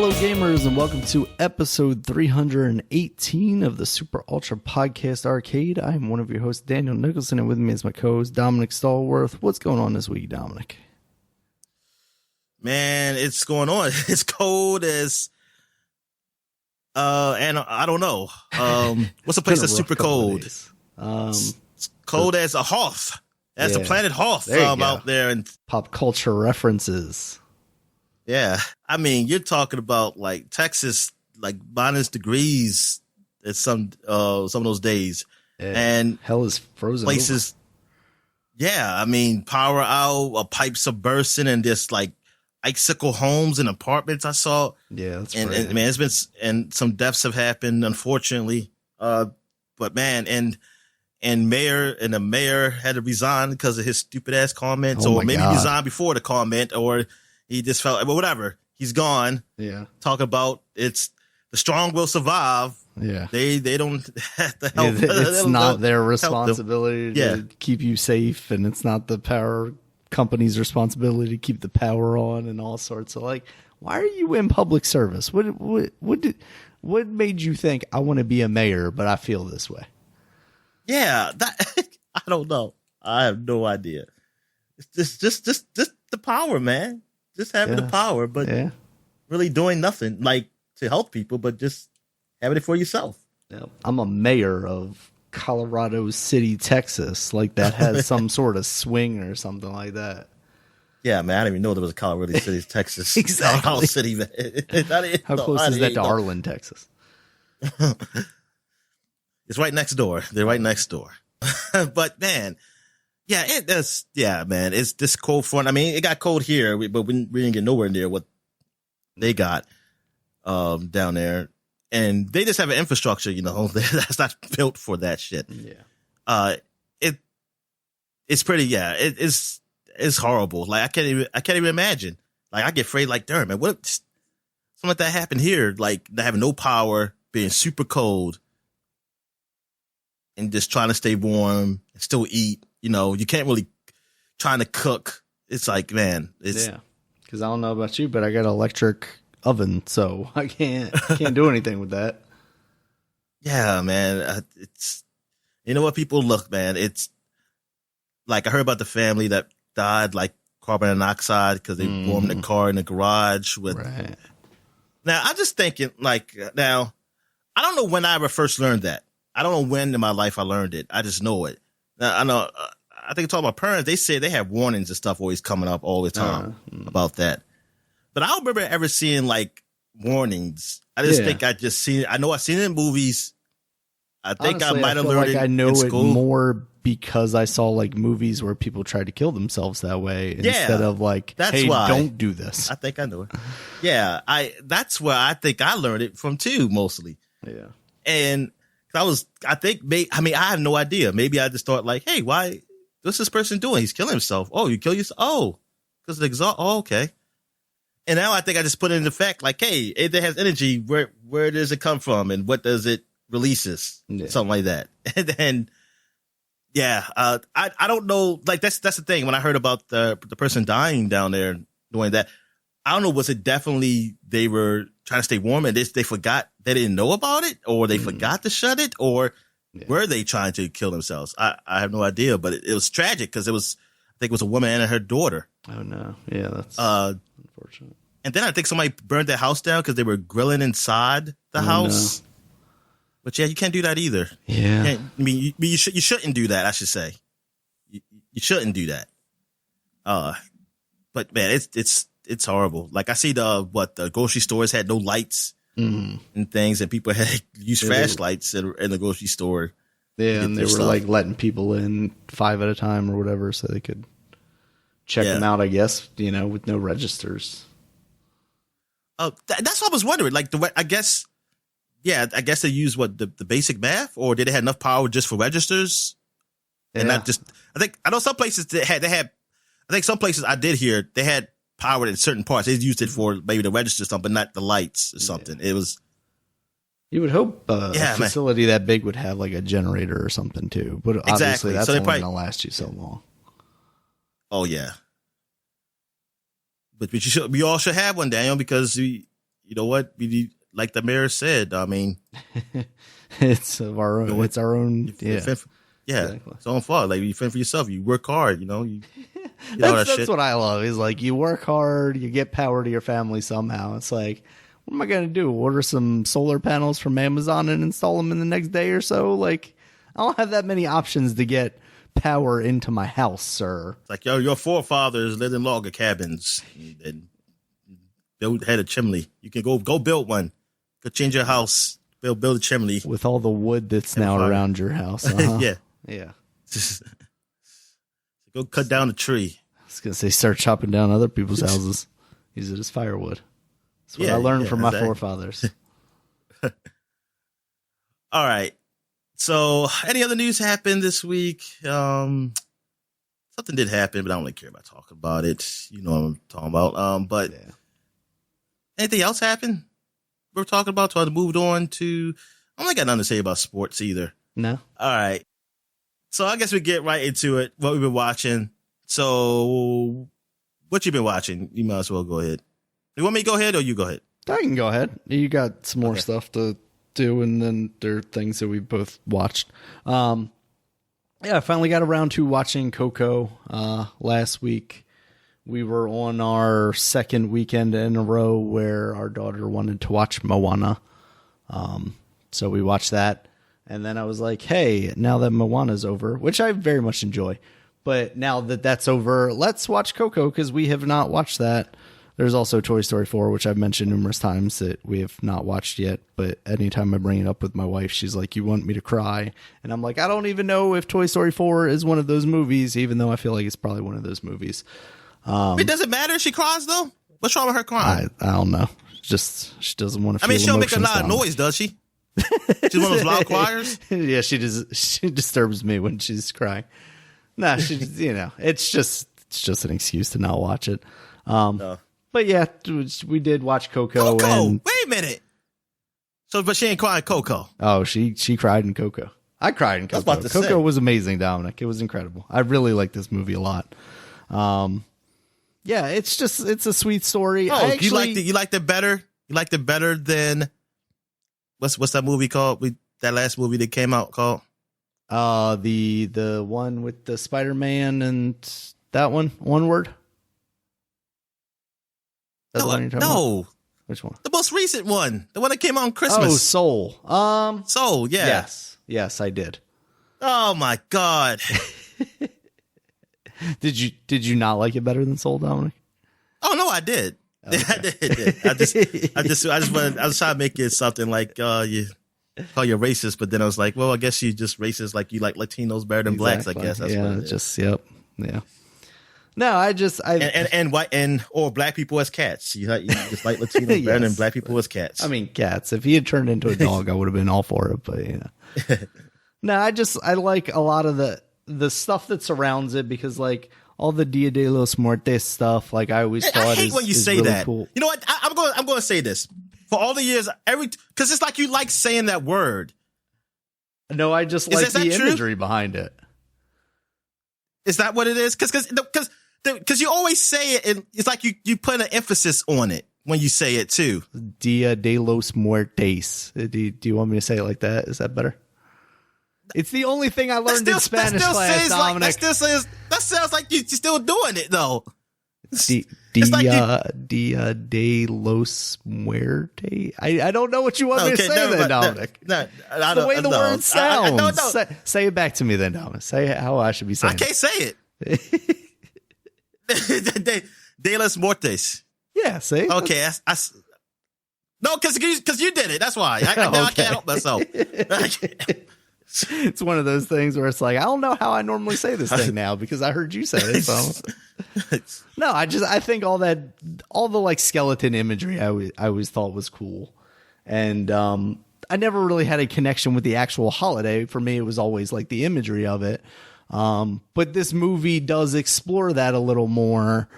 Hello gamers and welcome to episode 318 of the Super Ultra Podcast Arcade. I am one of your hosts, Daniel Nicholson, and with me is my co-host, Dominic Stallworth. What's going on this week, Dominic? Man, it's going on. It's cold as and I don't know. What's the place that's super cold? It's cold as a Hoth. That's the planet Hoth out there. And pop culture references. Yeah. I mean, you're talking about like Texas, like minus degrees at some of those days. Yeah. And hell is frozen places. Over. Yeah. I mean, power out, pipes are bursting, and just like icicle homes and apartments I saw. Yeah. That's and man, it's been, and some deaths have happened, unfortunately. But man, and the mayor had to resign because of his stupid ass comments, or maybe he resigned before the comment, or he just felt, but whatever. He's gone. Yeah. Talk about it's the strong will survive. Yeah. They don't have to help. It's not their responsibility to keep you safe, and it's not the power company's responsibility to keep the power on and all sorts of like, why are you in public service? What made you think I want to be a mayor, but I feel this way? Yeah, I don't know. I have no idea. It's just the power, man. Just having the power, but really doing nothing like to help people, but just having it for yourself. Yeah. I'm a mayor of Colorado City, Texas. Like that has some sort of swing or something like that. Yeah, man. I didn't even know there was a Colorado City, Texas. Exactly. Colorado City, man. How close is that to Arlen, Texas? It's right next door. They're right next door. But man, yeah, it does. Yeah, man, it's this cold front. I mean, it got cold here, but we didn't get nowhere near what they got down there. And they just have an infrastructure, that's not built for that shit. Yeah. It's pretty. Yeah, it's horrible. Like I can't even imagine. Like I get afraid. Like, damn, man, what if something like that happened here? Like having no power, being super cold, and just trying to stay warm and still eat. You can't really trying to cook. It's like, man, it's because I don't know about you, but I got an electric oven, so I can't do anything with that. Yeah, man, it's what people look, man. It's like I heard about the family that died like carbon monoxide because they warmed the car in the garage with. Right. Now I'm just thinking, like, now I don't know when I ever first learned that. I don't know when in my life I learned it. I just know it. Now, I know. I think talking about parents, they say they have warnings and stuff always coming up all the time about that. But I don't remember ever seeing like warnings. I just think I seen it in movies. I think honestly, I might have learned it. I know in it school. more because I saw like movies where people tried to kill themselves that way instead of like, that's hey, why. don't do this. I think I know it. Yeah, that's where I think I learned it from too, mostly. Yeah, and I have no idea. Maybe I just thought like, hey, what's this person doing? He's killing himself. Oh, you kill yourself? Oh, because of exhaust. Oh, okay. And now I think I just put it into fact, like, hey, if it has energy, where does it come from, and what does it releases? Something like that. And then, I don't know. Like that's the thing. When I heard about the person dying down there doing that, I don't know. Was it definitely they were trying to stay warm and they forgot, they didn't know about it, or they forgot to shut it, or were they trying to kill themselves? I have no idea, but it was tragic because I think it was a woman and her daughter. Oh no. Yeah. That's unfortunate. And then I think somebody burned their house down because they were grilling inside the house. No. But yeah, you can't do that either. Yeah. You shouldn't do that. I should say you shouldn't do that. But man, it's horrible. Like I see the grocery stores had no lights and things, and people had used flashlights in the grocery store. Yeah, and they were like letting people in 5 at a time or whatever, so they could check them out. I guess with no registers. That's what I was wondering. Like I guess they used the basic math, or did they have enough power just for registers and not just? I know some places they had. I think some places I did hear they had power in certain parts. They used it for maybe the register or something, but not the lights or something. It was. You would hope a facility that big would have like a generator or something too, but obviously that's only going to last you so long. Oh yeah, but we all should have one, Daniel, because you know what? Like the mayor said, I mean, it's our own. It's our own. Yeah, exactly. It's own fault. Like you fend for yourself. You work hard. You know. That's what I love. Is like you work hard, you get power to your family somehow. It's like, what am I gonna do? Order some solar panels from Amazon and install them in the next day or so? Like, I don't have that many options to get power into my house, sir. It's like your forefathers lived in log cabins and had a chimney. You can go build one. Go change your house. Build a chimney with all the wood that's now around your house. Uh-huh. Yeah. Go cut down a tree. I was gonna say, start chopping down other people's houses. Use it as firewood. That's what I learned from my forefathers. All right. So, any other news happened this week? Something did happen, but I don't really care about talking about it. You know what I'm talking about. But anything else happened? We're talking about. So I moved on to. I don't got nothing to say about sports either. No. All right. So I guess we get right into it. What we've been watching. So, what you been watching? You might as well go ahead. You want me to go ahead or you go ahead? I can go ahead. You got some more stuff to do, and then there are things that we both watched. I finally got around to watching Coco last week. We were on our second weekend in a row where our daughter wanted to watch Moana. So we watched that. And then I was like, hey, now that Moana's over, which I very much enjoy, but now that that's over, let's watch Coco because we have not watched that. There's also Toy Story 4, which I've mentioned numerous times that we have not watched yet. But anytime I bring it up with my wife, she's like, you want me to cry? And I'm like, I don't even know if Toy Story 4 is one of those movies, even though I feel like it's probably one of those movies. It doesn't matter if she cries, though? What's wrong with her crying? I don't know. Just she doesn't want to feel she don't make a lot down. of noise, does she? She's one of those loud criers? Yeah, she disturbs me when she's crying. Nah, it's just an excuse to not watch it. No. But yeah, we did watch Coco. And wait a minute. So, but she ain't crying Coco. Oh, she cried in Coco. I cried in Coco. Coco was amazing, Dominic. It was incredible. I really like this movie a lot. Yeah, it's a sweet story. Oh, you liked it better? You liked it better than what's that movie called? That last movie that came out called? The one with the Spider-Man and that one. One word. No. Which one? The most recent one. The one that came out on Christmas. Oh, Soul. Soul, yeah. Yes, I did. Oh my God. Did you not like it better than Soul, Dominic? Oh no, I did. Okay. I did. I was trying to make it something like you call you racist, but then I was like, well, I guess you just racist, like you like Latinos better than blacks. I guess that's what it is. Yeah. No, and white or black people as cats. You just like Latinos better than black people as cats. I mean, cats. If he had turned into a dog, I would have been all for it. But no, I like a lot of the stuff that surrounds it because like all the Dia de los Muertos stuff. Like I always thought, I hate when you say really that. Cool. You know what? I'm going to say this for all the years because it's like you like saying that word. No, I just like the imagery behind it. Is that what it is? Because you always say it, and it's like you put an emphasis on it when you say it too. Dia de los Muertos. Do you want me to say it like that? Is that better? It's the only thing I learned in Spanish class, Dominic. That sounds like you're still doing it, though. Dia de los Muertos. I don't know what you want me to say then, Dominic. The way the word sounds. Say it back to me then, Dominic. Say how I should be saying it. I can't say it. De los Muertos. Yeah, see? Okay. No, because you did it. That's why. Now I can't help myself. It's one of those things where it's like, I don't know how I normally say this thing now because I heard you say it. So. No, I think all the like skeleton imagery I always thought was cool. And I never really had a connection with the actual holiday. For me, it was always like the imagery of it. But this movie does explore that a little more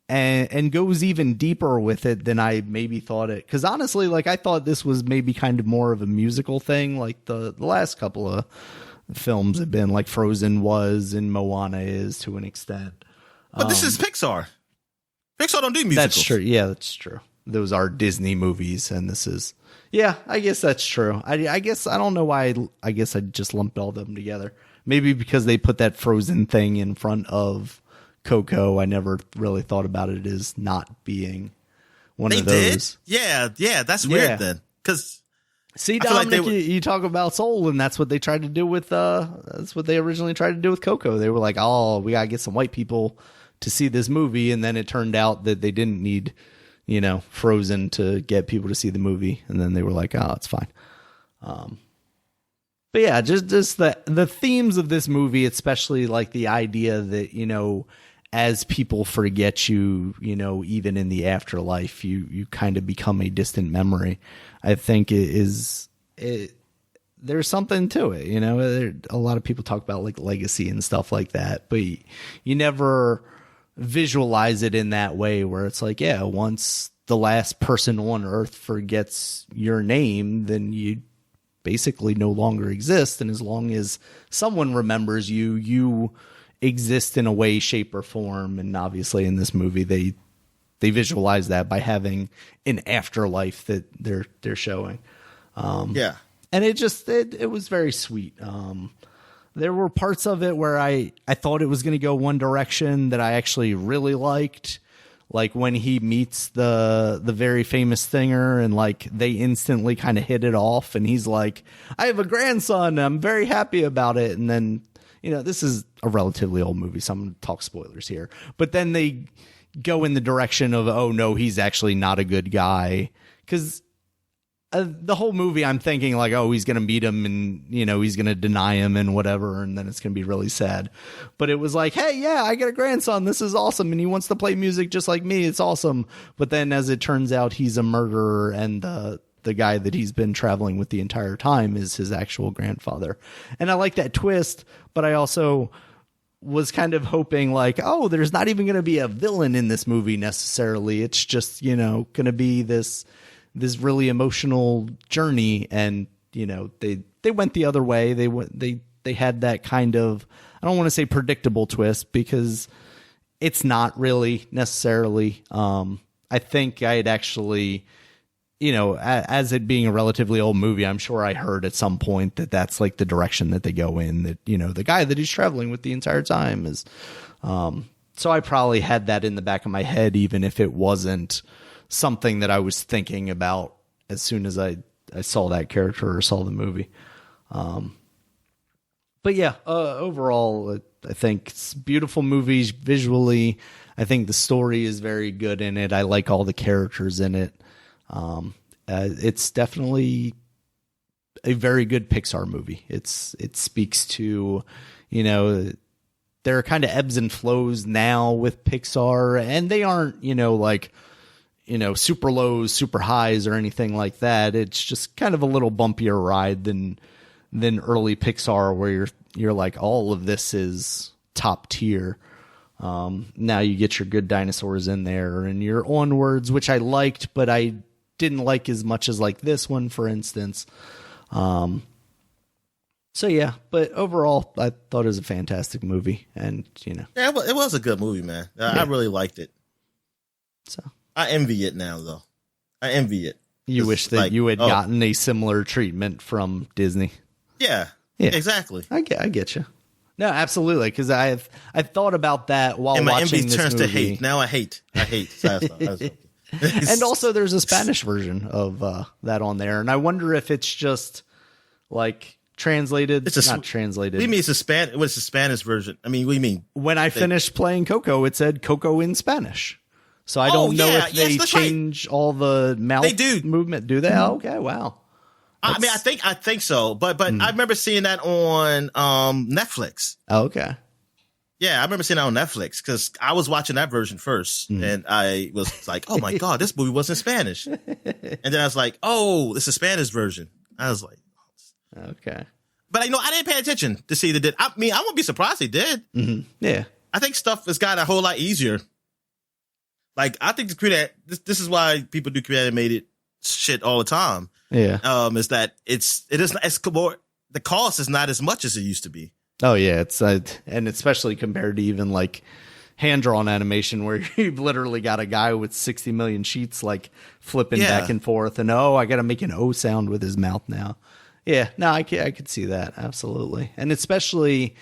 and goes even deeper with it than I maybe thought it. Because honestly, like I thought this was maybe kind of more of a musical thing, like the last couple of films have been, like Frozen was and Moana is to an extent. But this is Pixar. Pixar don't do musicals. That's true. Yeah, that's true. those are Disney movies, and this is, yeah, I guess that's true. I guess I don't know why. I guess I just lumped all of them together. Maybe because they put that Frozen thing in front of Coco. I never really thought about it as not being one of those. Yeah, that's weird then. Because see, Dominic, you talk about Soul, and that's what they tried to do with. That's what they originally tried to do with Coco. They were like, "Oh, we gotta get some white people to see this movie," and then it turned out that they didn't need, Frozen to get people to see the movie, and then they were like, "Oh, it's fine." But yeah, just the themes of this movie, especially like the idea that, as people forget you, even in the afterlife, you kind of become a distant memory. I think there's something to it. A lot of people talk about like legacy and stuff like that, but you never visualize it in that way where it's like, yeah, once the last person on earth forgets your name, then you basically no longer exist, and as long as someone remembers you, you exist in a way, shape, or form. And obviously in this movie they visualize that by having an afterlife that they're showing. And it was very sweet. There were parts of it where I thought it was going to go one direction that I actually really liked. Like when he meets the very famous singer, and like they instantly kind of hit it off, and he's like, "I have a grandson. I'm very happy about it." And then, this is a relatively old movie, so I'm going to talk spoilers here. But then they go in the direction of, oh no, he's actually not a good guy. Because the whole movie I'm thinking like, oh, he's going to meet him and, he's going to deny him and whatever. And then it's going to be really sad. But it was like, hey, yeah, I got a grandson. This is awesome. And he wants to play music just like me. It's awesome. But then as it turns out, he's a murderer, and the guy that he's been traveling with the entire time is his actual grandfather. And I like that twist, but I also was kind of hoping like, oh, there's not even going to be a villain in this movie necessarily. It's just, going to be this really emotional journey. And, they went the other way. They had that kind of, I don't want to say predictable twist, because it's not really necessarily. I think I had actually, as it being a relatively old movie, I'm sure I heard at some point that that's like the direction that they go in, that, the guy that he's traveling with the entire time is, so I probably had that in the back of my head, even if it wasn't something that I was thinking about as soon as I saw that character or saw the movie. But yeah, overall, I think it's beautiful movies visually. I think the story is very good in it. I like all the characters in it. It's definitely a very good Pixar movie. It speaks to, there are kind of ebbs and flows now with Pixar, and they aren't, super lows, super highs or anything like that. It's just kind of a little bumpier ride than early Pixar, where you're like, all of this is top tier. Now you get your Good Dinosaurs in there, and your Onwards, which I liked, but I didn't like as much as like this one, for instance. So yeah, but overall, I thought it was a fantastic movie, and yeah, it was a good movie, man. I really liked it. So I envy it now, though. I envy it. You wish that you had gotten a similar treatment from Disney. Yeah, exactly. I get you. No, absolutely, because I thought about that while and my watching envy this turns movie. to hate. Now I hate. And also, there's a Spanish version of that on there, and I wonder if it's just like translated. It's not translated. What do you mean it's a Spanish? What's the Spanish version? I mean, what do you mean? When I finished playing Coco, it said Coco in Spanish. So I don't know if they change all the mouth movement. Do they? Oh, okay, wow. I mean, I think so, but I remember seeing that on Netflix. Oh, okay. Yeah, I remember seeing that on Netflix because I was watching that version first, and I was like, "Oh my god, this movie was in Spanish." And then I was like, "Oh, it's a Spanish version." I was like, "Okay," but I didn't pay attention to see if they did. I mean, I wouldn't be surprised they did. Mm-hmm. Yeah, I think stuff has gotten a whole lot easier. Like, I think this is why people do computer animated shit all the time. Yeah, is that it's more, the cost is not as much as it used to be. Oh yeah, it's and especially compared to even like hand-drawn animation where you've literally got a guy with 60 million sheets like flipping back and forth, and I got to make an O sound with his mouth now. Yeah, no, I could see that, absolutely. And especially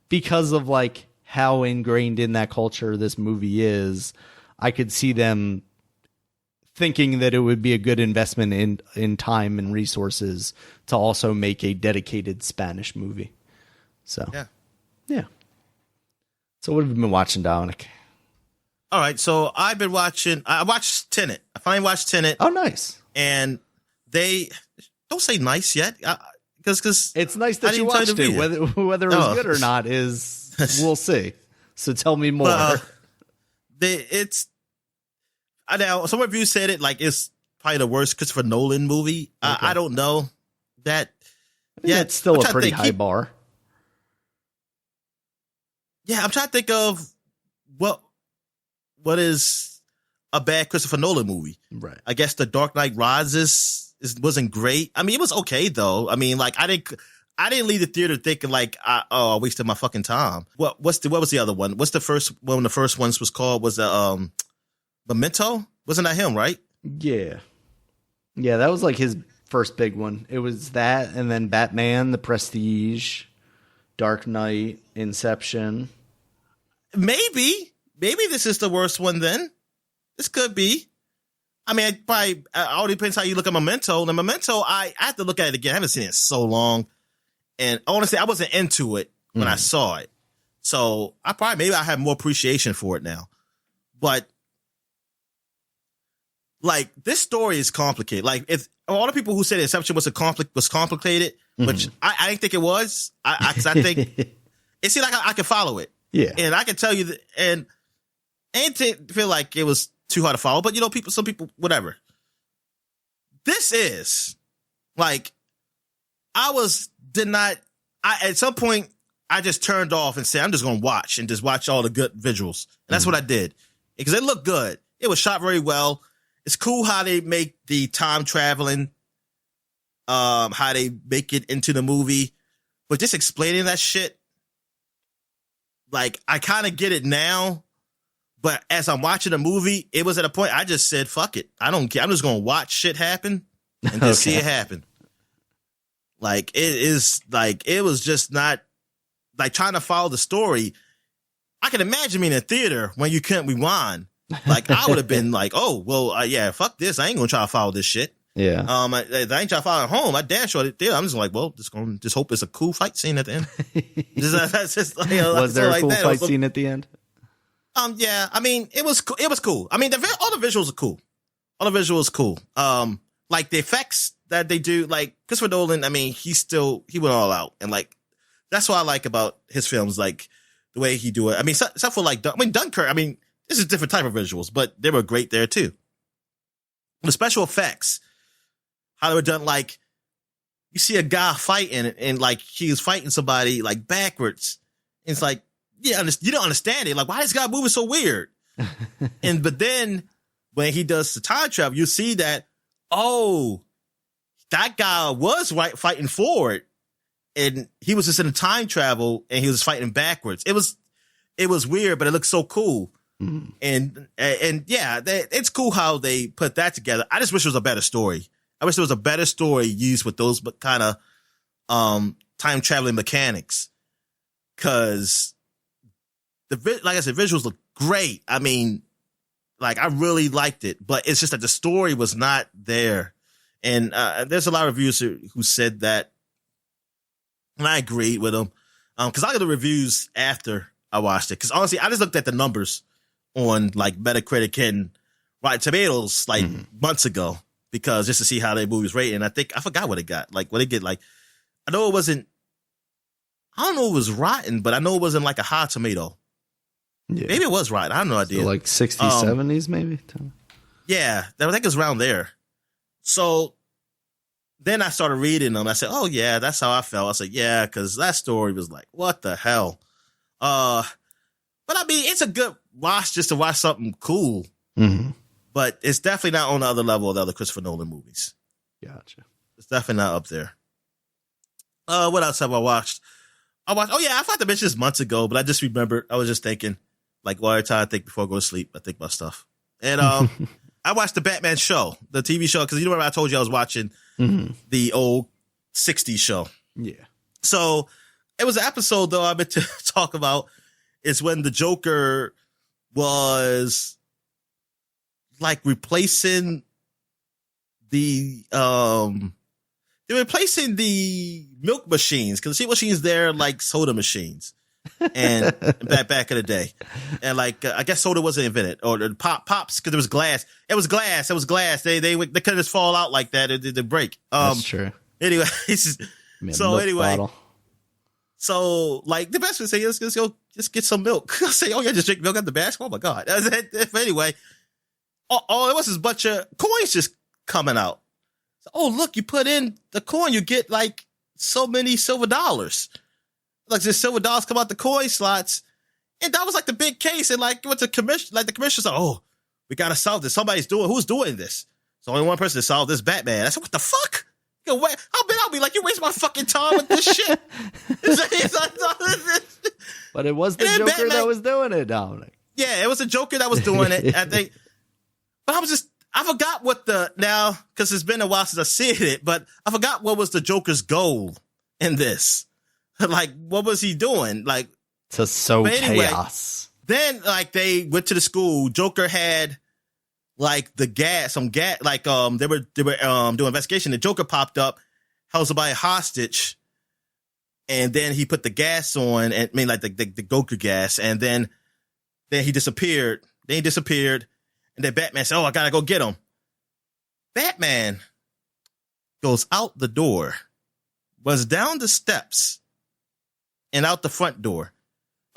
because of like how ingrained in that culture this movie is, I could see them thinking that it would be a good investment in time and resources to also make a dedicated Spanish movie. So, yeah. So what have you been watching, Dominic? All right, so I watched Tenet. I finally watched Tenet. Oh, nice. And they don't say nice yet, because it's nice that you watched it. Whether it was good or not is we'll see. So tell me more. Now some reviews said it like it's probably the worst Christopher Nolan movie. Okay. I don't know that. Yeah, it's still a pretty high bar. Yeah, I'm trying to think of what is a bad Christopher Nolan movie. Right. I guess The Dark Knight Rises wasn't great. I mean, it was okay though. I mean, like I didn't leave the theater thinking like, I wasted my fucking time. What was the other one? What's the first one? The first one was called Memento? Wasn't that him, right? Yeah, that was like his first big one. It was that, and then Batman, The Prestige, Dark Knight, Inception. Maybe this is the worst one then. This could be. I mean, it probably all depends how you look at Memento. The Memento, I have to look at it again. I haven't seen it in so long. And honestly, I wasn't into it when I saw it. So maybe I have more appreciation for it now. But like, this story is complicated. Like, if all the people who said Inception was complicated, which I didn't think it was. I think it seemed like I could follow it. Yeah. And I can tell you that, and I didn't feel like it was too hard to follow, but some people, whatever. This is like, at some point I just turned off and said, I'm just going to watch all the good visuals. And that's what I did, because it looked good. It was shot very well. It's cool how they make the time traveling, how they make it into the movie, but just explaining that shit, like, I kind of get it now, but as I'm watching the movie, it was at a point I just said, fuck it. I don't care. I'm just going to watch shit happen and just see it happen. Like, it was just not like trying to follow the story. I can imagine being in a theater when you couldn't rewind. Like, I would have been like, oh, well, yeah, fuck this. I ain't going to try to follow this shit. Yeah. I ain't trying to follow it home. I dash short it there. I'm just like, well, just hope it's a cool fight scene at the end. Was there a cool fight scene at the end? Yeah. I mean, it was cool. I mean, all the visuals are cool. All the visuals cool. Like the effects that they do, like Christopher Nolan. I mean, he went all out, and like that's what I like about his films, like the way he do it. I mean, except for like, Dunkirk. I mean, this is a different type of visuals, but they were great there too. The special effects. How they were done, like, you see a guy fighting and like he was fighting somebody like backwards. And it's like, yeah, you don't understand it. Like, why is this guy moving so weird? But then when he does the time travel, you see that, oh, that guy was fighting forward, and he was just in a time travel and he was fighting backwards. It was weird, but it looked so cool. Mm. And yeah, it's cool how they put that together. I just wish it was a better story. I wish there was a better story used with those kind of time traveling mechanics, because like I said, visuals look great. I mean, like, I really liked it, but it's just that the story was not there. And there's a lot of reviews who said that, and I agreed with them, because I got the reviews after I watched it. Because honestly, I just looked at the numbers on like Metacritic and Rotten Tomatoes like months ago, because just to see how their movie was rated. And I forgot what it got. Like, what it get, like, I know it wasn't, I don't know if it was rotten, but I know it wasn't like a high tomato. Yeah. Maybe it was rotten. I have no idea. So like 60s, 70s maybe? Yeah, I think it's around there. So then I started reading them. I said, oh yeah, that's how I felt. I said, yeah, because that story was like, what the hell? But I mean, it's a good watch just to watch something cool. Mm-hmm. But it's definitely not on the other level of the other Christopher Nolan movies. Gotcha. It's definitely not up there. What else have I watched? Oh yeah, I thought to mention this months ago, but I just remembered. I was just thinking, Like every time I think before I go to sleep, I think about stuff. And I watched the Batman show, the TV show, because you remember I told you I was watching the old 60s show. Yeah. So it was an episode, though, I meant to talk about. It's when the Joker was like replacing the they're replacing the milk machines, because the machines there like soda machines, and back in the day, and like I guess soda wasn't invented, or the pops, because it was glass. It was glass. They couldn't just fall out like that. It break. That's true. Anyway, Bottle. So like the best would say, let's go just get some milk. I say, oh yeah, just drink milk at the basket. Oh my god. But anyway, all it was is a bunch of coins just coming out. So, oh look, you put in the coin, you get like so many silver dollars. Like just silver dollars come out the coin slots, and that was like the big case. And like what's the commission? Like the commissioner's like, oh, we gotta solve this. Who's doing this? So only one person to solve this, Batman. I said, what the fuck? I'll be like, you waste my fucking time with this shit. But it was the Joker Batman, that was doing it, Dominic. Yeah, it was the Joker that was doing it, I think. But I forgot because it's been a while since I seen it, but I forgot what was the Joker's goal in this. Like, what was he doing? Like, to sow chaos. Then, like, they went to the school. Joker had like some gas, like they were doing investigation. The Joker popped up, held somebody hostage, and then he put the gas on, and I mean like the Goku gas, and then he disappeared. And then Batman said, "Oh, I gotta go get him." Batman goes out the door, was down the steps, and out the front door.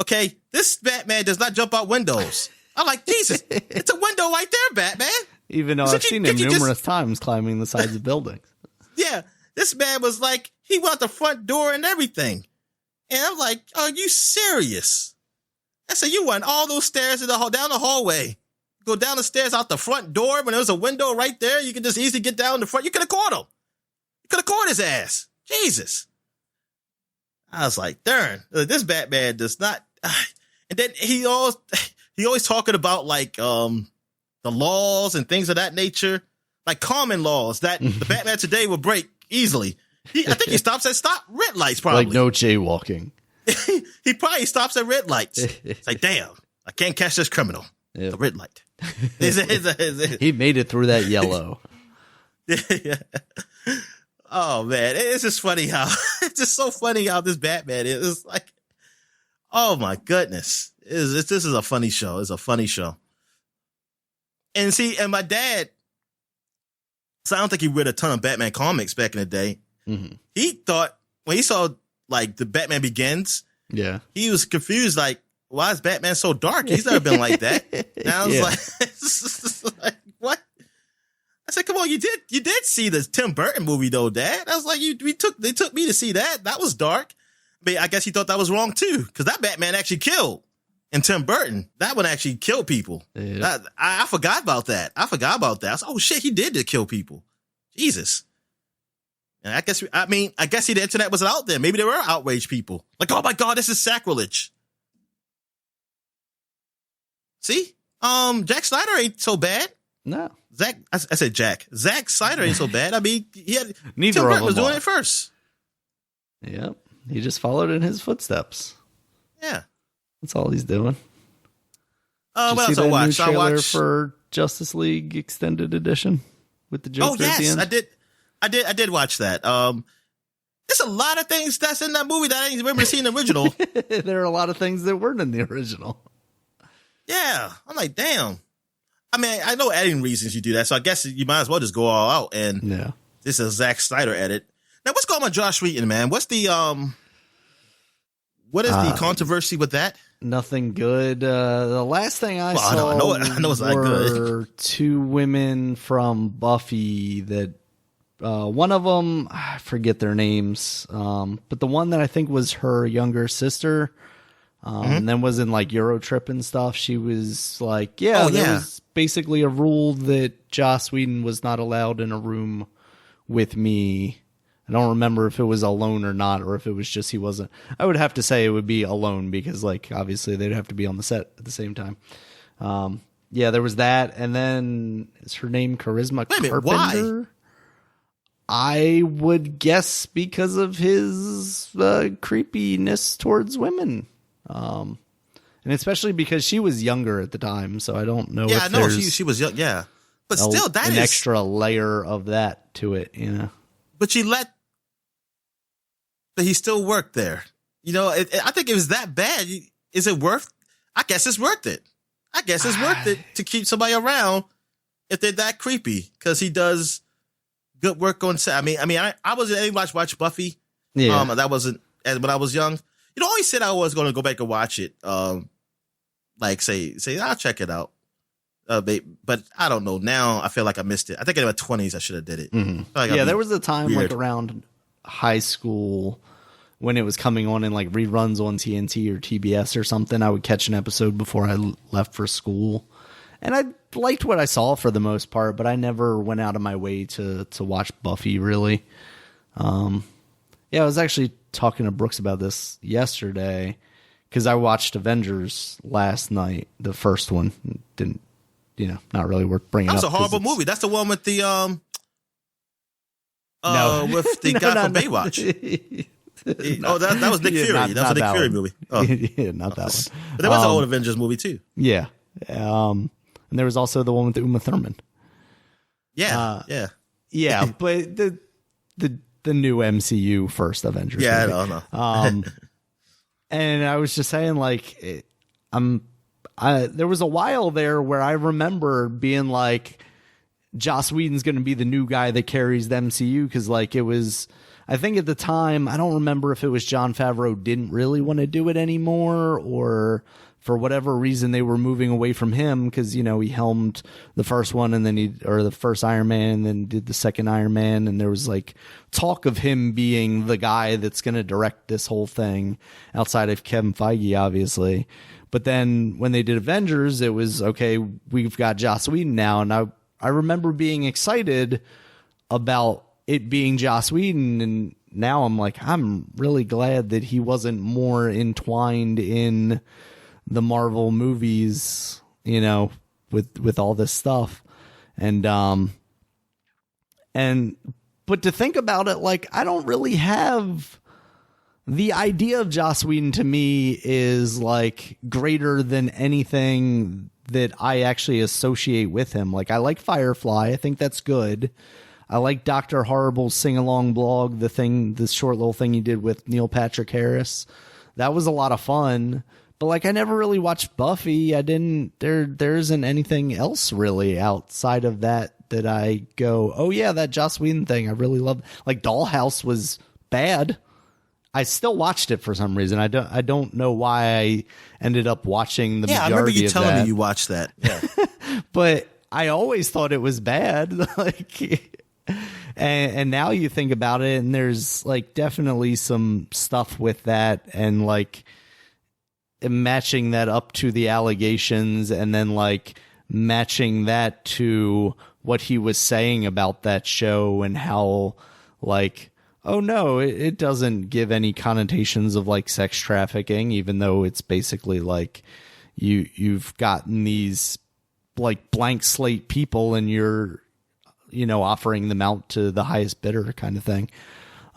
Okay, this Batman does not jump out windows. I'm like, Jesus, it's a window right there, Batman. Even though I've seen him numerous times climbing the sides of buildings. Yeah, this man was like, he went out the front door and everything. And I'm like, are you serious? I said, you went all those stairs down the hallway. Go down the stairs out the front door when there was a window right there. You could just easily get down the front. You could have caught him. You could have caught his ass. Jesus. I was like, darn, this Batman does not. And then he always talking about like the laws and things of that nature, like common laws that the Batman today will break easily. I think he stops at red lights, probably. Like no jaywalking. He probably stops at red lights. It's like, damn, I can't catch this criminal. Yep. The red light. He made it through that yellow. Yeah. Oh man, it's just funny how it's just so funny how this Batman is. It's like, oh my goodness, this is a funny show. It's a funny show. And see, and my dad, so I don't think he read a ton of Batman comics back in the day. Mm-hmm. He thought when he saw like the Batman Begins, yeah, he was confused. Like, why is Batman so dark? He's never been like that. And I was like, what? I said, come on, you did see the Tim Burton movie though, Dad. I was like, they took me to see that. That was dark. But I guess he thought that was wrong too, because that Batman actually killed. And Tim Burton, that one actually killed people. Yeah. I forgot about that. I was like, oh shit, he did kill people. Jesus. And I guess the internet wasn't out there. Maybe there were outraged people. Like, oh my God, this is sacrilege. See? Jack Snyder ain't so bad. No. I said Jack. Zack Snyder ain't so bad. I mean, neither Tim of Burton them was doing it first. Yep. He just followed in his footsteps. Yeah. That's all he's doing. What else I watched? I watched for Justice League Extended Edition with the Joker at the end. I did watch that. There's a lot of things that's in that movie that I didn't remember seeing the original. There are a lot of things that weren't in the original. Yeah. I'm like, damn. I mean, I know editing reasons you do that, so I guess you might as well just go all out. And this is a Zack Snyder edit. Now, what's going on with Josh Whedon, man? What's the what is the controversy with that? Nothing good. The last thing I saw I know it's not good. Were two women from Buffy that one of them, I forget their names, but the one that I think was her younger sister, and then was in like Eurotrip and stuff. She was like, there was basically a rule that Joss Whedon was not allowed in a room with me I don't remember if it was alone or not, or if it was just he wasn't. I would have to say it would be alone because, like, obviously they'd have to be on the set at the same time. Yeah, there was that, and then is her name Charisma Carpenter? Why? I would guess because of his creepiness towards women, and especially because she was younger at the time. So I don't know. Yeah, if I know there's she was young. Yeah, but still, that an is extra layer of that to it, you know. But he still worked there. You know, I think it was that bad. Is it worth? I guess it's worth it. I guess it's worth it to keep somebody around if they're that creepy, because he does good work on set. I mean, I wasn't any watch Buffy. Yeah. That wasn't when I was young. You know, I always said I was going to go back and watch it. Like say I'll check it out. But I don't know. Now I feel like I missed it. I think in my 20s I should have did it. Mm-hmm. Like yeah, there was a time like around high school when it was coming on in like reruns on TNT or TBS or something. I would catch an episode before I left for school. And I liked what I saw for the most part, but I never went out of my way to watch Buffy, really. Yeah, I was actually talking to Brooks about this yesterday because I watched Avengers last night, the first one. Didn't, not really worth bringing up. That was a horrible movie. That's the one with the with the guy from Baywatch. No. That was Nick Fury. That was a Nick Fury movie. Oh. Yeah, not that one. But there was an old Avengers movie too. Yeah. And there was also the one with Uma Thurman. Yeah, yeah. But the new MCU first Avengers. Yeah, movie. I don't know. And I was just saying, like, there was a while there where I remember being like, Joss Whedon's going to be the new guy that carries the MCU, because like it was. I think at the time, I don't remember if it was Jon Favreau didn't really want to do it anymore, or for whatever reason they were moving away from him, because, he helmed the first one and then the first Iron Man, and then did the second Iron Man, and there was like talk of him being the guy that's going to direct this whole thing outside of Kevin Feige, obviously. But then when they did Avengers, it was, okay, we've got Joss Whedon now, and I remember being excited about it being Joss Whedon, and now I'm like, I'm really glad that he wasn't more entwined in the Marvel movies, with all this stuff. And but to think about it, like, I don't really have the idea of Joss Whedon. To me is like greater than anything that I actually associate with him. Like, I like Firefly. I think that's good. I like Dr. Horrible's sing-along blog, this short little thing he did with Neil Patrick Harris. That was a lot of fun. But like, I never really watched Buffy. There isn't anything else really outside of that I go, oh yeah, that Joss Whedon thing I really love. Like, Dollhouse was bad. I still watched it for some reason. I don't know why I ended up watching the majority of that. Yeah, I remember you telling me you watched that. Yeah. But I always thought it was bad. Like, and now you think about it, and there's like definitely some stuff with that, and like matching that up to the allegations, and then like matching that to what he was saying about that show, and how like, oh no, it doesn't give any connotations of like sex trafficking, even though it's basically like you've gotten these like blank slate people, and you're offering them out to the highest bidder kind of thing.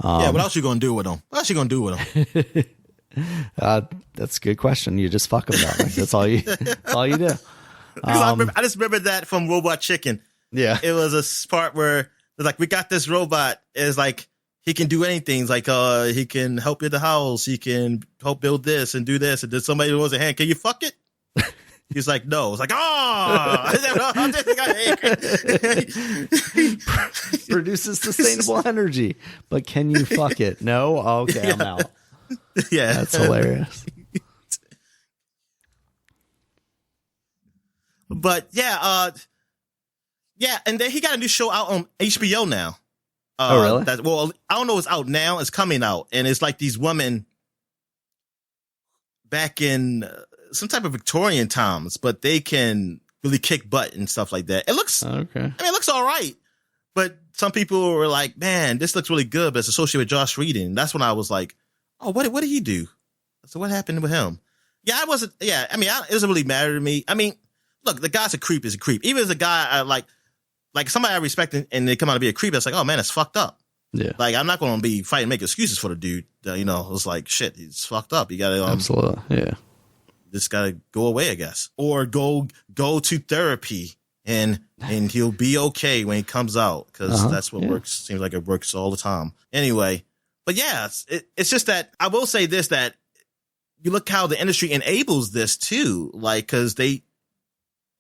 Yeah, what else you gonna do with them? What else you gonna do with them? That's a good question. You just fuck them that way. That's all you do. I just remember that from Robot Chicken. Yeah, it was a part where like, we got this robot. It's like he can do anything. It's like he can help you at the house. He can help build this and do this. And then somebody was a hand. Can you fuck it? He's like, no. It's like, produces sustainable energy, but can you fuck it? No? Okay, I'm out. Yeah. That's hilarious. But yeah, and then he got a new show out on HBO now. Oh, really? I don't know. It's out now. It's coming out, and it's like these women back in some type of Victorian times, but they can really kick butt and stuff like that. It looks okay. I mean, it looks all right, but some people were like, man, this looks really good, but it's associated with Josh Whedon. That's when I was like, oh, what did he do? So what happened with him? Yeah, it doesn't really matter to me. I mean, look, the guy's a creep is a creep. Even as a guy I like somebody I respect and they come out to be a creep, it's like, oh man, it's fucked up. Yeah. Like, I'm not going to be fighting, make excuses for the dude. It's like, shit, he's fucked up. You got to, absolutely. Yeah. Just got to go away, I guess. Or go to therapy and he'll be okay when he comes out. Cause that's what works. Seems like it works all the time. Anyway, but yeah, it's just that I will say this, that you look how the industry enables this too. Like, cause they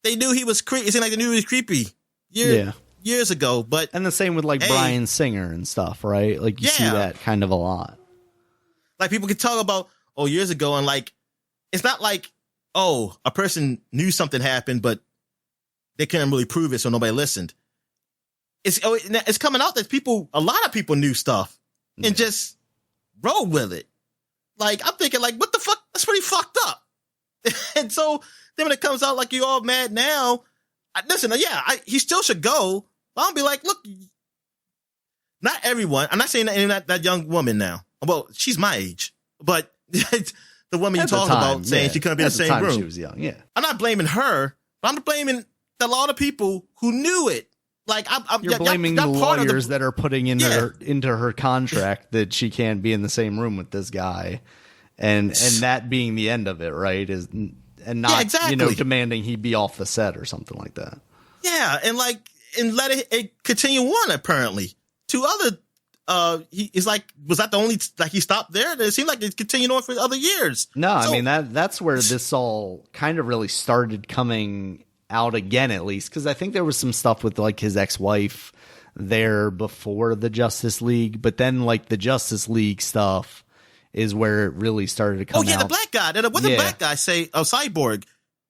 knew he was creepy. It seemed like they knew he was creepy. Years ago, and the same with like Bryan Singer and stuff, right? Like you see that kind of a lot. Like people can talk about years ago, and like it's not like a person knew something happened, but they couldn't really prove it, so nobody listened. It's coming out that a lot of people knew stuff and just rolled with it. Like I'm thinking, like what the fuck? That's pretty fucked up. And so then when it comes out, like you all mad now. Listen, he still should go. I'll be like, look, not everyone. I'm not saying that young woman now. Well, she's my age, but the woman you talking about saying she couldn't be in the same room. She was young. Yeah, I'm not blaming her. But I'm blaming a lot of people who knew it. Like you're blaming the lawyers that are putting into her contract that she can't be in the same room with this guy, and that being the end of it, right? And not demanding he be off the set or something like that. Yeah, and let it continue on. Apparently, two other. He's like, was that the only he stopped there? It seemed like it continued on for other years. No, I mean that's where this all kind of really started coming out again, at least because I think there was some stuff with like his ex-wife there before the Justice League, but then like the Justice League stuff is where it really started to come out. The black guy. What did the black guy say? Cyborg.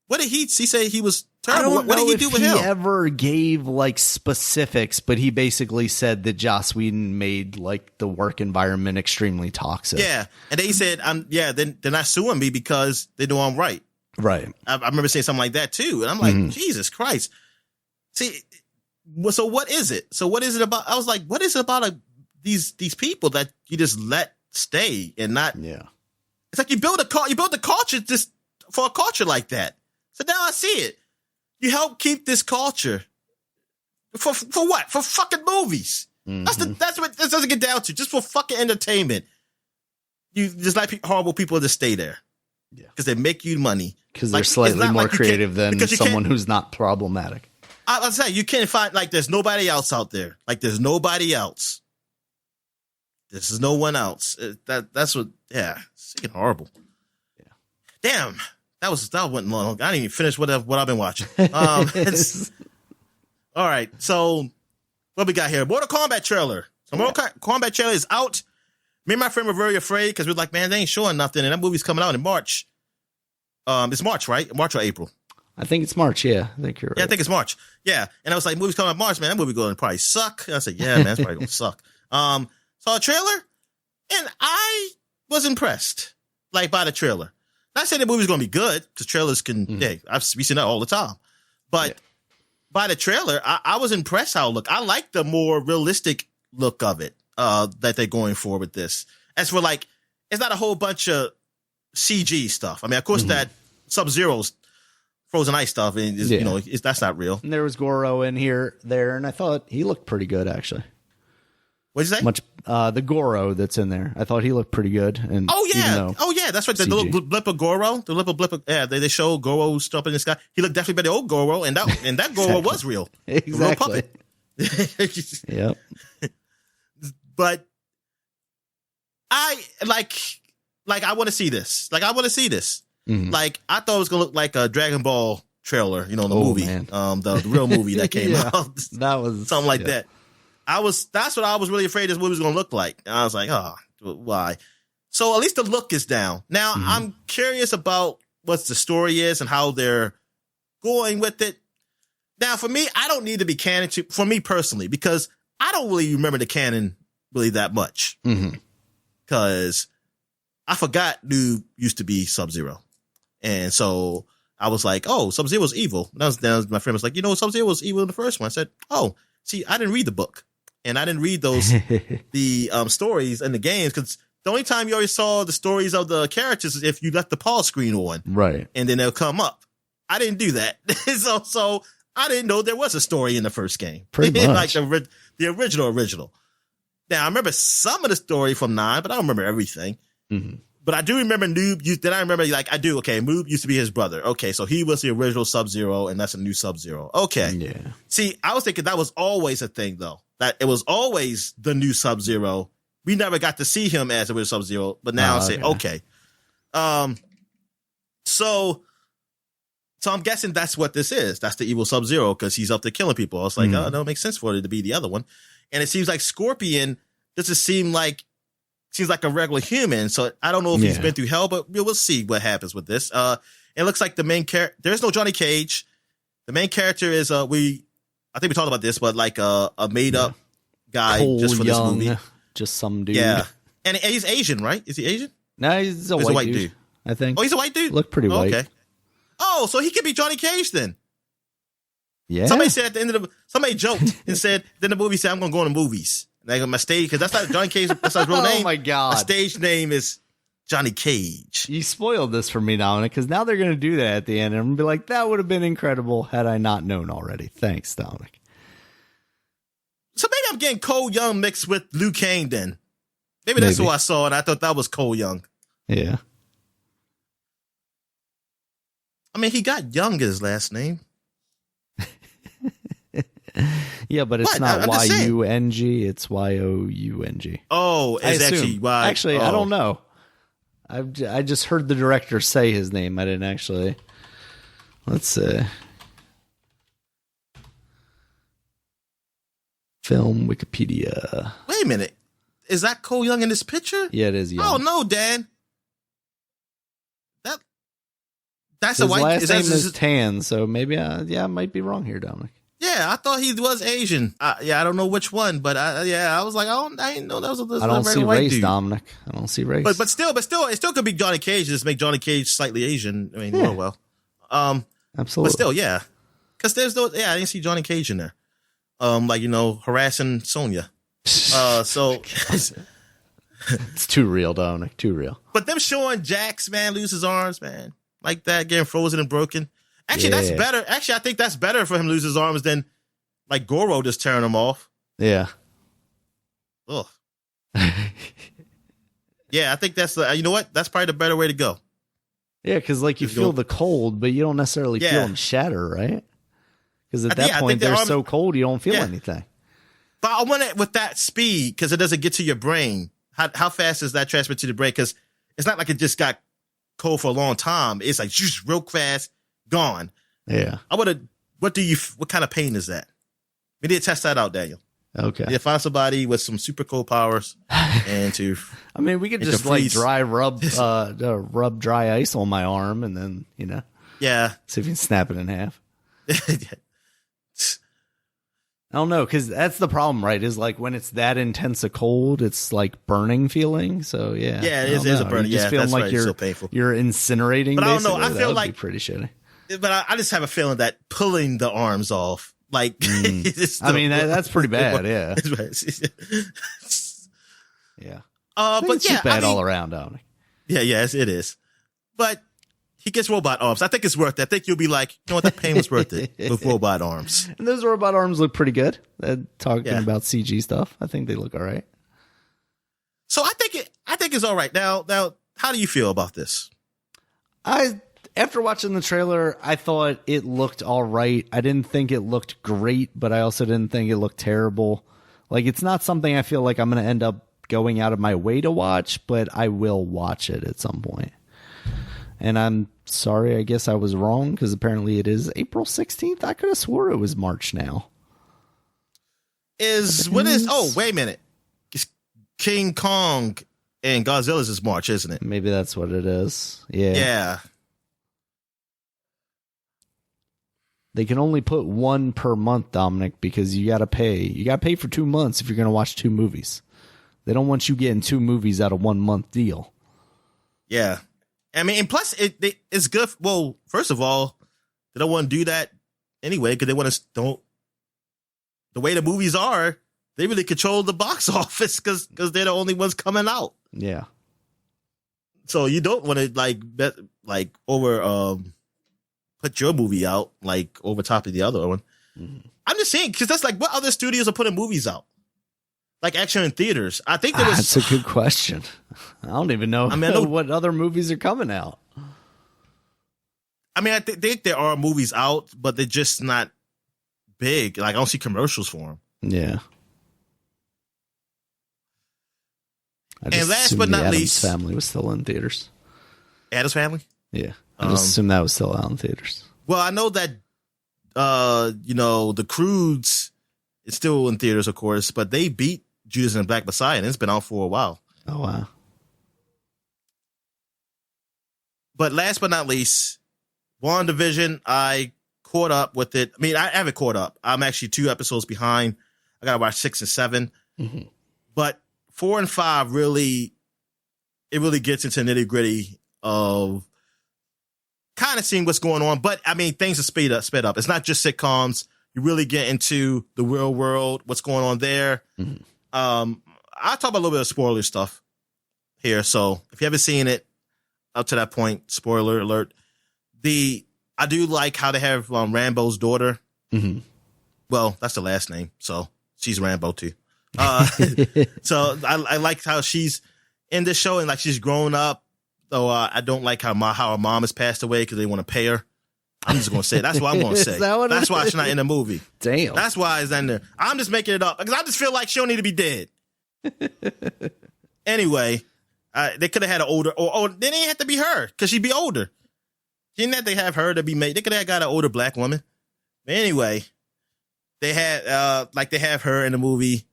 What did he say? He was terrible. What did he do with him? He ever gave like specifics, but he basically said that Joss Whedon made like the work environment extremely toxic. Yeah, and they said, then they're not suing me because they know I'm right. Right. I remember saying something like that too, and I'm like, Jesus Christ. See, so what is it? So what is it about? I was like, what is it about these people that you just let stay and not? Yeah. It's like you build a culture just for a culture like that. So now I see it. You help keep this culture for what? For fucking movies. Mm-hmm. That's what this doesn't get down to. Just for fucking entertainment. You just let horrible people just stay there. Yeah. Because they make you money. Because they're slightly more creative than someone who's not problematic. I'll say you can't find there's nobody else out there. Like there's nobody else. This is no one else. That's what. Yeah, it's fucking horrible. Yeah. Damn. That went long. I didn't even finish what I've been watching. All right. So what we got here? Mortal Kombat trailer. So Mortal Kombat trailer is out. Me and my friend were very afraid because we were like, man, they ain't showing nothing. And that movie's coming out in March. It's March, right? March or April? I think it's March. Yeah, I think you're right. Yeah, I think it's March. Yeah. And I was like, movie's coming out in March, man. That movie going to probably suck. And I said, yeah, man, it's probably going to suck. Saw a trailer and I was impressed, by the trailer. Not saying the movie's going to be good because trailers can, we see that all the time. But by the trailer, I was impressed how it looked. I like the more realistic look of it that they're going for with this. As for it's not a whole bunch of CG stuff. I mean, of course, that Sub-Zero's frozen ice stuff, and that's not real. And there was Goro in there, and I thought he looked pretty good, actually. What'd you say? The Goro that's in there. I thought he looked pretty good. And that's right. The little blip of Goro, the little blip of, they show Goro stuff in the sky. He looked definitely better old Goro, and that Goro was real. Exactly. Real puppet. Yep. But I I want to see this. I want to see this. Mm-hmm. I thought it was gonna look like a Dragon Ball trailer, the movie, man. The real movie that came out. That was something like that. That's what I was really afraid this movie was going to look like. And I was like, oh, why? So at least the look is down. Now, I'm curious about what the story is and how they're going with it. Now, for me, I don't need to be canon for me personally, because I don't really remember the canon really that much. Because I forgot Noob used to be Sub-Zero. And so I was like, oh, Sub-Zero's evil. That was my friend was like, Sub-Zero was evil in the first one. I said, oh, see, I didn't read the book. and I didn't read the stories in the games because the only time you always saw the stories of the characters is if you left the pause screen on, right? And then they'll come up. I didn't do that, so I didn't know there was a story in the first game, pretty like much the original. Now I remember some of the story from 9, but I don't remember everything. Mm-hmm. But I do remember Noob. Then I remember okay, Noob used to be his brother. Okay, so he was the original Sub-Zero, and that's a new Sub-Zero. Okay, yeah. See, I was thinking that was always a thing though. That it was always the new Sub-Zero. We never got to see him as a real Sub-Zero, but now I say okay. So I'm guessing that's what this is. That's the evil Sub-Zero because he's up there killing people. I was like, oh, no, it makes sense for it to be the other one. And it seems like Scorpion doesn't seems like a regular human. So I don't know if he's been through hell, but we'll see what happens with this. It looks like the main character. There's no Johnny Cage. The main character is I think we talked about this, but like a made up guy Cole just for Young, this movie. Just some dude. Yeah, and he's Asian, right? Is he Asian? No, he's a white dude. I think. Oh, he's a white dude. Look pretty white. Okay. Oh, so he could be Johnny Cage then. Yeah. Somebody said at the end of somebody joked and said, then the movie said, I'm going to go to movies. Like my stage, because that's not Johnny Cage. That's not his real name. Oh my God. My stage name is Johnny Cage. You spoiled this for me, Dominic, because now they're going to do that at the end. And I'm going to be like, that would have been incredible had I not known already. Thanks, Dominic. So maybe I'm getting Cole Young mixed with Liu Kang then. Maybe that's who I saw, and I thought that was Cole Young. Yeah. I mean, he got Young as his last name. Yeah, but it's not Y-U-N-G, it's Y-O-U-N-G. Oh, it's actually Y. Actually, I don't know. I just heard the director say his name. I didn't actually. Let's see. Film Wikipedia. Wait a minute. Is that Cole Young in this picture? Yeah, it is Young. Oh, no, Dan. That's his a white. Last name is Tan, so maybe I might be wrong here, Dominic. Yeah, I thought he was Asian. I don't know which one, but I was like, I didn't know that was a I don't see race, dude. Dominic. I don't see race. But still, it still could be Johnny Cage. Just make Johnny Cage slightly Asian. I mean, well. Absolutely. But still, yeah, because I didn't see Johnny Cage in there. Harassing Sonya. So it's too real, Dominic. Too real. But them showing Jax, man, lose his arms, man, like that, getting frozen and broken. Actually, that's better. Actually, I think that's better for him to lose his arms than like Goro just tearing them off. Yeah. Ugh. Yeah, I think that's you know what? That's probably the better way to go. Yeah, because like you feel the cold, but you don't necessarily feel them shatter, right? Because at that point they're so cold you don't feel anything. But I want it with that speed because it doesn't get to your brain. How fast does that transfer to the brain? Because it's not like it just got cold for a long time. It's like just real fast, gone. Yeah. What kind of pain is that? We need to test that out, Daniel. Okay. Yeah, find somebody with some super cold powers and to. I mean, we could just like rub dry ice on my arm and then, Yeah. See if you can snap it in half. I don't know, because that's the problem, right? Is like when it's that intense a cold, it's like burning feeling. So yeah. Yeah, it is a burning. You're just feeling like you're so painful. You're incinerating. But I don't know. Basically. I feel that would like be pretty shitty. But I just have a feeling that pulling the arms off, like, I mean, that's pretty bad. Yeah. Yeah. But it's just bad all around, Dominic. Yeah, yes, it is. But he gets robot arms. I think it's worth it. I think you'll be like, you know what, that pain was worth it with robot arms. And those robot arms look pretty good. Talking about CG stuff, I think they look all right. So I think it's all right. Now, how do you feel about this? After watching the trailer, I thought it looked all right. I didn't think it looked great, but I also didn't think it looked terrible. Like, it's not something I feel like I'm going to end up going out of my way to watch, but I will watch it at some point. And I'm sorry, I guess I was wrong, because apparently it is April 16th. I could have swore it was March now. Oh, wait a minute. It's King Kong and Godzilla's is March, isn't it? Maybe that's what it is. Yeah. Yeah. They can only put one per month, Dominic, because you got to pay. You got to pay for 2 months if you're going to watch 2 movies. They don't want you getting 2 movies out of 1 month deal. Yeah. I mean, and plus it's good. Well, first of all, they don't want to do that anyway because they want to the way the movies are. they really control the box office because they're the only ones coming out. Yeah. So you don't want to put your movie out like over top of the other one. Mm-hmm. I'm just saying, because that's like, what other studios are putting movies out? Like actually in theaters. I think there was. That's a good question. I don't even know, I know what other movies are coming out. I mean, I think there are movies out, but they're just not big. Like I don't see commercials for them. Yeah. And last but not least, Family was still in theaters. Addams Family? Yeah. I just assume that was still out in theaters. Well, I know that The Croods is still in theaters, of course, but they beat Judas and the Black Messiah, and it's been out for a while. Oh, wow. But last but not least, WandaVision, I caught up with it. I mean, I haven't caught up. I'm actually 2 episodes behind. I got to watch 6 and 7. Mm-hmm. But 4 and 5 really gets into nitty gritty of kind of seeing what's going on. But I mean, things are sped up. It's not just sitcoms. You really get into the real world, what's going on there. Mm-hmm. I'll talk about a little bit of spoiler stuff here. So if you haven't seen it up to that point, spoiler alert. I do like how they have Rambo's daughter. Mm-hmm. Well, that's the last name, so she's Rambo too. So I like how she's in this show and like she's grown up. So I don't like how her mom has passed away because they want to pay her. I'm just going to say it. That's what I'm going to say. That's why she's not in the movie. Damn. That's why it's in there. I'm just making it up because I just feel like she don't need to be dead. Anyway, they could have had an older, or they didn't have to be her because she'd be older. She didn't have to have her to be made. They could have got an older black woman. But anyway, they had they have her in the movie,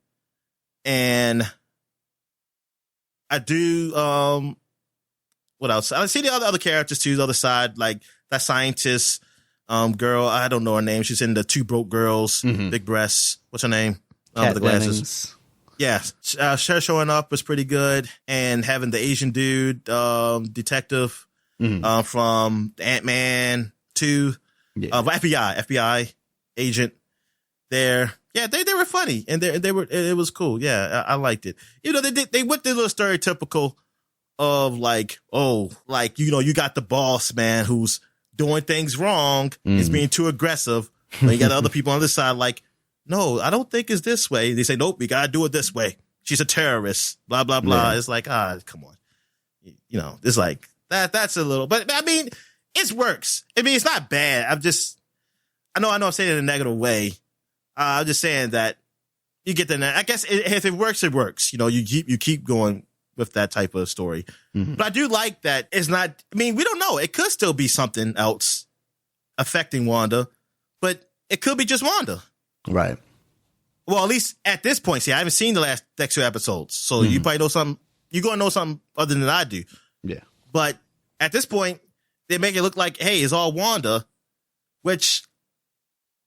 and I do what else? I see the other characters too. The other side, like that scientist girl. I don't know her name. She's in the Two Broke Girls, big breasts. What's her name? With the glasses. Yeah, her showing up was pretty good, and having the Asian dude detective from Ant-Man 2, FBI agent there. Yeah, they were funny, and it was cool. Yeah, I liked it. You know, they went the little stereotypical of like, you got the boss man who's doing things wrong, is being too aggressive. And you got other people on the side like, no, I don't think it's this way. They say, nope, we gotta do it this way. She's a terrorist, blah, blah, blah. Yeah. It's like, come on. You know, it's like that's a little, but I mean, it works. I mean, it's not bad. I know I'm saying it in a negative way. I'm just saying that you get I guess if it works, it works. You know, you keep going with that type of story. Mm-hmm. But I do like that it's not, I mean, we don't know. It could still be something else affecting Wanda, but it could be just Wanda. Right. Well, at least at this point, see, I haven't seen the next 2 episodes. So you probably know something, you're going to know something other than I do. Yeah. But at this point, they make it look like, hey, it's all Wanda, which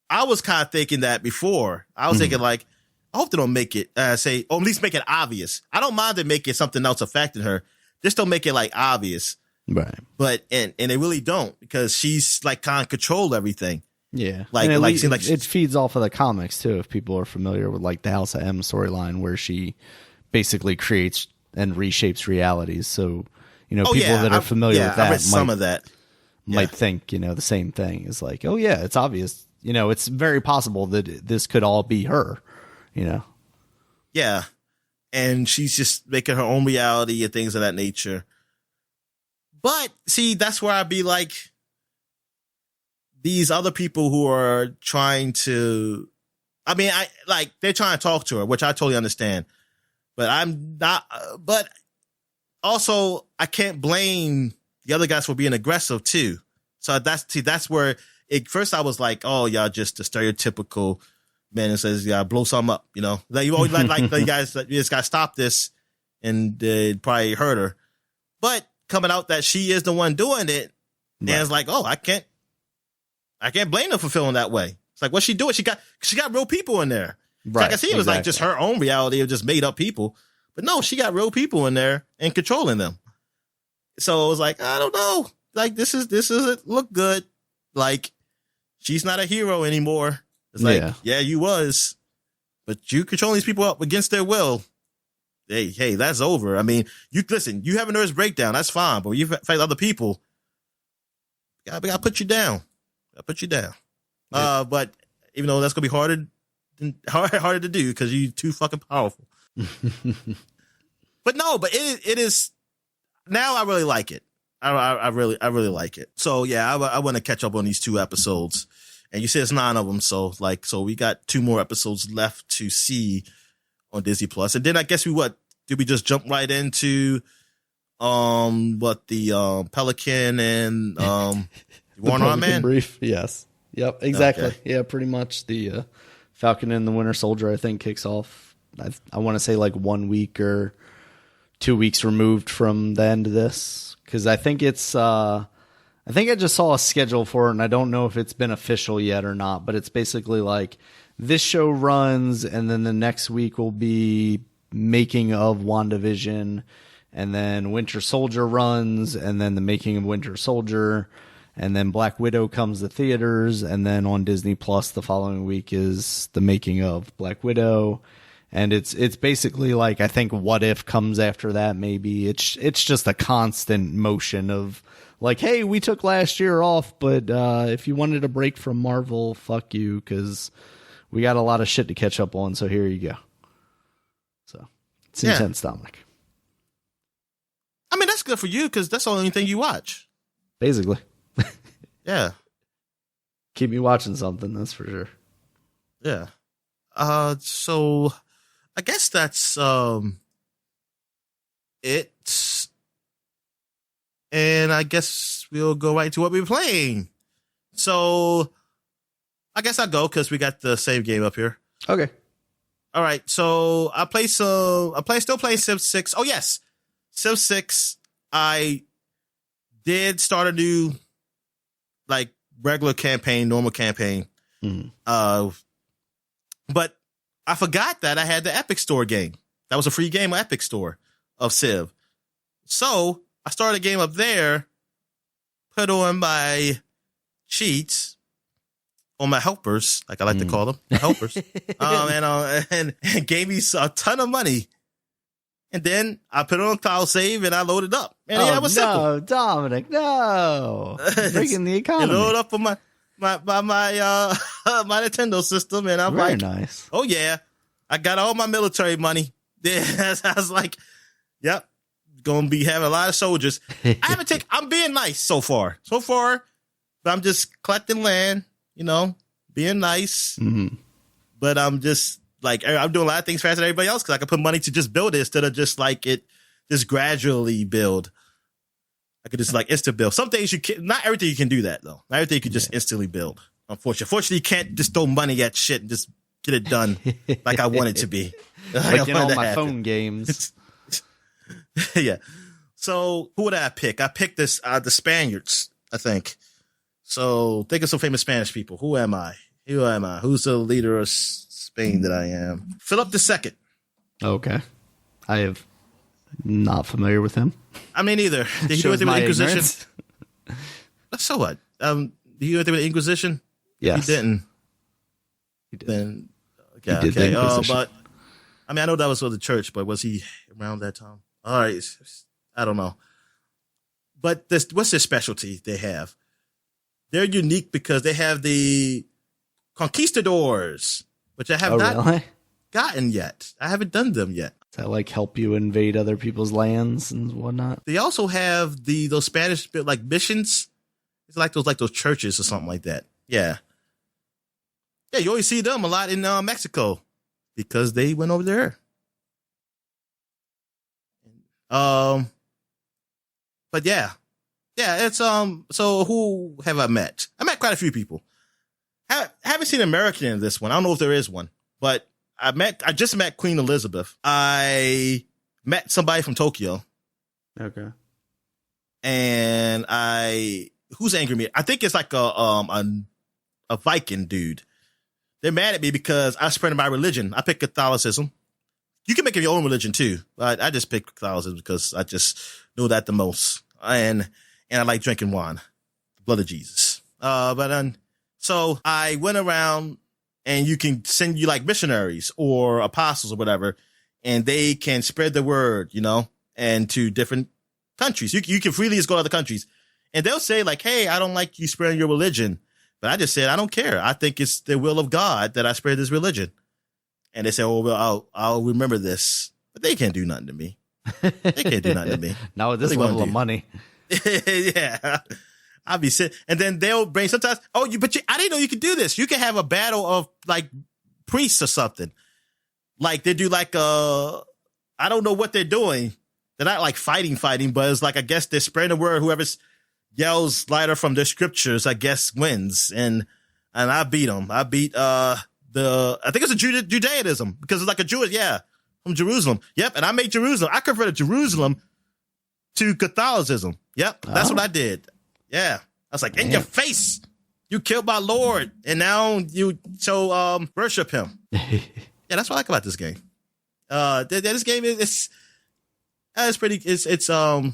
I was kind of thinking that before. I was thinking like, I hope they don't make it, or at least make it obvious. I don't mind them making something else affecting her. Just don't make it like obvious. Right. But, and they really don't, because she's like kind of control everything. Yeah. Like it feeds off of the comics too. If people are familiar with like the House of M storyline, where she basically creates and reshapes realities. So, you know, people that are familiar with that, I read some of that. Might think, you know, the same thing. It's like, oh yeah, it's obvious. You know, it's very possible that this could all be her, you know? Yeah. And she's just making her own reality and things of that nature. But see, that's where I'd be like, these other people who are trying to, I mean, they're trying to talk to her, which I totally understand, but I'm not, but also I can't blame the other guys for being aggressive too. So that's where first I was like, oh, y'all just the stereotypical man that says, yeah, blow something up, you know, like you always like you guys, you just got to stop this, and probably hurt her. But coming out that she is the one doing it, right. And it's like, oh, I can't blame her for feeling that way. It's like, what's she doing? She got real people in there. Right. Like I see, it was like just her own reality of just made up people, but no, she got real people in there and controlling them. So it was like, I don't know. Like this isn't look good. Like she's not a hero anymore. It's like, yeah, you was. But you controlling these people up against their will. Hey, that's over. I mean, you have a nervous breakdown. That's fine. But when you fight other people, I gotta put you down. Yeah. But even though that's gonna be harder to do because you're too fucking powerful. But it is now. I really like it. I really like it. So yeah, I want to catch up on these 2 episodes, and you said it's 9 of them. So we got 2 more episodes left to see on Disney Plus, and then I guess did we just jump right into the Pelican and Warner on Man brief? Yes. Yep. Exactly. Okay. Yeah. Pretty much the Falcon and the Winter Soldier. I think kicks off. I want to say 1 week or 2 weeks removed from the end of this, because I think it's. I think I just saw a schedule for it, and I don't know if it's been official yet or not. But it's basically this show runs, and then the next week will be making of WandaVision, and then Winter Soldier runs, and then the making of Winter Soldier, and then Black Widow comes to theaters, and then on Disney Plus the following week is the making of Black Widow. And it's basically I think What If comes after that. Maybe it's just a constant motion of hey, we took last year off, but if you wanted a break from Marvel, fuck you, because we got a lot of shit to catch up on. So here you go. So it's intense, Dominic. I mean, that's good for you because that's the only thing you watch. Basically. Yeah. Keep me watching something, that's for sure. Yeah. So I guess that's it. And I guess we'll go right to what we're playing. So I guess I'll go because we got the save game up here. Okay. All right. So still playing Civ 6. Oh yes. Civ 6. I did start a new regular campaign, normal campaign. Mm-hmm. But I forgot that I had the Epic Store game. That was a free game on Epic Store of Civ. So I started a game up there, put on my cheats, on my helpers, like I like to call them, helpers, and gave me a ton of money. And then I put it on cloud save and I loaded up. And it was simple. No, Dominic, no. Breaking the economy. It loaded up on my my Nintendo system, and I'm Very nice. Oh yeah, I got all my military money. Yeah, I was like, yep, gonna be having a lot of soldiers. I'm being nice so far, but I'm just collecting land, being nice. Mm-hmm. But I'm just I'm doing a lot of things faster than everybody else because I can put money to just build it instead of just it just gradually build. I could just instant build. Some things you can, not everything you can do that though. Not everything you can just instantly build. Unfortunately, you can't just throw money at shit and just get it done like I want it to be. Like in all my phone games. Yeah. So who would I pick? I picked the Spaniards, I think. So think of some famous Spanish people. Who am I? Who's the leader of Spain that I am? Philip II. Okay. I have not familiar with him. I mean, either. Did he do anything with the Inquisition? So what? Did he do anything with the Inquisition? Yes. He didn't. He did. Then, okay. He did but I mean, I know that was for the church, but was he around that time? All right. I don't know. But what's their specialty they have? They're unique because they have the conquistadors, which I have not gotten yet. I haven't done them yet. Does that help you invade other people's lands and whatnot? They also have those Spanish missions. It's those churches or something like that. Yeah. Yeah, you always see them a lot in Mexico because they went over there. But yeah. Yeah, it's so who have I met? I met quite a few people. I haven't seen an American in this one. I don't know if there is one, but I just met Queen Elizabeth. I met somebody from Tokyo. Okay. And who's angry me? I think it's a Viking dude. They're mad at me because I spread my religion. I picked Catholicism. You can make it your own religion too, but I just picked Catholicism because I just know that the most. And I like drinking wine, the blood of Jesus. So I went around and you can send you like missionaries or apostles or whatever, and they can spread the word, and to different countries. You can freely just go to other countries, and they'll say like, "Hey, I don't like you spreading your religion," but I just said, "I don't care. I think it's the will of God that I spread this religion." And they say, "Oh, well, I'll remember this," but they can't do nothing to me. They can't do nothing to me. Not with this level of money. Yeah. I'll be sitting, and then they'll bring sometimes. I didn't know you could do this. You can have a battle of like priests or something. Like they do like I don't know what they're doing. They're not like fighting, but it's like I guess they're spreading the word. Whoever yells louder from their scriptures, I guess wins. And I beat them. I beat I think it's a Judaism because it's like a Jewish, from Jerusalem. Yep, and I made Jerusalem. I converted Jerusalem to Catholicism. Yep, that's what I did. Yeah. I was like, in your face, you killed my Lord. And now you worship him. Yeah, that's what I like about this game. This game it's pretty, it's so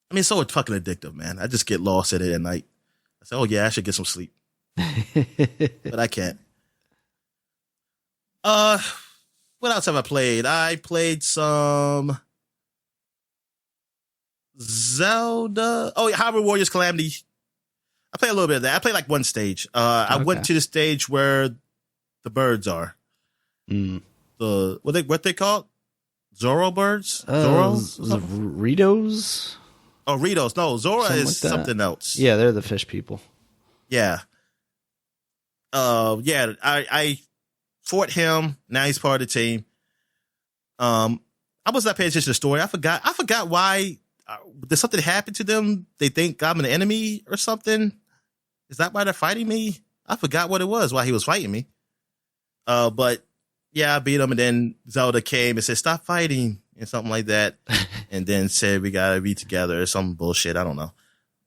fucking addictive, man. I just get lost in it at night. I say, oh yeah, I should get some sleep. But I can't. What else have I played? I played some Zelda. Oh, yeah, Hyrule Warriors Calamity. I played a little bit of that. I played like one stage. I went to the stage where the birds are. What they called? Zoro birds? Zoro? Ritos? Oh, Ritos. No, Zora is something else. Yeah, they're the fish people. Yeah. I fought him. Now he's part of the team. I was not paying attention to the story. I forgot why. Did something happen to them? They think I'm an enemy or something? Is that why they're fighting me? I forgot what it was, why he was fighting me. But yeah, I beat him, and then Zelda came and said, "Stop fighting," and something like that. And then said, "We gotta be together," or some bullshit. I don't know.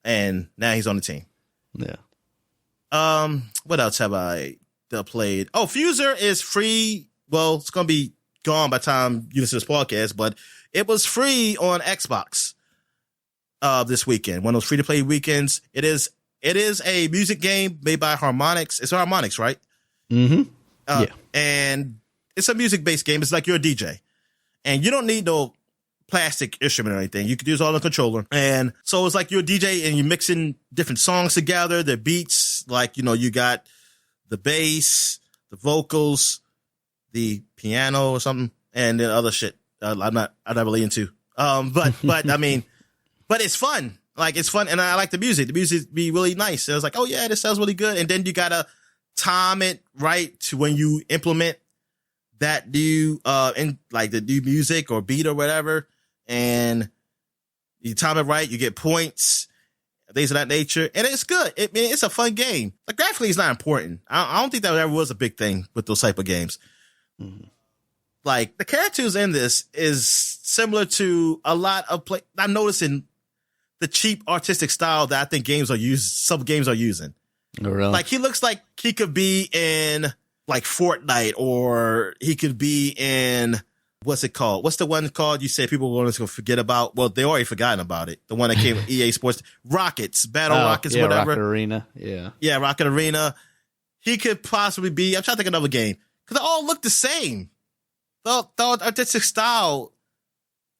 And now he's on the team. Yeah. What else have I played? Oh, Fuser is free. Well, it's gonna be gone by the time you listen to this podcast, but it was free on Xbox this weekend. One of those free to play weekends. It is a music game made by Harmonix. It's Harmonix, right? Mm-hmm. Yeah. And it's a music based game. It's like you're a DJ, and you don't need no plastic instrument or anything. You can use all the controller. And so it's like you're a DJ and you're mixing different songs together. The beats, like, you got the bass, the vocals, the piano or something, and then other shit. I'm not really into. But I mean, but it's fun. Like, it's fun. And I like the music. The music be really nice. And I was like, oh yeah, this sounds really good. And then you gotta time it right to when you implement that new, in like the new music or beat or whatever. And you time it right, you get points, things of that nature. And it's good. It's a fun game. Like, graphically, it's not important. I don't think that ever was a big thing with those type of games. Mm-hmm. Like, the characters in this is similar to a lot of I'm noticing the cheap artistic style that I think some games are using. Oh, really? Like, he looks like he could be in like Fortnite, or he could be in, what's it called? What's the one called you said people were going to forget about? Well, they already forgotten about it. The one that came with EA Sports, Rockets, Rockets, whatever. Rocket Arena. Yeah. Yeah, Rocket Arena. He could possibly be, I'm trying to think of another game, because they all look the same. The artistic style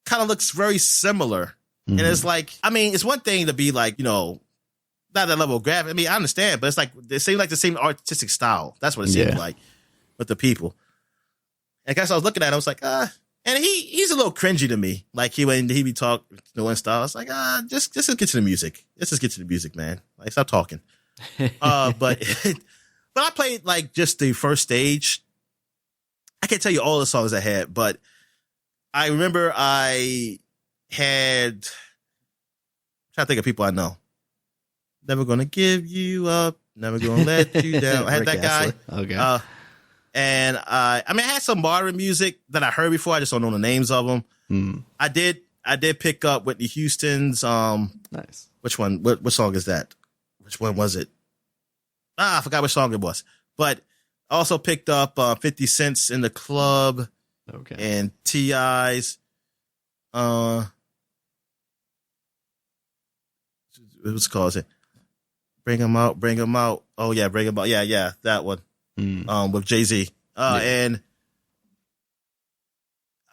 kind of looks very similar. Mm-hmm. And it's like, it's one thing to be like, not that level of graphic. I understand, but it's like, they seem like the same artistic style. That's what it seems like with the people. And I guess I was looking at it, I was like, and he's a little cringy to me. Like, when he be talking, and stuff, I was like, just get to the music. Let's just get to the music, man. Like, stop talking. But I played like just the first stage. I can't tell you all the songs I had, but I remember I had, I'm trying to think of people I know. Never gonna give you up, never gonna let you down. I had that guy. Okay. And I had some modern music that I heard before. I just don't know the names of them. Mm. I did pick up Whitney Houston's. Nice. Which one? What song is that? Which one was it? I forgot which song it was. But I also picked up 50 Cent's In the Club. Okay. And T.I.'s. What's it called? Bring 'em out, bring 'em out. Oh yeah, bring 'em out. Yeah, that one. with Jay-Z. And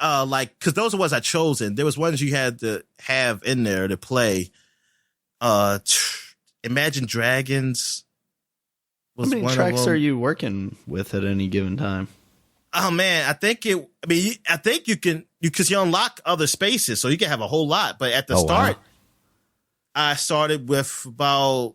like, because those are ones I chosen. There was ones you had to have in there to play. Imagine Dragons was How many one tracks of them. are you working with at any given time? Oh man, I think you can, because you unlock other spaces, so you can have a whole lot. But at the start, wow. I started with about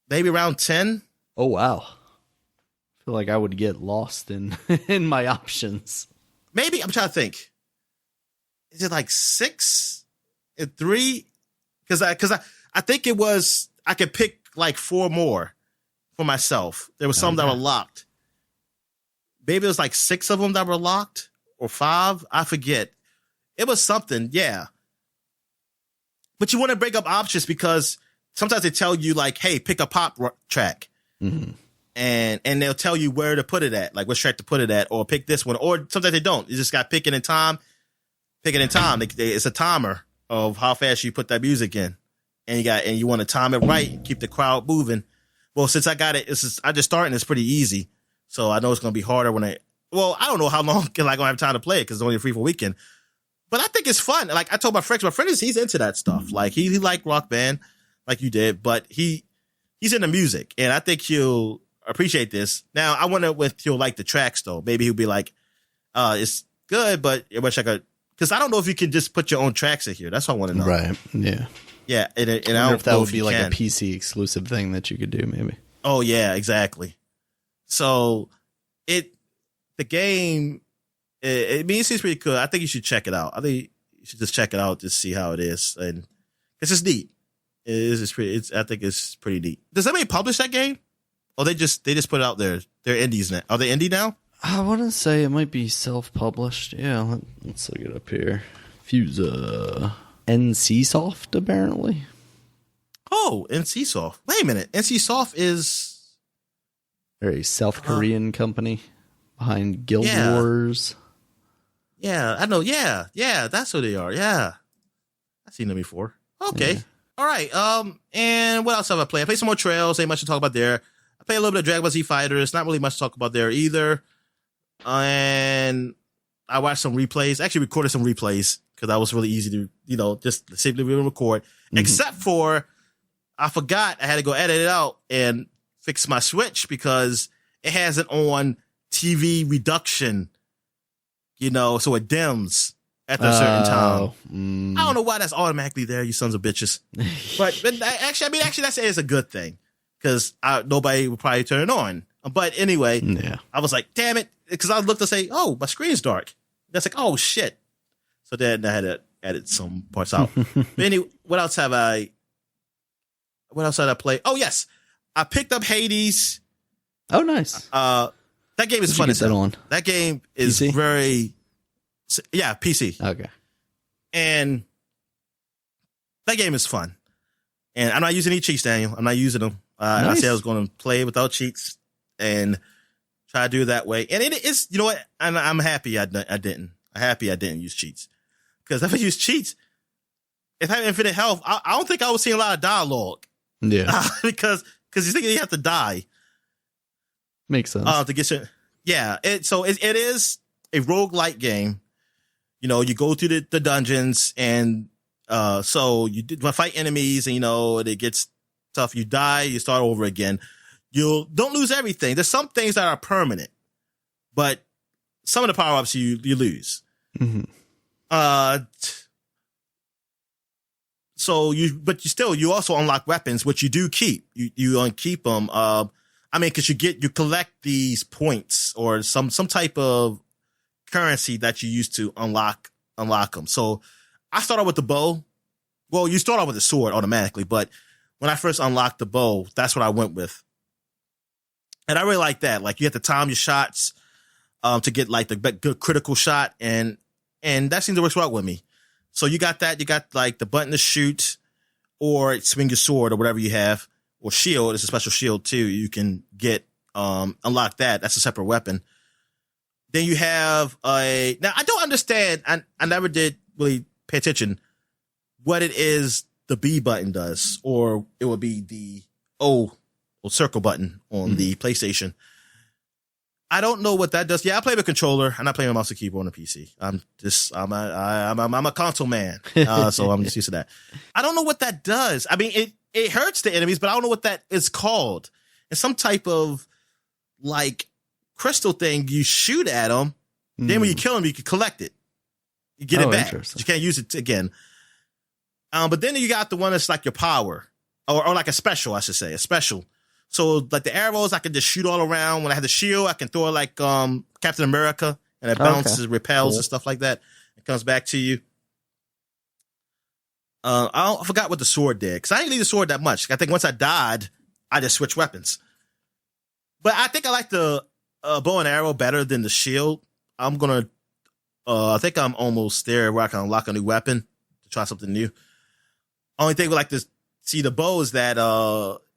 maybe around 10. Oh wow. I feel like I would get lost in in my options. Maybe, I'm trying to think. Is it like 6 and 3? Because I think it was, I could pick like 4 more for myself. There was some that were locked. Maybe it was like 6 of them that were locked, or 5. I forget. It was something, yeah. But you want to break up options because sometimes they tell you like, hey, pick a pop track. Mm-hmm. And they'll tell you where to put it at, like which track to put it at, or pick this one. Or sometimes they don't. You just got pick it in time. It's a timer of how fast you put that music in. And you want to time it right, keep the crowd moving. Well, since I got it, I just started and it's pretty easy. So I know it's going to be harder I don't know how long I'm going to have time to play it because it's only a free for weekend. But I think it's fun. Like I told my friend he's into that stuff. Like he liked Rock Band like you did, but he's into music. And I think he'll appreciate this. Now, I wonder if he'll like the tracks though. Maybe he'll be like, it's good, but I wish I could, because I don't know if you can just put your own tracks in here. That's what I want to know. Right. Yeah. Yeah. And I wonder if that would be like a PC exclusive thing that you could do maybe. Oh yeah, exactly. So the game, it seems pretty cool. I think you should check it out. I think you should just check it out to see how it is. And it's just neat. I think it's pretty neat. Does anybody publish that game? Oh, they just put it out there. They're indies now. Are they indie now? I want to say it might be self-published. Yeah, let's look it up here. Fuse NCSoft, apparently. Oh, NCSoft. Wait a minute. NCSoft is... They're a South Korean company behind Guild Wars. Yeah, I know. Yeah, that's who they are. Yeah. I've seen them before. Okay. Yeah. All right. And what else have I played? I played some more Trails. Ain't much to talk about there. I played a little bit of Dragon Ball Z FighterZ. Not really much to talk about there either. And I watched some replays. Actually recorded some replays because that was really easy to, just simply record. Mm-hmm. Except for, I forgot I had to go edit it out and fix my Switch because it has it on TV reduction, so it dims at a certain time. I don't know why that's automatically there, you sons of bitches. but actually, that's a good thing because nobody would probably turn it on. But anyway, I was like, damn it, because I looked to say, oh, my screen's dark. That's like, oh shit. So then I had to edit some parts out. But anyway, what else had I played? Oh yes, I picked up Hades. Oh, nice. That game is fun as hell. That game is PC? PC. Okay. And that game is fun. And I'm not using any cheats, Daniel. I'm not using them. Nice. I said I was going to play without cheats and try to do it that way. And it is, you know what? I'm happy I didn't. I'm happy I didn't use cheats. Because if I use cheats, if I had infinite health, I don't think I would see a lot of dialogue. Yeah. Because you think you have to die. Makes sense. To get your, yeah. It is a roguelike game. You go through the dungeons and so you fight enemies and it gets tough. You die, you start over again. You don't lose everything. There's some things that are permanent, but some of the power ups you lose. Mm-hmm. So you also unlock weapons, which you do keep. You keep them. Because you collect these points or some type of currency that you use to unlock them. So I started with the bow. Well, you start off with the sword automatically, but when I first unlocked the bow, that's what I went with. And I really like that. Like you have to time your shots to get like the good critical shot, and that seems to work well with me. So you got that. You got like the button to shoot or swing your sword or whatever you have, or shield. It's a special shield too. You can get unlock that. That's a separate weapon. Then you have now I don't understand. I never did really pay attention what it is the B button does, or it would be the O circle button on the PlayStation. I don't know what that does. Yeah, I play with a controller, and I play with mouse and keyboard on the PC. I'm a console man, so I'm just used to that. I don't know what that does. I mean, it hurts the enemies, but I don't know what that is called. It's some type of like crystal thing you shoot at them. Then when you kill them, you can collect it. You get it back. You can't use it again. But then you got the one that's like your power, or like a special, I should say, a special. So like the arrows, I can just shoot all around. When I have the shield, I can throw it like Captain America, and it bounces, repels, and stuff like that. It comes back to you. I forgot what the sword did, because I didn't need the sword that much. I think once I died, I just switched weapons. But I think I like the bow and arrow better than the shield. I'm gonna. I think I'm almost there where I can unlock a new weapon to try something new. Only thing we like to see the bow is that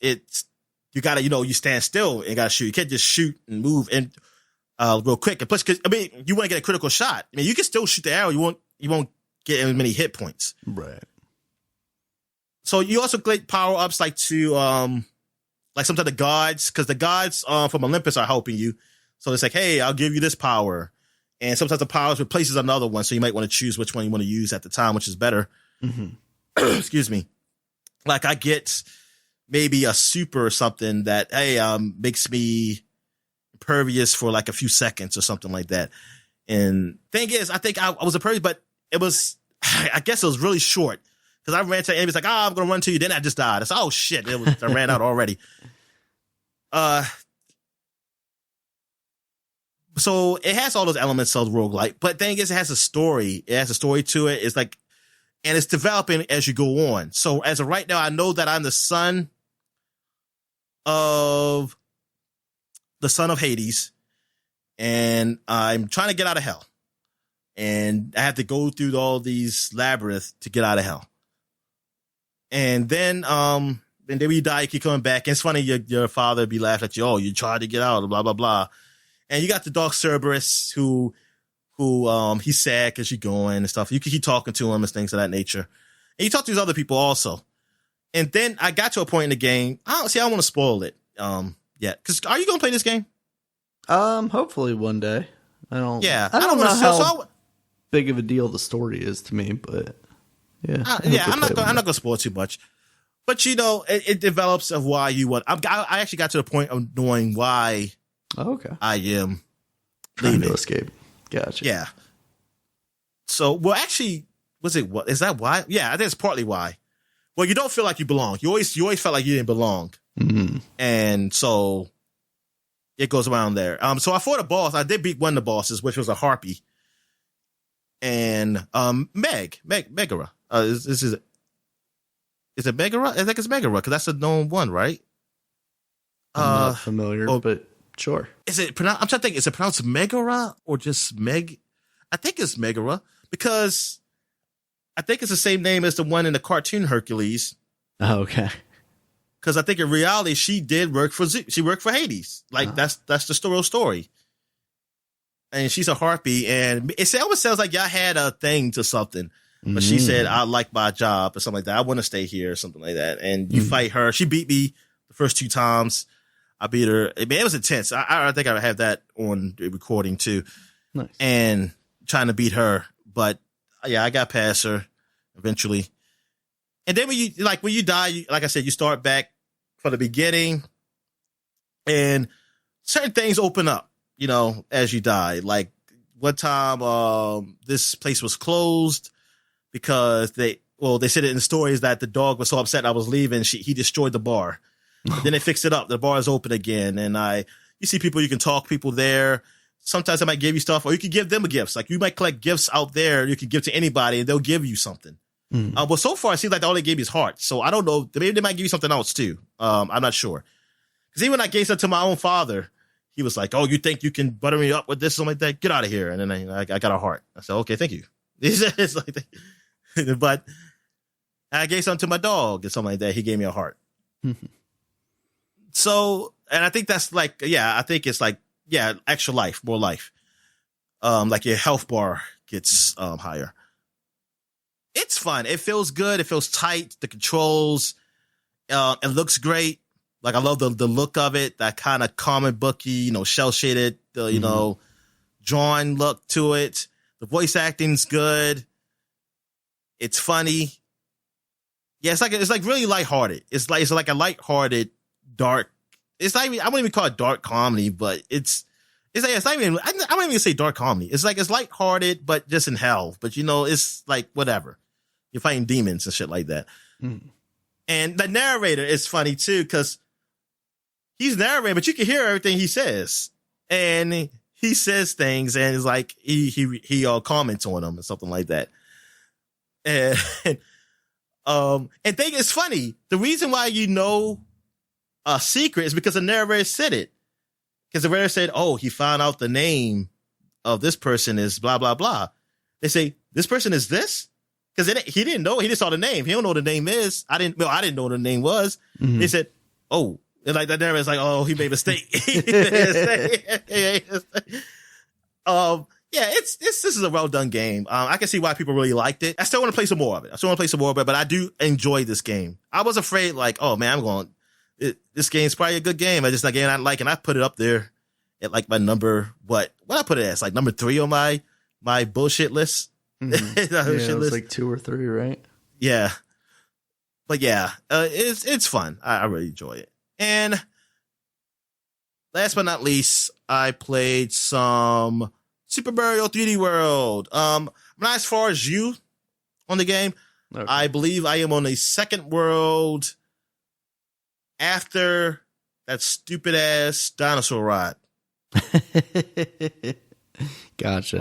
it's. You gotta, you stand still and gotta shoot. You can't just shoot and move and real quick. And plus, you want to get a critical shot. I mean, you can still shoot the arrow. You won't get as many hit points. Right. So you also get power ups like sometimes the gods, because the gods from Olympus are helping you. So it's like, hey, I'll give you this power, and sometimes the power replaces another one. So you might want to choose which one you want to use at the time, which is better. Mm-hmm. Excuse me. Like I get maybe a super or something that, hey, makes me impervious for like a few seconds or something like that. And thing is, I think I was impervious, but it was, I guess it was really short, because I ran to enemies like, I'm going to run to you. Then I just died. I said, oh shit. I ran out already. So it has all those elements of roguelike, but thing is, it has a story. It has a story to it. It's like, and it's developing as you go on. So as of right now, I know that I'm the son of Hades, and I'm trying to get out of hell. And I have to go through all these labyrinths to get out of hell. And then when you die, you keep coming back. And it's funny, your father be laughing at you. Oh, you tried to get out, blah, blah, blah. And you got the Dark Cerberus who he's sad because you're going and stuff. You can keep talking to him and things of that nature. And you talk to these other people also. And then I got to a point in the game. I don't want to spoil it yet. Because are you going to play this game? Hopefully one day. I don't know how big of a deal the story is to me, but yeah. I'm not going to spoil too much. But it develops of why you want. I actually got to the point of knowing why. I am trying to escape. Gotcha. Yeah. So, well, actually, is that why? Yeah, I think it's partly why. Well, you don't feel like you belong. You always felt like you didn't belong. Mm-hmm. And so it goes around there. So I fought a boss. I did beat one of the bosses, which was a harpy. And Megara. Is it Megara? I think it's Megara, because that's the known one, right? I'm not familiar, but sure. I'm trying to think, is it pronounced Megara or just Meg? I think it's Megara, because I think it's the same name as the one in the cartoon Hercules. Oh, okay. Because I think in reality, she did work for she worked for Hades. Like that's the real story. And she's a harpy, and it almost sounds like y'all had a thing to something. But she said, I like my job or something like that. I want to stay here or something like that. And you fight her. She beat me the first 2 times. I beat her. I mean, it was intense. I think I have that on the recording too. Nice. And trying to beat her. But yeah, I got past her eventually. And then when you die, like I said, you start back from the beginning, and certain things open up, as you die. Like one time, this place was closed because they said it in the stories that the dog was so upset I was leaving. He destroyed the bar. Then they fixed it up. The bar is open again. And you see people, you can talk people there. Sometimes they might give you stuff, or you can give them gifts. Like you might collect gifts out there. You can give to anybody and they'll give you something. But so far it seems like all they gave me is hearts. So I don't know. Maybe they might give you something else too. I'm not sure. Because even when I gave that to my own father, he was like, oh, you think you can butter me up with this? Something like that? Get out of here. And then I got a heart. I said, okay, thank you. It's like that. But I gave something to my dog and something like that. He gave me a heart. So, and I think that's like, I think it's like, extra life, more life. Like your health bar gets higher. It's fun. It feels good. It feels tight. The controls, it looks great. Like I love the look of it, that kind of comic booky, shell shaded, drawn look to it. The voice acting's good. It's funny. Yeah, it's like really lighthearted. It's like a lighthearted, dark. It's not even, I wouldn't even call it dark comedy, but it's not even, I wouldn't even say dark comedy. It's lighthearted, but just in hell. But it's like whatever. You're fighting demons and shit like that. And the narrator is funny too, because he's narrating, but you can hear everything he says. And he says things and it's like he comments on them and something like that. And thing is funny. The reason why a secret is because the narrator said it. Because the narrator said, "Oh, he found out the name of this person is blah blah blah." They say, "This person is this?" Because he didn't know. He just saw the name. He don't know what the name is. I didn't know what the name was. Mm-hmm. They said, "Oh," and like the narrator's like, "Oh, he made a mistake." Yeah, this is a well done game. I can see why people really liked it. I still want to play some more of it. But I do enjoy this game. I was afraid, like, oh man, this game's probably a good game. I just not game I like, and I put it up there at like my number. What I put it as like number 3 on my bullshit list. Mm-hmm. It was like 2 or 3, right? Yeah, but yeah, it's fun. I really enjoy it. And last but not least, I played some Super Mario 3D World. I'm not as far as you on the game. Okay. I believe I am on the second world after that stupid ass dinosaur ride. Gotcha.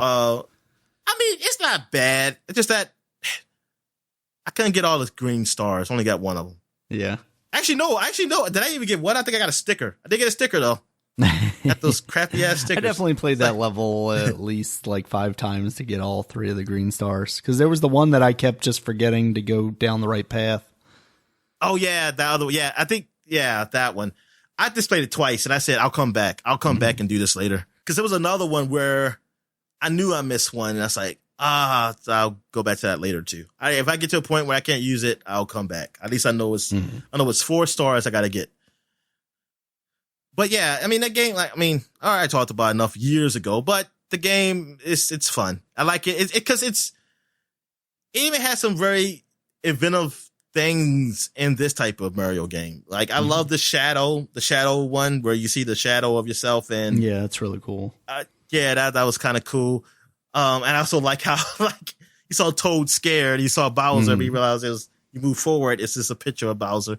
I mean, it's not bad. It's just that I couldn't get all the green stars. Only got one of them. Yeah. Actually, no. Did I even get one? I think I got a sticker. I did get a sticker though. Got those crappy ass stickers. I definitely played that level at least like 5 times to get all 3 of the green stars. Because there was the one that I kept just forgetting to go down the right path. Oh yeah, the other. Yeah, I think that one. I just played it twice, and I said I'll come back. I'll come back and do this later. Because there was another one where I knew I missed one, and I was like, I'll go back to that later too. If I get to a point where I can't use it, I'll come back. At least I know it's 4 stars I got to get. But yeah, I mean, that game, I talked about it enough years ago, but the game it's fun. I like it because it even has some very inventive things in this type of Mario game. Like I love the shadow one where you see the shadow of yourself, and yeah, that's really cool. That was kind of cool. And I also like how like you saw Toad scared, you saw Bowser, but you realized you move forward, it's just a picture of Bowser.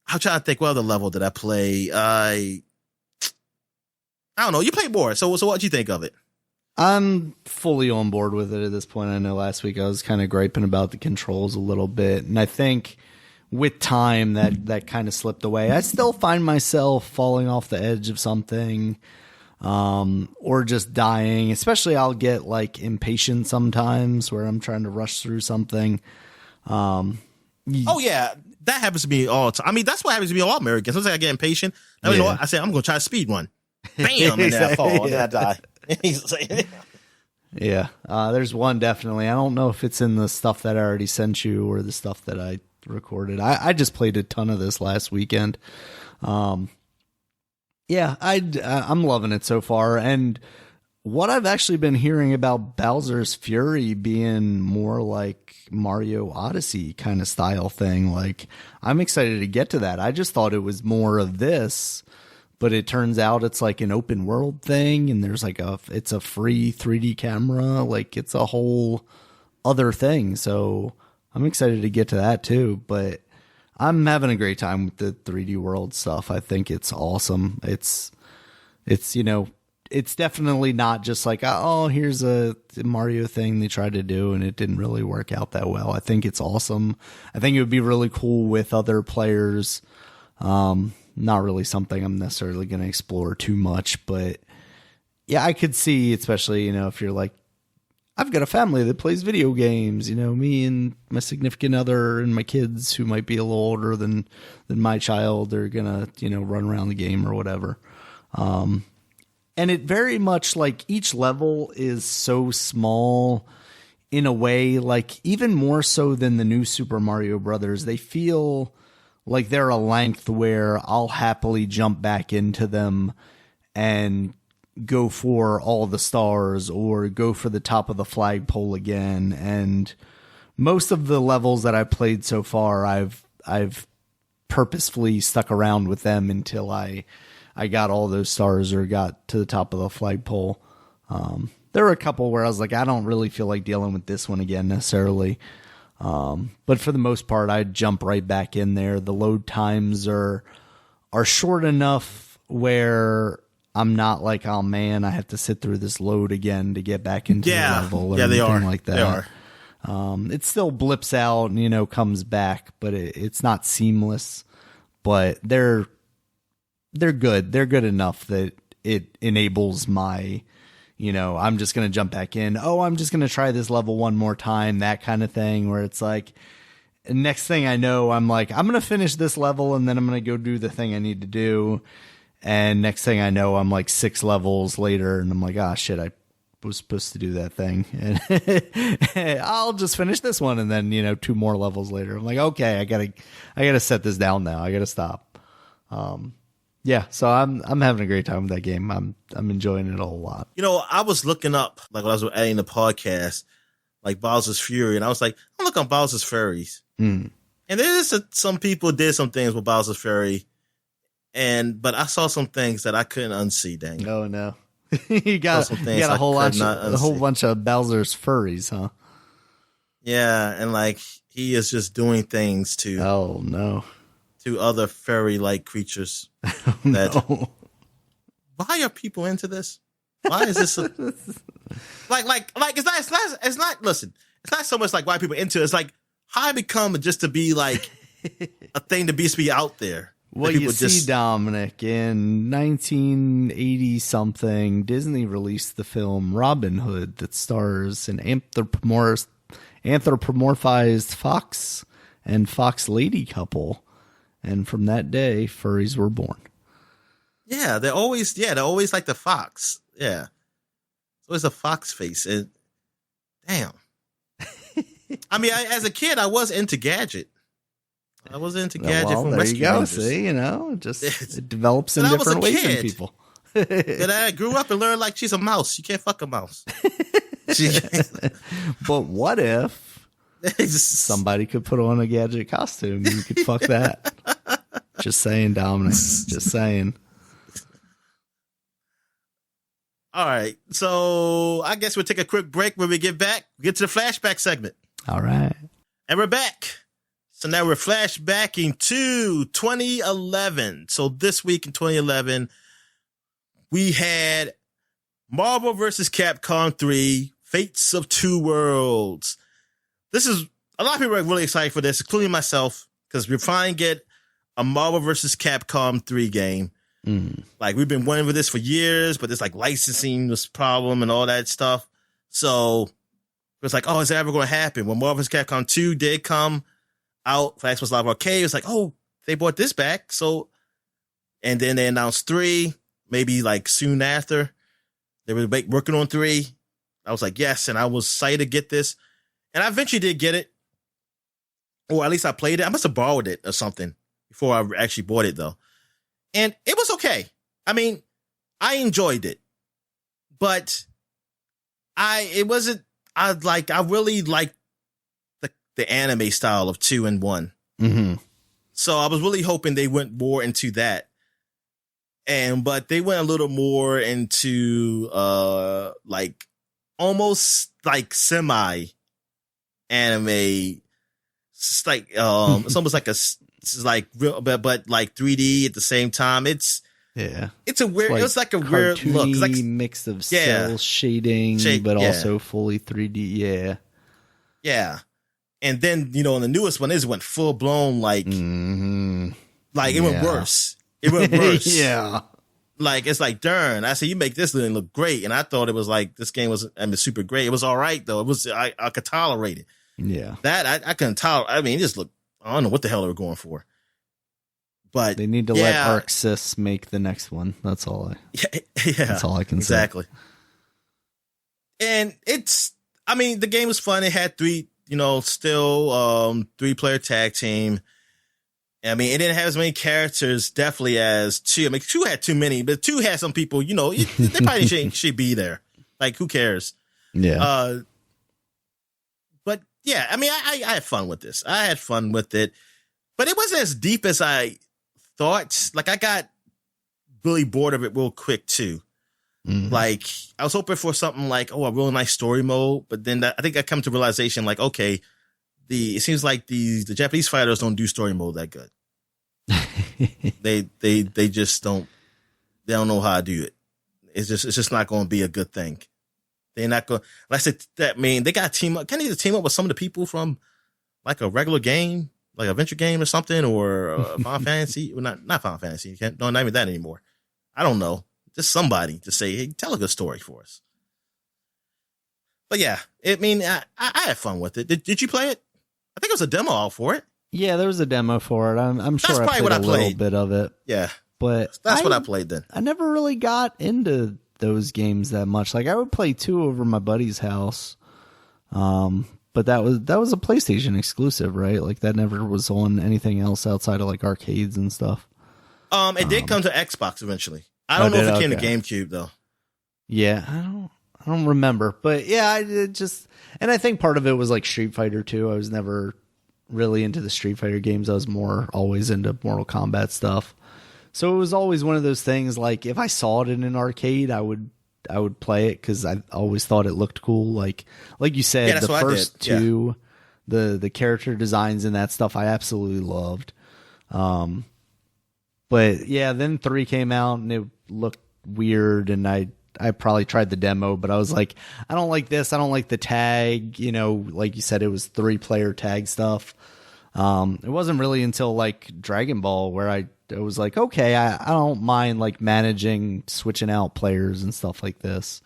I'm trying to think, what other level did I play? I don't know. You played more, so what'd you think of it? I'm fully on board with it at this point. I know last week I was kind of griping about the controls a little bit, and I think with time that kind of slipped away. I still find myself falling off the edge of something, or just dying. Especially I'll get like impatient sometimes where I'm trying to rush through something. Oh yeah. That happens to me all the time. I mean, that's what happens to me a lot, American. Sometimes I get impatient. You know what? I say, I'm going to try to speed one. Bam! And then I fall. And then I die. Yeah. There's one definitely. I don't know if it's in the stuff that I already sent you or the stuff that I recorded. I just played a ton of this last weekend. Yeah, I'm loving it so far. And what I've actually been hearing about Bowser's Fury being more like Mario Odyssey kind of style thing, like I'm excited to get to that. I just thought it was more of this, but it turns out it's like an open world thing, and there's like it's a free 3D camera, like it's a whole other thing. So I'm excited to get to that too, but I'm having a great time with the 3D world stuff. I think it's awesome. It's it's definitely not just like, oh, here's a Mario thing they tried to do and it didn't really work out that well. I think it's awesome. I think it would be really cool with other players. Not really something I'm necessarily going to explore too much, but yeah, I could see, especially, if you're like, I've got a family that plays video games, me and my significant other and my kids who might be a little older than my child are going to, run around the game or whatever. And it very much like each level is so small in a way, like even more so than the new Super Mario Brothers. They feel like they're a length where I'll happily jump back into them and go for all the stars or go for the top of the flagpole again. And most of the levels that I played so far, I've purposefully stuck around with them until I got all those stars or got to the top of the flagpole. There were a couple where I was like, I don't really feel like dealing with this one again necessarily. But for the most part, I'd jump right back in there. The load times are short enough where I'm not like, oh man, I have to sit through this load again to get back into the level or anything like that. They are. It still blips out and, comes back, but it's not seamless. But they're good. They're good enough that it enables my, I'm just going to jump back in. Oh, I'm just going to try this level one more time. That kind of thing where it's like, next thing I know, I'm like, I'm going to finish this level and then I'm going to go do the thing I need to do. And next thing I know, I'm like 6 levels later and I'm like, ah, shit, I was supposed to do that thing. And I'll just finish this one. And then, 2 more levels later, I'm like, okay, I gotta set this down now. I gotta stop. Yeah, so I'm having a great time with that game. I'm enjoying it a whole lot. I was looking up, like when I was editing the podcast, like Bowser's Fury, and I was like, I'm looking at Bowser's Furies. And there's some people did some things with Bowser's Fury, but I saw some things that I couldn't unsee, dang. Oh no. you got a whole bunch of Bowser's furries, huh? Yeah, and like he is just doing things to to other fairy-like creatures. No. Why are people into this? Why is this like it's not listen, it's not so much like why people into it, it's like how I become just to be like a thing to be out there. Well, you see, Dominic, in 1980 something, Disney released the film Robin Hood that stars an anthropomorphized fox and fox lady couple. And from that day, furries were born. Yeah, they're always like the fox. Yeah. It's always a fox face. And damn. I mean, as a kid, I was into Gadget. I was into Gadget from Rescue Rangers. See, it develops in different ways in people. And I grew up and learned like she's a mouse. You can't fuck a mouse. But what if somebody could put on a Gadget costume? You could fuck that. Just saying, Dominic. Just saying. All right. So I guess we'll take a quick break. When we get back, get to the flashback segment. All right. And we're back. So now we're flashbacking to 2011. So this week in 2011, we had Marvel vs. Capcom 3, Fates of Two Worlds. This is, a lot of people are really excited for this, including myself, because we're finally get a Marvel vs. Capcom 3 game. Like, we've been waiting for this for years, but there's like licensing was problem and all that stuff. So it was like, oh, is that ever going to happen? When Marvel vs. Capcom 2 did come out for Xbox Live Arcade, it was like, oh, they brought this back. So, and then they announced 3, maybe like soon after. They were working on 3. I was like, yes, and I was excited to get this. And I eventually did get it. Or at least I played it. I must have borrowed it or something before I actually bought it, though. And it was okay. I mean, I enjoyed it. But I really liked the anime style of 2 and 1. Mm-hmm. So I was really hoping they went more into that. But they went a little more into like almost like semi anime. It's like it's almost like it's like real, but like 3D at the same time. It's a weird. It's like a weird look. It's like mix of cell shading, but also fully 3D. Yeah. And then, in the newest one, it went full blown like it went worse. It went worse. Yeah. Like, it's like, darn, I said, you make this thing look great. And I thought it was like, this game was, super great. It was all right, though. It was, I could tolerate it. Yeah. That, I couldn't tolerate. I mean, it just looked, I don't know what the hell they were going for. But they need to let Arc Sys make the next one. That's all that's all I can say. Exactly. And the game was fun. It had 3, still 3-player tag team. I mean, it didn't have as many characters, definitely, as 2. I mean, 2 had too many, but 2 had some people, you know, they probably should be there. Like, who cares? Yeah. But yeah, I mean, I had fun with this. I had fun with it, but it wasn't as deep as I thought. Like, I got really bored of it real quick too. Like, I was hoping for something like, a real nice story mode, but then I think I come to realization, like, okay, it seems like the Japanese fighters don't do story mode that good. they just don't. They don't know how to do it. It's just not going to be a good thing. They're not going. Like I said, that mean they got to team up. Can they team up with some of the people from like a regular game, like a adventure game or something, or Final Fantasy? Well, not Final Fantasy. Not even that anymore. I don't know. Just somebody to say, hey, tell a good story for us. But yeah, I mean, I had fun with it. Did you play it? I think it was a demo out for it. Yeah, there was a demo for it. I'm sure I played a little bit of it. Yeah. But that's what I played then. I never really got into those games that much. Like, I would play 2 over my buddy's house. But that was a PlayStation exclusive, right? Like, that never was on anything else outside of like arcades and stuff. It did come to Xbox eventually. I don't know if it came to GameCube though. Yeah, I don't remember. But yeah, and I think part of it was like Street Fighter 2. I was never really into the Street Fighter games. I was more always into Mortal Kombat stuff. So it was always one of those things, like, if I saw it in an arcade, I would play it because I always thought it looked cool. Like you said, the first 2, the character designs and that stuff, I absolutely loved. But yeah, then 3 came out and it looked weird, and I probably tried the demo, but I was like, I don't like this. I don't like the tag. You know, like you said, it was 3-player tag stuff. It wasn't really until like Dragon Ball where I was like, okay, I don't mind like managing, switching out players and stuff like this.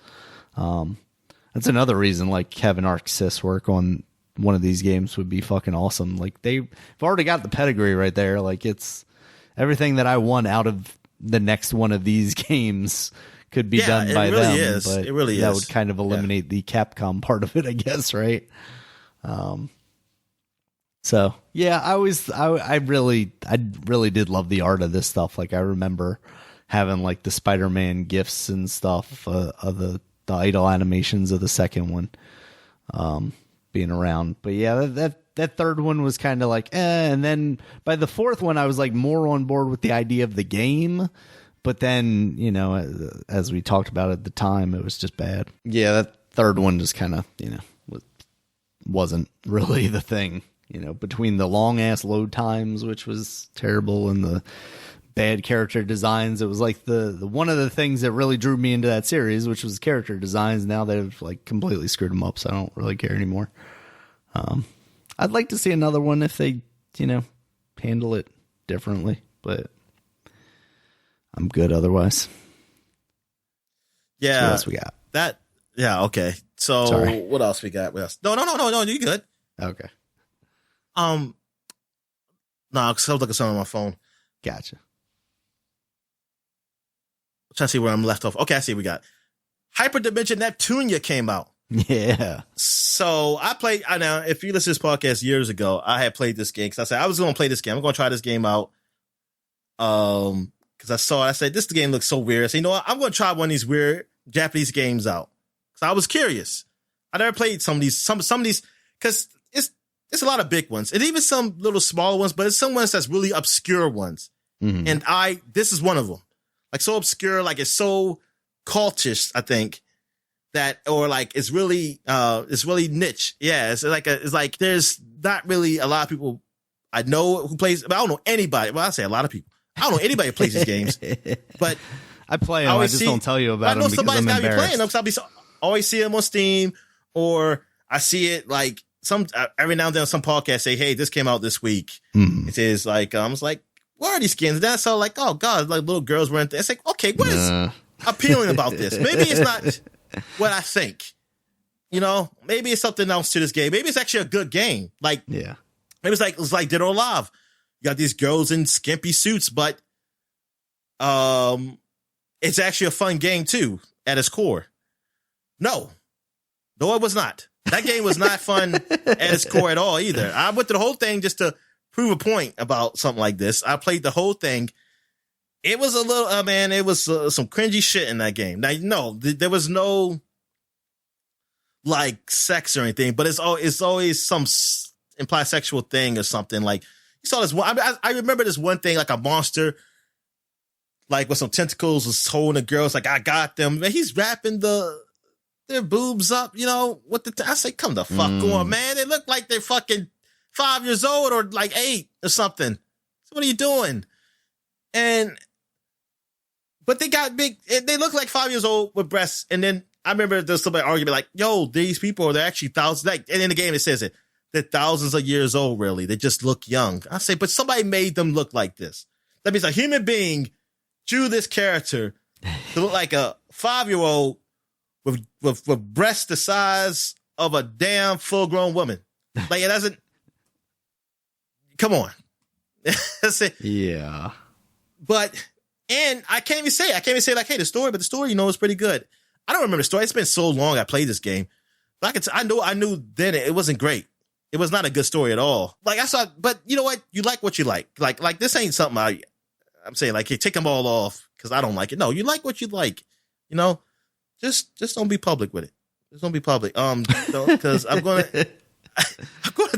That's another reason like having ArcSys work on one of these games would be fucking awesome. Like, they've already got the pedigree right there. Like, it's everything that I want out of the next one of these games could be done by them. Is. But it really that is. would kind of eliminate the Capcom part of it, I guess, right? So yeah, I really did love the art of this stuff. Like, I remember having like the Spider-Man gifs and stuff of the idle animations of the second one being around. But yeah, that third one was kind of like, and then by the fourth one, I was like more on board with the idea of the game. But then, you know, as we talked about at the time, it was just bad. Yeah, that third one just kind of, you know, wasn't really the thing. You know, between the long ass load times, which was terrible, and the bad character designs, it was like the one of the things that really drew me into that series, which was character designs. Now they've like completely screwed them up, so I don't really care anymore. I'd like to see another one if they, you know, handle it differently, but I'm good otherwise. Yeah. So what else we got? That. Yeah. Okay. So Sorry. What else we got? No. You good? Okay. No, because I was looking at something on my phone. Gotcha. I'm trying to see where I'm left off. Okay, I see what we got. Hyperdimension Neptunia came out. Yeah. So I know if you listen to this podcast years ago, I had played this game because I said I was going to play this game. I'm going to try this game out. Because I said, this game looks so weird. I said, you know what? I'm going to try one of these weird Japanese games out. Because I was curious. I never played some of these, because it's a lot of big ones, and even some little small ones, but it's some ones that's really obscure ones. Mm-hmm. And this is one of them. Like, so obscure, like it's so cultish, I think, that, or like it's really niche. Yeah, it's like there's not really a lot of people I know who plays, but I don't know anybody. Well, I say a lot of people. I don't know anybody who plays these games, but I play them. I just don't tell you about them because I'm embarrassed. I know somebody's got to be playing them because always see them on Steam, or I see it like every now and then some podcast say, hey, this came out this week. Mm. It says like, I was like, what are these skins? And that's all like, oh God, like little girls wearing things. It's like, okay, what is appealing about this? Maybe it's not what I think. You know, maybe it's something else to this game. Maybe it's actually a good game. Like, yeah, maybe it's like Dead or Alive. You got these girls in skimpy suits, but it's actually a fun game too at its core. No, it was not. That game was not fun at its core at all either. I went through the whole thing just to prove a point about something like this. I played the whole thing. It was a little, man, it was some cringy shit in that game. Now, no, there was no like sex or anything, but it's always some implied sexual thing or something. Like you saw this one. I remember this one thing, like a monster, like with some tentacles was holding the girls. Like I got them. Man, he's wrapping their boobs up. You know what? I say, come the fuck on, man. They look like they're fucking 5 years old or like 8 or something. So what are you doing? But they got big. They look like 5 years old with breasts. And then I remember there's somebody arguing like, yo, these people, they're actually thousands. Like, and in the game, it says it. They're thousands of years old, really. They just look young. I say, but somebody made them look like this. That means a human being drew this character to look like a 5-year-old with breasts the size of a damn full-grown woman. Like, it doesn't. Come on. That's it. Yeah. And I can't even say like, hey, the story, but the story, is pretty good. I don't remember the story. It's been so long I played this game. But I knew then it wasn't great. It was not a good story at all. Like I saw, but you know what? You like what you like. Like this ain't something I'm saying like, hey, take them all off because I don't like it. No, you like what you like. Just don't be public with it. Just don't be public. Because I'm gonna think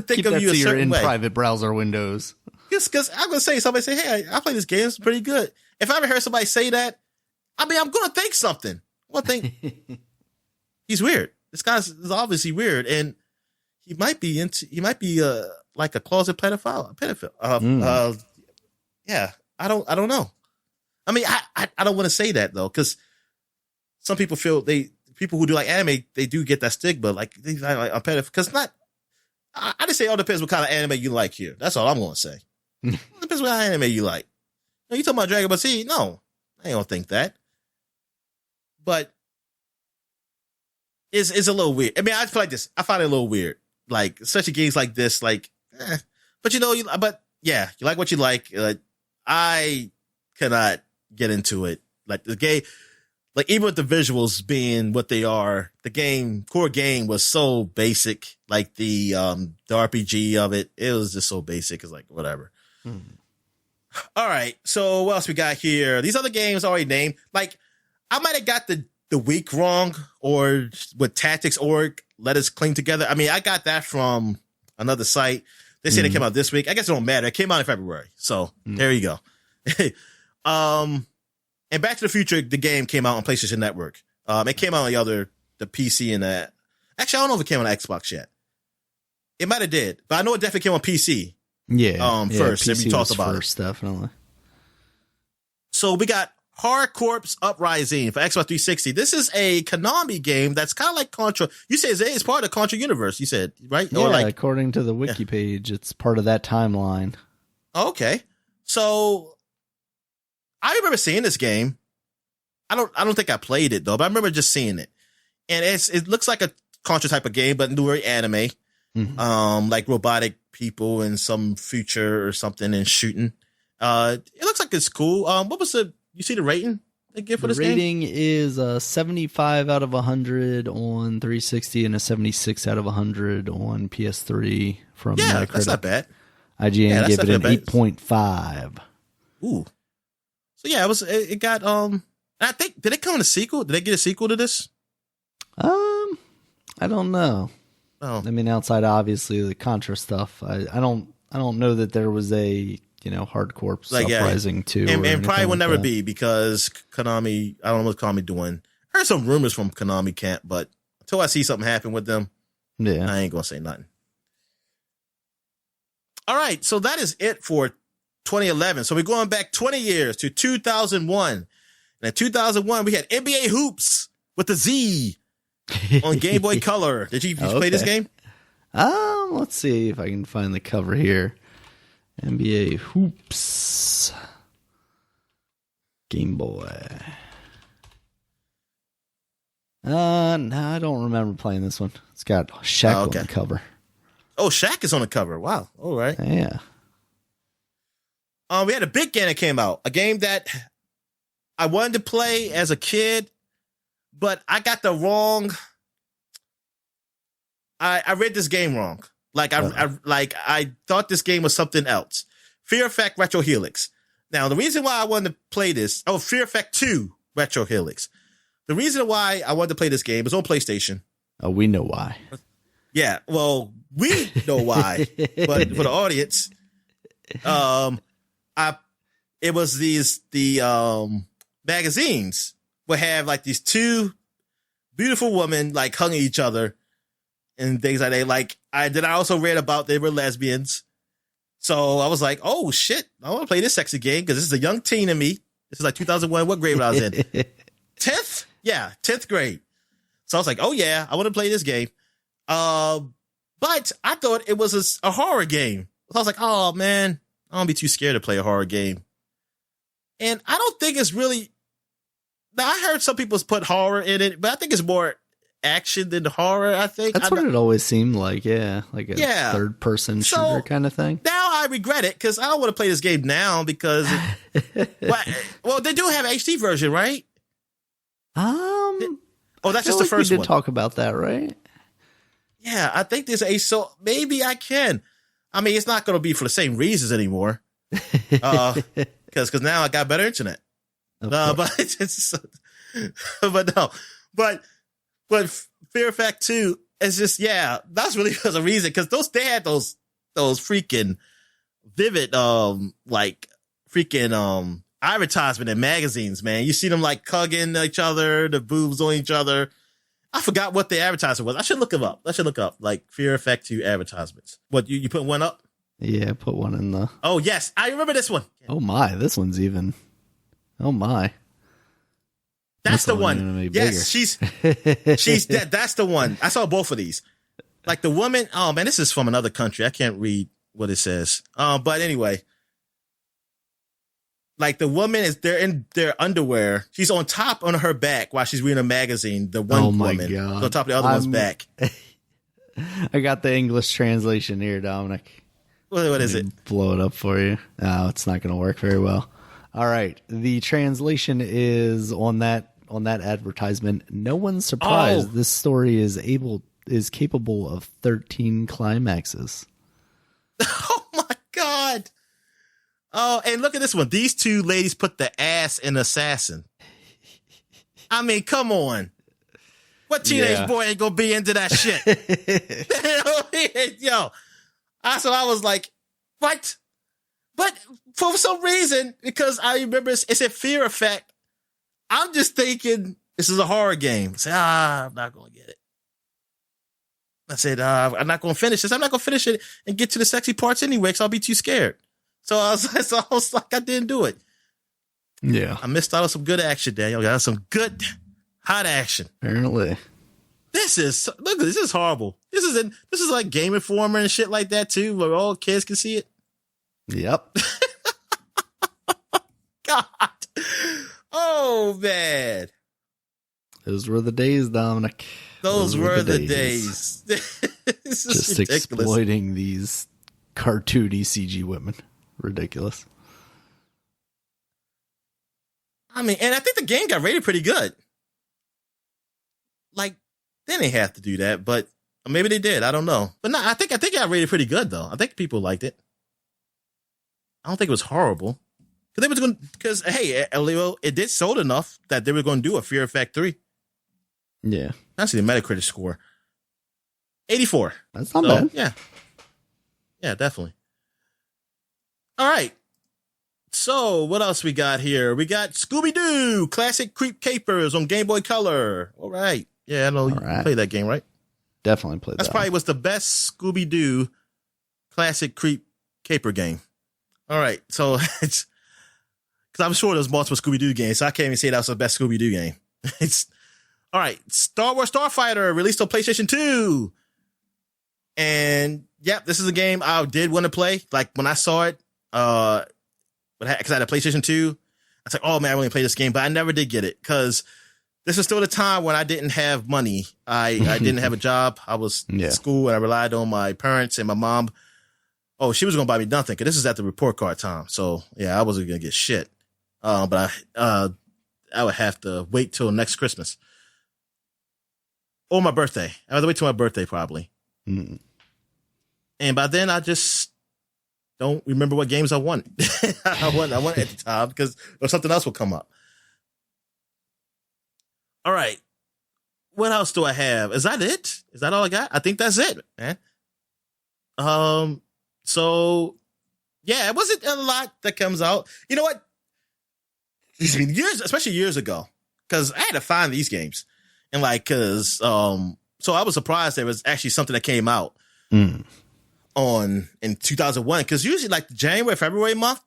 Keep of that you a to your certain way. private browser windows. Because I'm gonna say somebody say, hey, I play this game. It's pretty good. If I ever heard somebody say that, I'm gonna think something. I'm gonna think he's weird. This guy's obviously weird, and he might be like a closet pedophile. Yeah, I don't know. I mean, I don't want to say that though, because some people feel people who do like anime, they do get that stigma, like they like a pedophile. Because I just say it all depends what kind of anime you like here. That's all I'm gonna say. It depends what kind of anime you like. You talking about Dragon Ball Z? No, I don't think that. But it's a little weird. I mean, I feel like this. I find it a little weird. Like, especially games like this, like, but you like what you like. I cannot get into it. Like the game, like even with the visuals being what they are, the core game was so basic. Like the RPG of it was just so basic. It's like, whatever. All right. So what else we got here? These other games already named. Like, I might have got the week wrong, or with Tactics Org, Let Us Cling Together. I mean, I got that from another site. They say they came out this week. I guess it don't matter. It came out in February. So there you go. And Back to the Future, the game came out on PlayStation Network. It came out on the PC and that. Actually, I don't know if it came on Xbox yet. It might have did, but I know it definitely came on PC. Yeah. First, PC and we talked was about first, definitely. So we got Hard Corps Uprising for Xbox 360. This is a Konami game that's kind of like Contra. You said it's part of the Contra universe. You said, right? Yeah, according to the wiki page, it's part of that timeline. Okay, so I remember seeing this game. I don't think I played it though, but I remember just seeing it, and it looks like a Contra type of game, but very anime. Like robotic people in some future or something and shooting. It looks like it's cool. What was you see the rating they give for this game? The rating is a 75 out of 100 on 360 and a 76 out of 100 on PS3 from Metacritic. That's not bad. IGN gave it an 8.5. Ooh. So yeah, it got I think, did it come in a sequel? Did they get a sequel to this? I don't know. Oh. I mean, outside obviously the Contra stuff, I don't know that there was a Hard Corps Uprising 2. And probably will never be, because Konami, I don't know what Konami doing. I heard some rumors from Konami camp, but until I see something happen with them, I ain't gonna say nothing. All right, so that is it for 2011. So we're going back 20 years to 2001. And in 2001, we had NBA Hoops with the Z on Game Boy Color. Did you play this game? Let's see if I can find the cover here. NBA Hoops. Game Boy. No, I don't remember playing this one. It's got Shaq on the cover. Oh, Shaq is on the cover. Wow. All right. Yeah. We had a big game that came out. A game that I wanted to play as a kid, but I got the wrong. I read this game wrong. Like I thought this game was something else. Fear Effect Retro Helix. Now, the reason why I wanted to play this, Fear Effect 2 Retro Helix. The reason why I wanted to play this game is on PlayStation. Oh, we know why. Yeah, well, we know why, but for the audience, it was the magazines would have like these two beautiful women like hugging each other and things like that. Like I also read about they were lesbians. So I was like, oh shit, I want to play this sexy game because this is a young teen in me. This is like 2001. What grade I was in? 10th? Yeah, 10th grade. So I was like, oh yeah, I want to play this game. But I thought it was a horror game. So I was like, oh man, I don't be too scared to play a horror game. And I don't think it's really. Now I heard some people put horror in it, but I think it's more action than horror. I think that's what it always seemed like. Yeah, like a third person shooter kind of thing. Now I regret it because I don't want to play this game now because. Well, they do have an HD version, right? That's just the first one. We did talk about that, right? Yeah, I think there's so maybe I can. I mean, it's not going to be for the same reasons anymore. Because now I got better internet. But Fear Effect 2 is just that's really because of reason because they had those freaking vivid advertisement in magazines, man. You see them like hugging each other, the boobs on each other. I forgot what the advertisement was. I should look them up. Like Fear Effect 2 advertisements. What you put one up? Yeah, put one in the. Oh yes, I remember this one. Oh my, this one's even. Oh my. That's the one. Yes, she's that's the one. I saw both of these. Like the woman. Oh man, this is from another country. I can't read what it says. But anyway, like the woman they're in their underwear. She's on top on her back while she's reading a magazine. The one woman God. on top of the other one's back. I got the English translation here, Dominic. What is it? Blow it up for you. Oh, it's not going to work very well. All right. The translation is on that advertisement. No one's surprised. This story is capable of 13 climaxes. Oh my God. Oh, and look at this one. These two ladies put the ass in Assassin. I mean, come on. What teenage boy ain't gonna be into that shit? Yo. So I was like, what? But for some reason, because I remember it's a Fear Effect, I'm just thinking this is a horror game. I said, I'm not going to get it. I said, I'm not going to finish this. I'm not going to finish it and get to the sexy parts anyway because I'll be too scared. So I was like, I didn't do it. Yeah. I missed out on some good action, Daniel. Got some good, hot action. Apparently. This is horrible. This is like Game Informer and shit like that too, where all kids can see it. Yep. God. Oh man. Those were the days, Dominic. Those were the days. Just exploiting these cartoony CG women. Ridiculous. I mean, and I think the game got rated pretty good. Like, they didn't have to do that, but maybe they did. I don't know. But no, I think it got rated pretty good though. I think people liked it. I don't think it was horrible. Because hey, it did sold enough that they were going to do a Fear Effect 3. Yeah. That's the Metacritic score. 84. That's not bad. Yeah. Yeah, definitely. All right. So what else we got here? We got Scooby-Doo Classic Creep Capers on Game Boy Color. All right. Yeah, I know you played that game, right? Definitely played that. That's probably was the best Scooby-Doo Classic Creep Caper game. All right. So it's because I'm sure there's multiple Scooby-Doo games, so I can't even say that was the best Scooby-Doo game. It's all right. Star Wars Starfighter released on PlayStation 2. And yep, this is a game I did want to play. Like when I saw it, because I had a PlayStation 2, I was like, oh man, I really play this game, but I never did get it because this was still the time when I didn't have money. I didn't have a job. I was in school and I relied on my parents and my mom. Oh, she was going to buy me nothing because this is at the report card time. So yeah, I wasn't going to get shit. But I would have to wait till next Christmas or my birthday. I would wait till my birthday probably. And by then, I just don't remember what games I won. I won at the time because or something else will come up. All right. What else do I have? Is that it? Is that all I got? I think that's it, man. So yeah, it wasn't a lot that comes out. You know what? Especially years ago, because I had to find these games, and so I was surprised there was actually something that came out in 2001. Because usually, like the January, February month,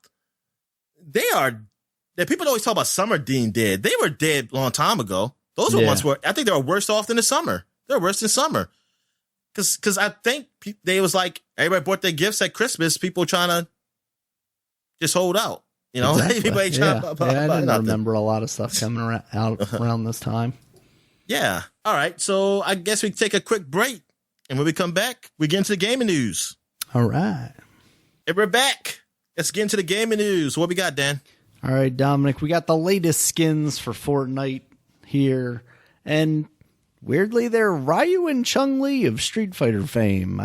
that people always talk about summer being dead. They were dead a long time ago. Those were ones where I think they were worse off than the summer. They were worse than summer. Because I think they was like everybody bought their gifts at Christmas. People trying to just hold out. You know, exactly. I didn't remember a lot of stuff coming around this time. Yeah. All right. So I guess we take a quick break, and when we come back, we get into the gaming news. All right. And we're back. Let's get into the gaming news. What we got, Dan? All right, Dominic. We got the latest skins for Fortnite here, and weirdly, they're Ryu and Chun-Li of Street Fighter fame.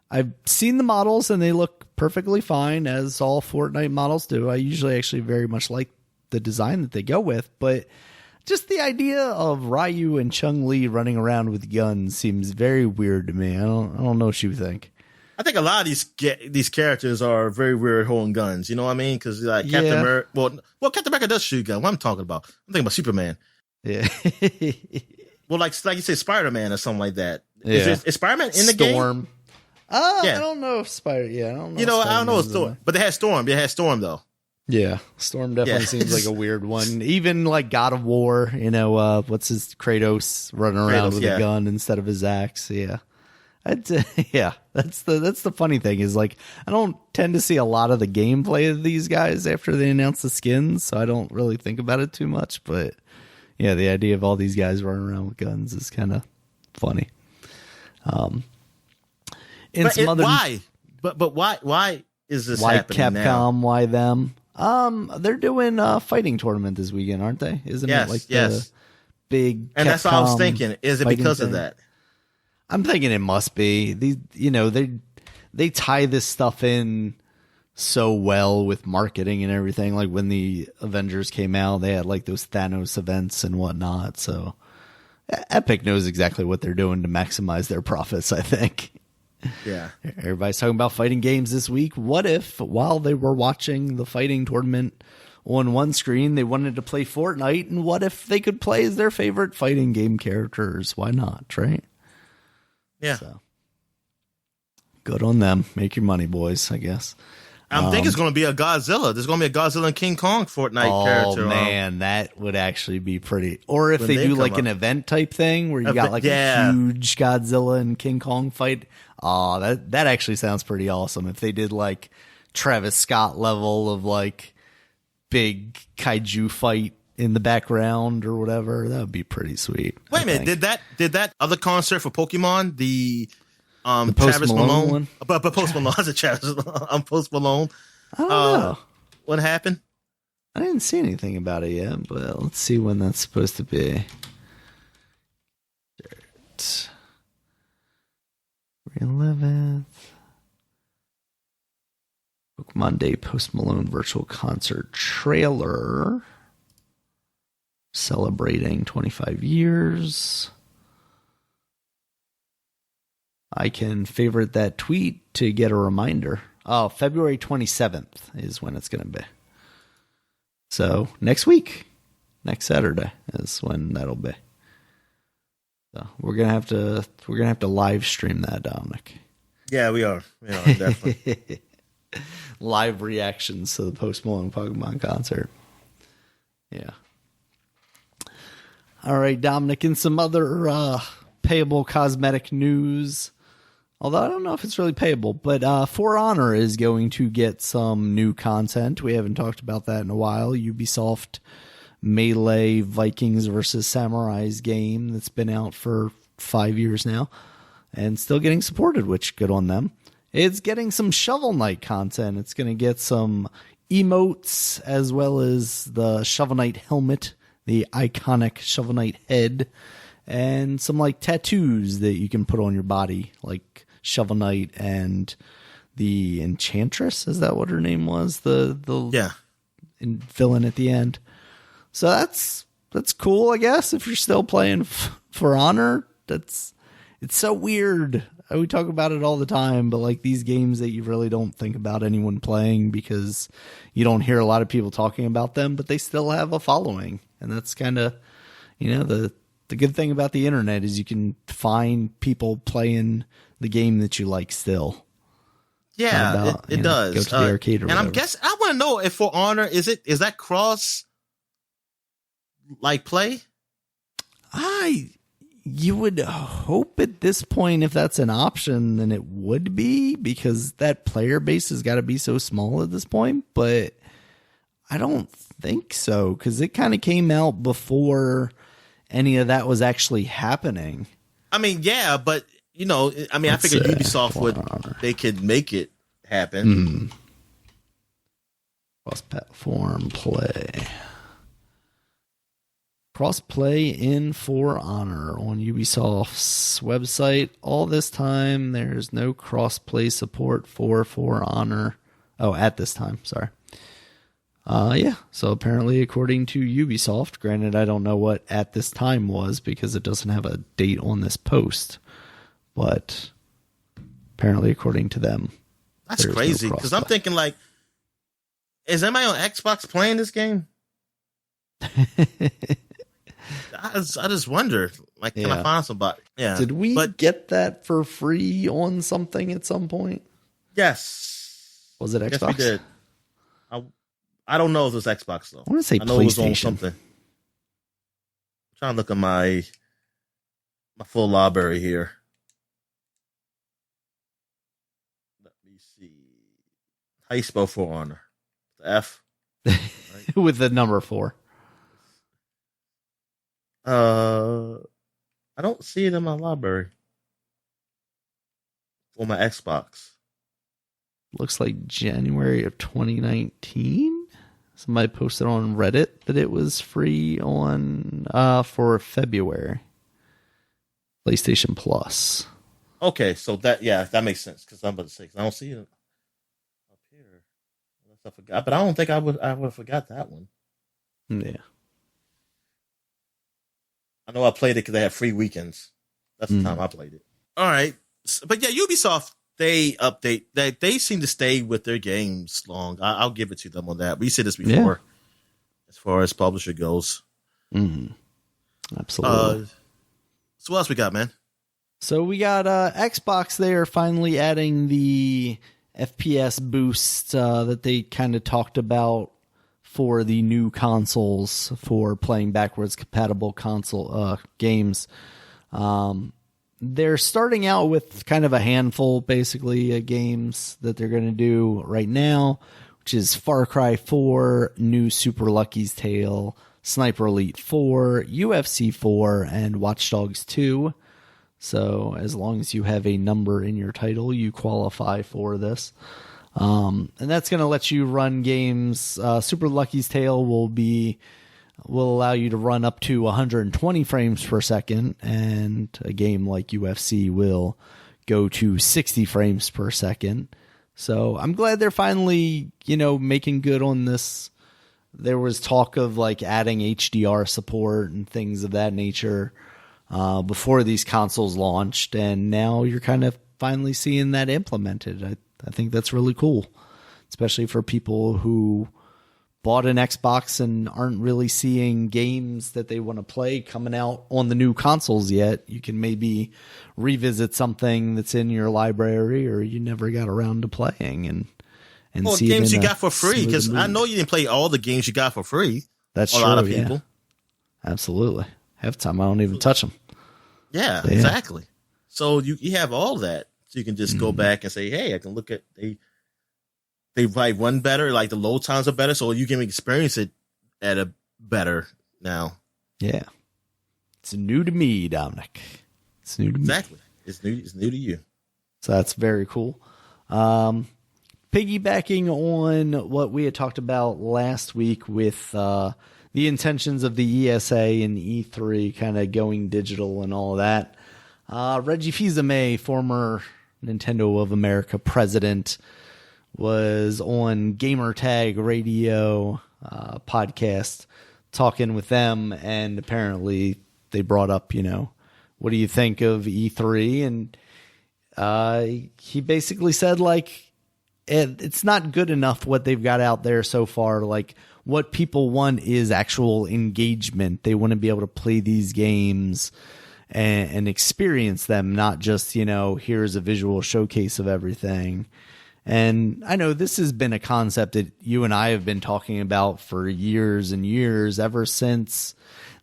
I've seen the models, and they look perfectly fine, as all Fortnite models do. I usually actually very much like the design that they go with, but just the idea of Ryu and Chun-Li running around with guns seems very weird to me. I don't know what you think. I think a lot of these characters are very weird holding guns. You know what I mean? Because like Captain America, well, Captain America does shoot a gun. What I'm talking about? I'm thinking about Superman. Yeah. Well, like you say, Spider-Man or something like that. Yeah. Is Spider-Man in the game? I don't know if Spider. Yeah, I don't know. I don't know if Storm, but they had Storm. They had Storm though. Yeah, Storm definitely seems like a weird one. Even like God of War, what's his Kratos running around with a gun instead of his axe. Yeah, that's the funny thing is like I don't tend to see a lot of the gameplay of these guys after they announce the skins, so I don't really think about it too much. But yeah, the idea of all these guys running around with guns is kind of funny. Why? But why is this happening Capcom, now? Why them? They're doing a fighting tournament this weekend, aren't they? Isn't it like the big? And that's what I was thinking. Is it because of that? I'm thinking it must be. They tie this stuff in so well with marketing and everything. Like when the Avengers came out, they had like those Thanos events and whatnot. So Epic knows exactly what they're doing to maximize their profits, I think. Yeah. Everybody's talking about fighting games this week. What if, while they were watching the fighting tournament on one screen, they wanted to play Fortnite? And what if they could play as their favorite fighting game characters? Why not, right? Yeah. So, good on them. Make your money, boys, I guess. I think it's going to be a Godzilla. There's going to be a Godzilla and King Kong Fortnite character. Oh, man, that would actually be pretty. Or if they do like an event type thing where you got like a huge Godzilla and King Kong fight. Oh, that actually sounds pretty awesome. If they did like Travis Scott level of like big kaiju fight in the background or whatever, that would be pretty sweet. Wait a minute, did that other concert for Pokemon, the Post Travis Malone one? But Post Malone, I said Travis, Post Malone. I don't know. What happened? I didn't see anything about it yet, but let's see when that's supposed to be. Re-11th. Pokemon Day Post Malone virtual concert trailer. Celebrating 25 years. I can favorite that tweet to get a reminder. Oh, February 27th is when it's going to be. So next week, next Saturday is when that'll be. So we're gonna have to live stream that, Dominic. Yeah, we are. Definitely. Live reactions to the Post Malone Pokemon concert. Yeah. All right, Dominic, and some other payable cosmetic news. Although I don't know if it's really payable, but For Honor is going to get some new content. We haven't talked about that in a while. Ubisoft Melee Vikings versus Samurais game that's been out for 5 years now and still getting supported, which good on them. It's getting some Shovel Knight content. It's going to get some emotes as well as the Shovel Knight helmet, the iconic Shovel Knight head, and some like tattoos that you can put on your body, like Shovel Knight and the Enchantress. Is that what her name was? The villain at the end. So that's cool, I guess. If you're still playing For Honor, it's so weird. We talk about it all the time, but like these games that you really don't think about anyone playing because you don't hear a lot of people talking about them, but they still have a following. And that's kind of, the good thing about the internet is you can find people playing the game that you like still. Yeah, it does. Go to the arcade or whatever. I want to know if For Honor, is that cross like play? You would hope at this point, if that's an option, then it would be, because that player base has got to be so small at this point. But I don't think so, because it kind of came out before any of that was actually happening. I mean, yeah, but I figured Ubisoft they could make it happen. Cross-platform play. Cross-play in For Honor on Ubisoft's website. All this time, there's no cross-play support for Honor. Oh, at this time, sorry. So apparently, according to Ubisoft, granted, I don't know what at this time was because it doesn't have a date on this post, but apparently, according to them, that's crazy. Because I'm thinking, like, is anybody on Xbox playing this game? I just wonder, like, can I find somebody? Yeah. Did we get that for free on something at some point? Yes. Was it Xbox? Yes, we did. I don't know if it was Xbox, though. I want to say PlayStation. It was on something. I'm trying to look at my full library here. Let me see. How you spell For Honor? The F? Right? With the number 4. I don't see it in my library. On my Xbox. Looks like January of 2019. Somebody posted on Reddit that it was free on for February. PlayStation Plus. Okay, so that makes sense, because I'm about to say, because I don't see it up here. Unless I forgot, but I don't think I would have forgot that one. Yeah. I know I played it because they had free weekends. That's the time I played it. All right. But yeah, Ubisoft, they seem to stay with their games long. I'll give it to them on that. We said this before, as far as publisher goes. Mm-hmm. Absolutely. So what else we got, man? So we got Xbox. They are finally adding the FPS boost that they kind of talked about for the new consoles for playing backwards compatible console games. They're starting out with kind of a handful, basically, of games that they're going to do right now, which is Far Cry 4, New Super Lucky's Tale, Sniper Elite 4, UFC 4, and Watch Dogs 2. So as long as you have a number in your title, you qualify for this. And that's going to let you run games. Super Lucky's Tale will allow you to run up to 120 frames per second, and a game like UFC will go to 60 frames per second. So I'm glad they're finally, making good on this. There was talk of like adding HDR support and things of that nature before these consoles launched, and now you're kind of finally seeing that implemented. I think that's really cool, especially for people who bought an Xbox and aren't really seeing games that they want to play coming out on the new consoles yet. You can maybe revisit something that's in your library or you never got around to playing and see games it you got for free, because I know you didn't play all the games you got for free. That's true. A lot of people. Absolutely. Half the time I don't even touch them. Yeah, exactly. So you have all that. So you can just go back and say, hey, I can look at they might run better, like the load times are better, so you can experience it at a better now. Yeah. It's new to me, Dominic. It's new to me. Exactly. It's new to you. So that's very cool. Piggybacking on what we had talked about last week with the intentions of the ESA and E3 kind of going digital and all of that. Reggie Fils-Aimé, former Nintendo of America president, was on Gamertag Radio podcast talking with them, and apparently they brought up, what do you think of E3? And he basically said, like, it's not good enough what they've got out there so far. Like, what people want is actual engagement. They want to be able to play these games and experience them, not just, here's a visual showcase of everything. And I know this has been a concept that you and I have been talking about for years and years, ever since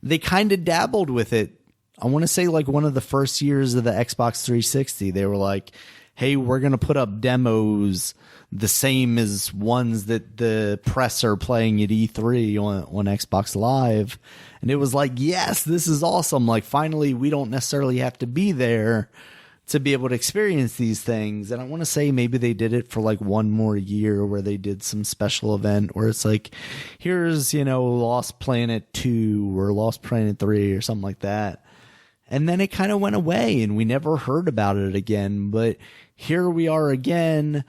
they kind of dabbled with it. I want to say like one of the first years of the Xbox 360, they were like, hey, we're going to put up demos the same as ones that the press are playing at E3 on Xbox Live. And it was like, yes, this is awesome. Like, finally, we don't necessarily have to be there to be able to experience these things. And I want to say maybe they did it for like one more year where they did some special event where it's like, here's, Lost Planet 2 or Lost Planet 3 or something like that. And then it kind of went away and we never heard about it again. But here we are again,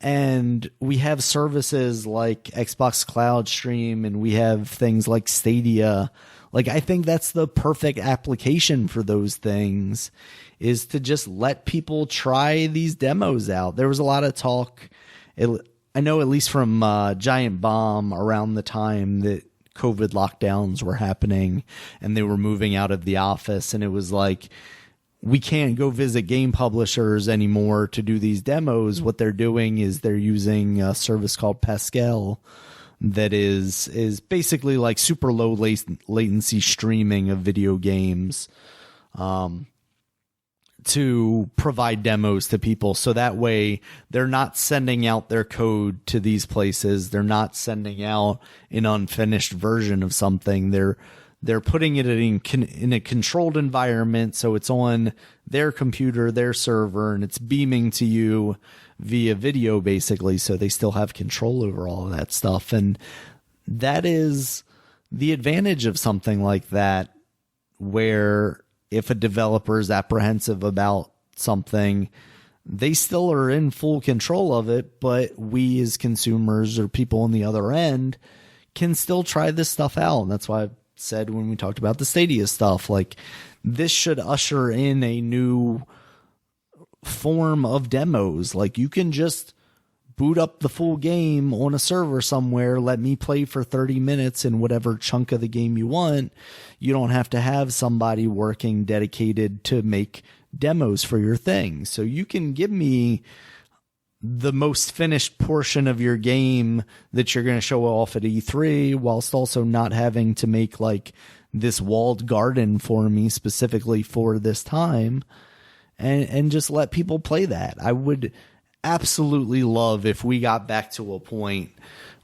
and we have services like Xbox Cloud Stream, and we have things like Stadia. Like, I think that's the perfect application for those things, is to just let people try these demos out. There was a lot of talk, I know at least from Giant Bomb, around the time that COVID lockdowns were happening and they were moving out of the office, and it was like, we can't go visit game publishers anymore to do these demos. What they're doing is they're using a service called Pascal that is basically like super low latency streaming of video games to provide demos to people. So that way they're not sending out their code to these places. They're not sending out an unfinished version of something. They're putting it in a controlled environment, so it's on their computer, their server, and it's beaming to you via video, basically, so they still have control over all of that stuff. And that is the advantage of something like that, where if a developer is apprehensive about something, they still are in full control of it, but we as consumers or people on the other end can still try this stuff out. And that's why I said when we talked about the Stadia stuff, like, this should usher in a new form of demos. Like, you can just boot up the full game on a server somewhere, let me play for 30 minutes in whatever chunk of the game you want. You don't have to have somebody working dedicated to make demos for your thing. So you can give me the most finished portion of your game that you're going to show off at E3, whilst also not having to make like this walled garden for me specifically for this time, and just let people play that. I would absolutely love if we got back to a point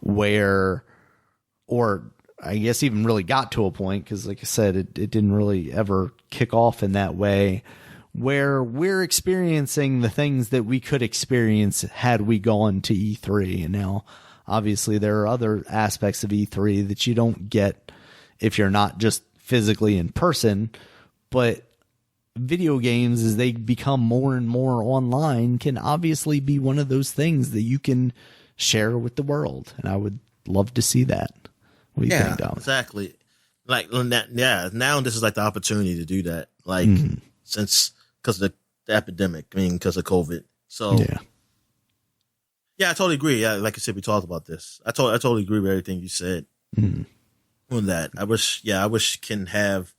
where, or I guess even really got to a point, because like I said, it didn't really ever kick off in that way, where we're experiencing the things that we could experience had we gone to E3. And now, obviously, there are other aspects of E3 that you don't get if you're not just physically in person, but video games, as they become more and more online, can obviously be one of those things that you can share with the world. And I would love to see that. What do you think, Dom? Exactly. Like, now this is like the opportunity to do that. Like, since, because of the epidemic, because of COVID. So, yeah, I totally agree. Yeah, like I said, we talked about this. I totally agree with everything you said on that. I wish can have,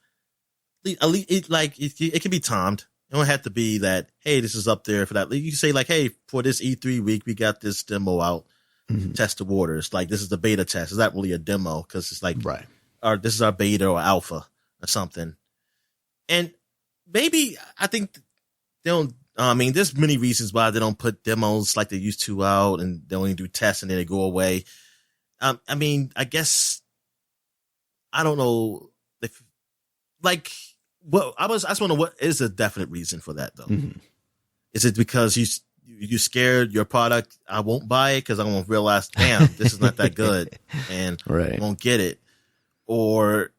at least it can be timed. It don't have to be that, hey, this is up there for that. You can say like, hey, for this E3 week, we got this demo out. Test the waters. Like, this is the beta test. It's not really a demo, because it's like, right, or this is our beta or alpha or something. And maybe, I think they don't, there's many reasons why they don't put demos like they used to out, and they only do tests and then they go away. I guess, I don't know if, like, I just wonder, what is a definite reason for that though? Is it because you scared your product, I won't buy it because I'm going to realize, damn, this is not that good, and I won't get it? Or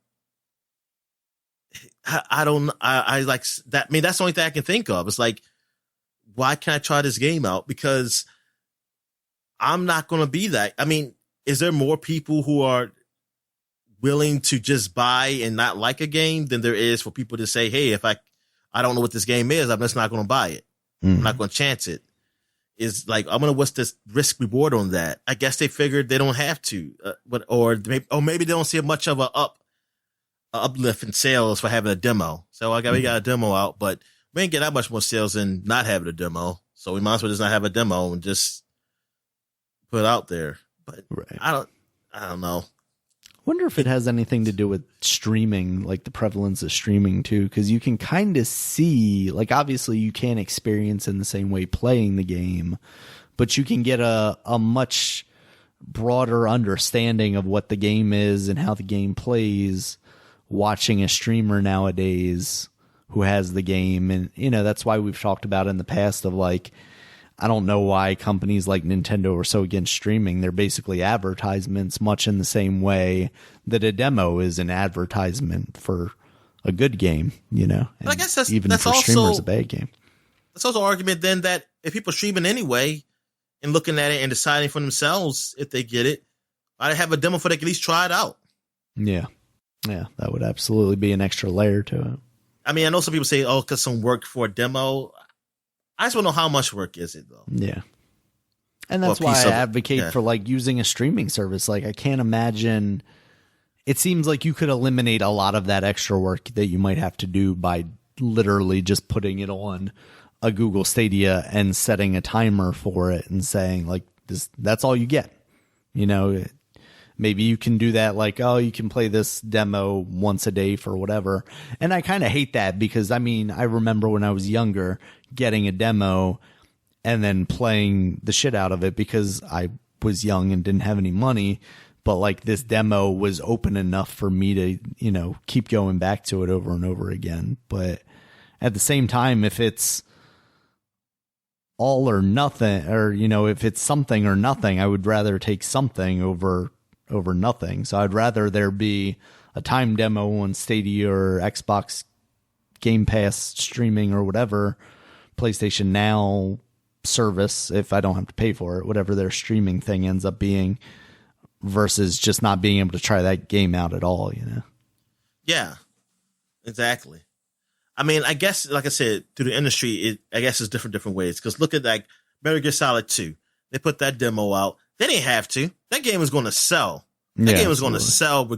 I don't, I like that. I mean, that's the only thing I can think of. It's like, why can't I try this game out? Because I'm not going to be that. I mean, is there more people who are willing to just buy and not like a game than there is for people to say, hey, if I don't know what this game is, I'm just not going to buy it. I'm not going to chance it. Is like, I'm going to, what's this risk reward on that? I guess they figured they don't have to, or maybe they don't see much of a uplift in sales for having a demo. So we got a demo out, but we ain't get that much more sales than not having a demo. So we might as well just not have a demo and just put it out there. But right. I don't know. Wonder if it has anything to do with streaming, like the prevalence of streaming too, because you can kind of see, like, obviously you can't experience in the same way playing the game, but you can get a much broader understanding of what the game is and how the game plays watching a streamer nowadays who has the game. And, you know, that's why we've talked about in the past of, like, I don't know why companies like Nintendo are so against streaming. They're basically advertisements, much in the same way that a demo is an advertisement for a good game, you know. But I guess that's for also, streamers a bad game. That's also an argument then that if people are streaming anyway and looking at it and deciding for themselves if they get it, I'd have a demo for they can at least try it out. Yeah. Yeah, that would absolutely be an extra layer to it. I mean, I know some people say, oh, because some work for a demo. I just want to know how much work is it, though. Yeah. And that's why I advocate for, like, using a streaming service. Like, I can't imagine. It seems like you could eliminate a lot of that extra work that you might have to do by literally just putting it on a Google Stadia and setting a timer for it and saying, like, that's all you get. You know, maybe you can do that, like, oh, you can play this demo once a day for whatever. And I kind of hate that because, I mean, I remember when I was younger getting a demo and then playing the shit out of it because I was young and didn't have any money. But, like, this demo was open enough for me to, you know, keep going back to it over and over again. But at the same time, if it's all or nothing, or, you know, if it's something or nothing, I would rather take something over nothing. So I'd rather there be a time demo on Stadia or Xbox Game Pass streaming or whatever, PlayStation Now service, if I don't have to pay for it, whatever their streaming thing ends up being, versus just not being able to try that game out at all, you know? Yeah, exactly. I mean, I guess, like I said, through the industry, I guess it's different ways. Because look at, like, Metal Gear Solid 2. They put that demo out. They didn't have to. That game was going to sell. That game was going to sell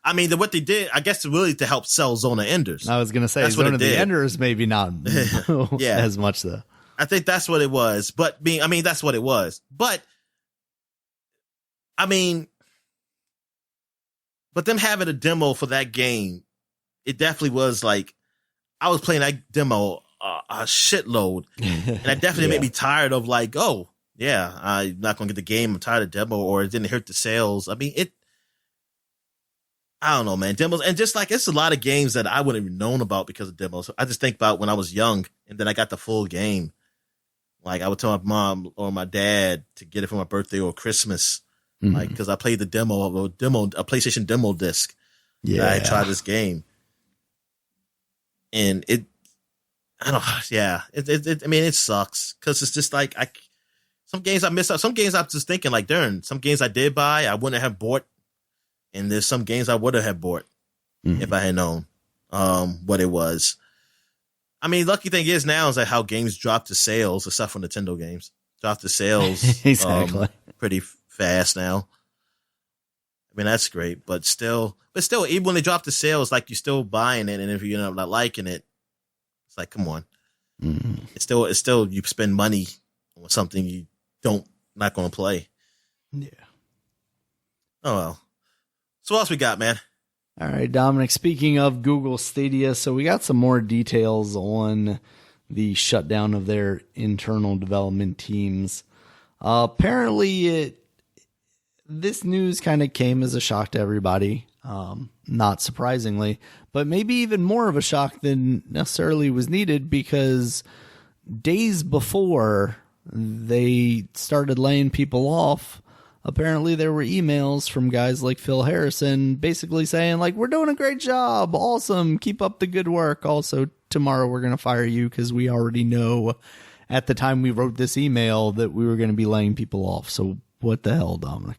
I mean, what they did, I guess, really to help sell Zone of Enders. I was going to say, that's Zone of the Enders, maybe not as much, though. I think that's what it was. But, I mean, that's what it was. But, I mean, but them having a demo for that game, it definitely was like, I was playing that demo a shitload. And that definitely made me tired of, like, oh, yeah, I'm not going to get the game. I'm tired of demo, or it didn't hurt the sales. I mean, I don't know, man. Demos, and just like, it's a lot of games that I wouldn't have known about because of demos. I just think about when I was young and then I got the full game. Like, I would tell my mom or my dad to get it for my birthday or Christmas. Like, because I played the demo of a PlayStation demo disc. Yeah. I tried this game. And I mean, it sucks because it's just like, some games I missed out. Some games I'm just thinking, like, darn, some games I did buy, I wouldn't have bought. And there's some games I would have bought if I had known what it was. I mean, lucky thing is now is like how games drop to sales, except for Nintendo games. Drop to sales exactly. Pretty fast now. I mean, that's great. But still, even when they drop to sales, like, you're still buying it. And if you're not liking it, it's like, come on. It's still you spend money on something you not going to play. Yeah. Oh, well. So what else we got, man? All right, Dominic, speaking of Google Stadia, so we got some more details on the shutdown of their internal development teams. Apparently, this news kind of came as a shock to everybody, not surprisingly, but maybe even more of a shock than necessarily was needed, because days before they started laying people off, apparently there were emails from guys like Phil Harrison basically saying, like, we're doing a great job. Awesome. Keep up the good work. Also, tomorrow we're going to fire you because we already know at the time we wrote this email that we were going to be laying people off. So what the hell, Dominic?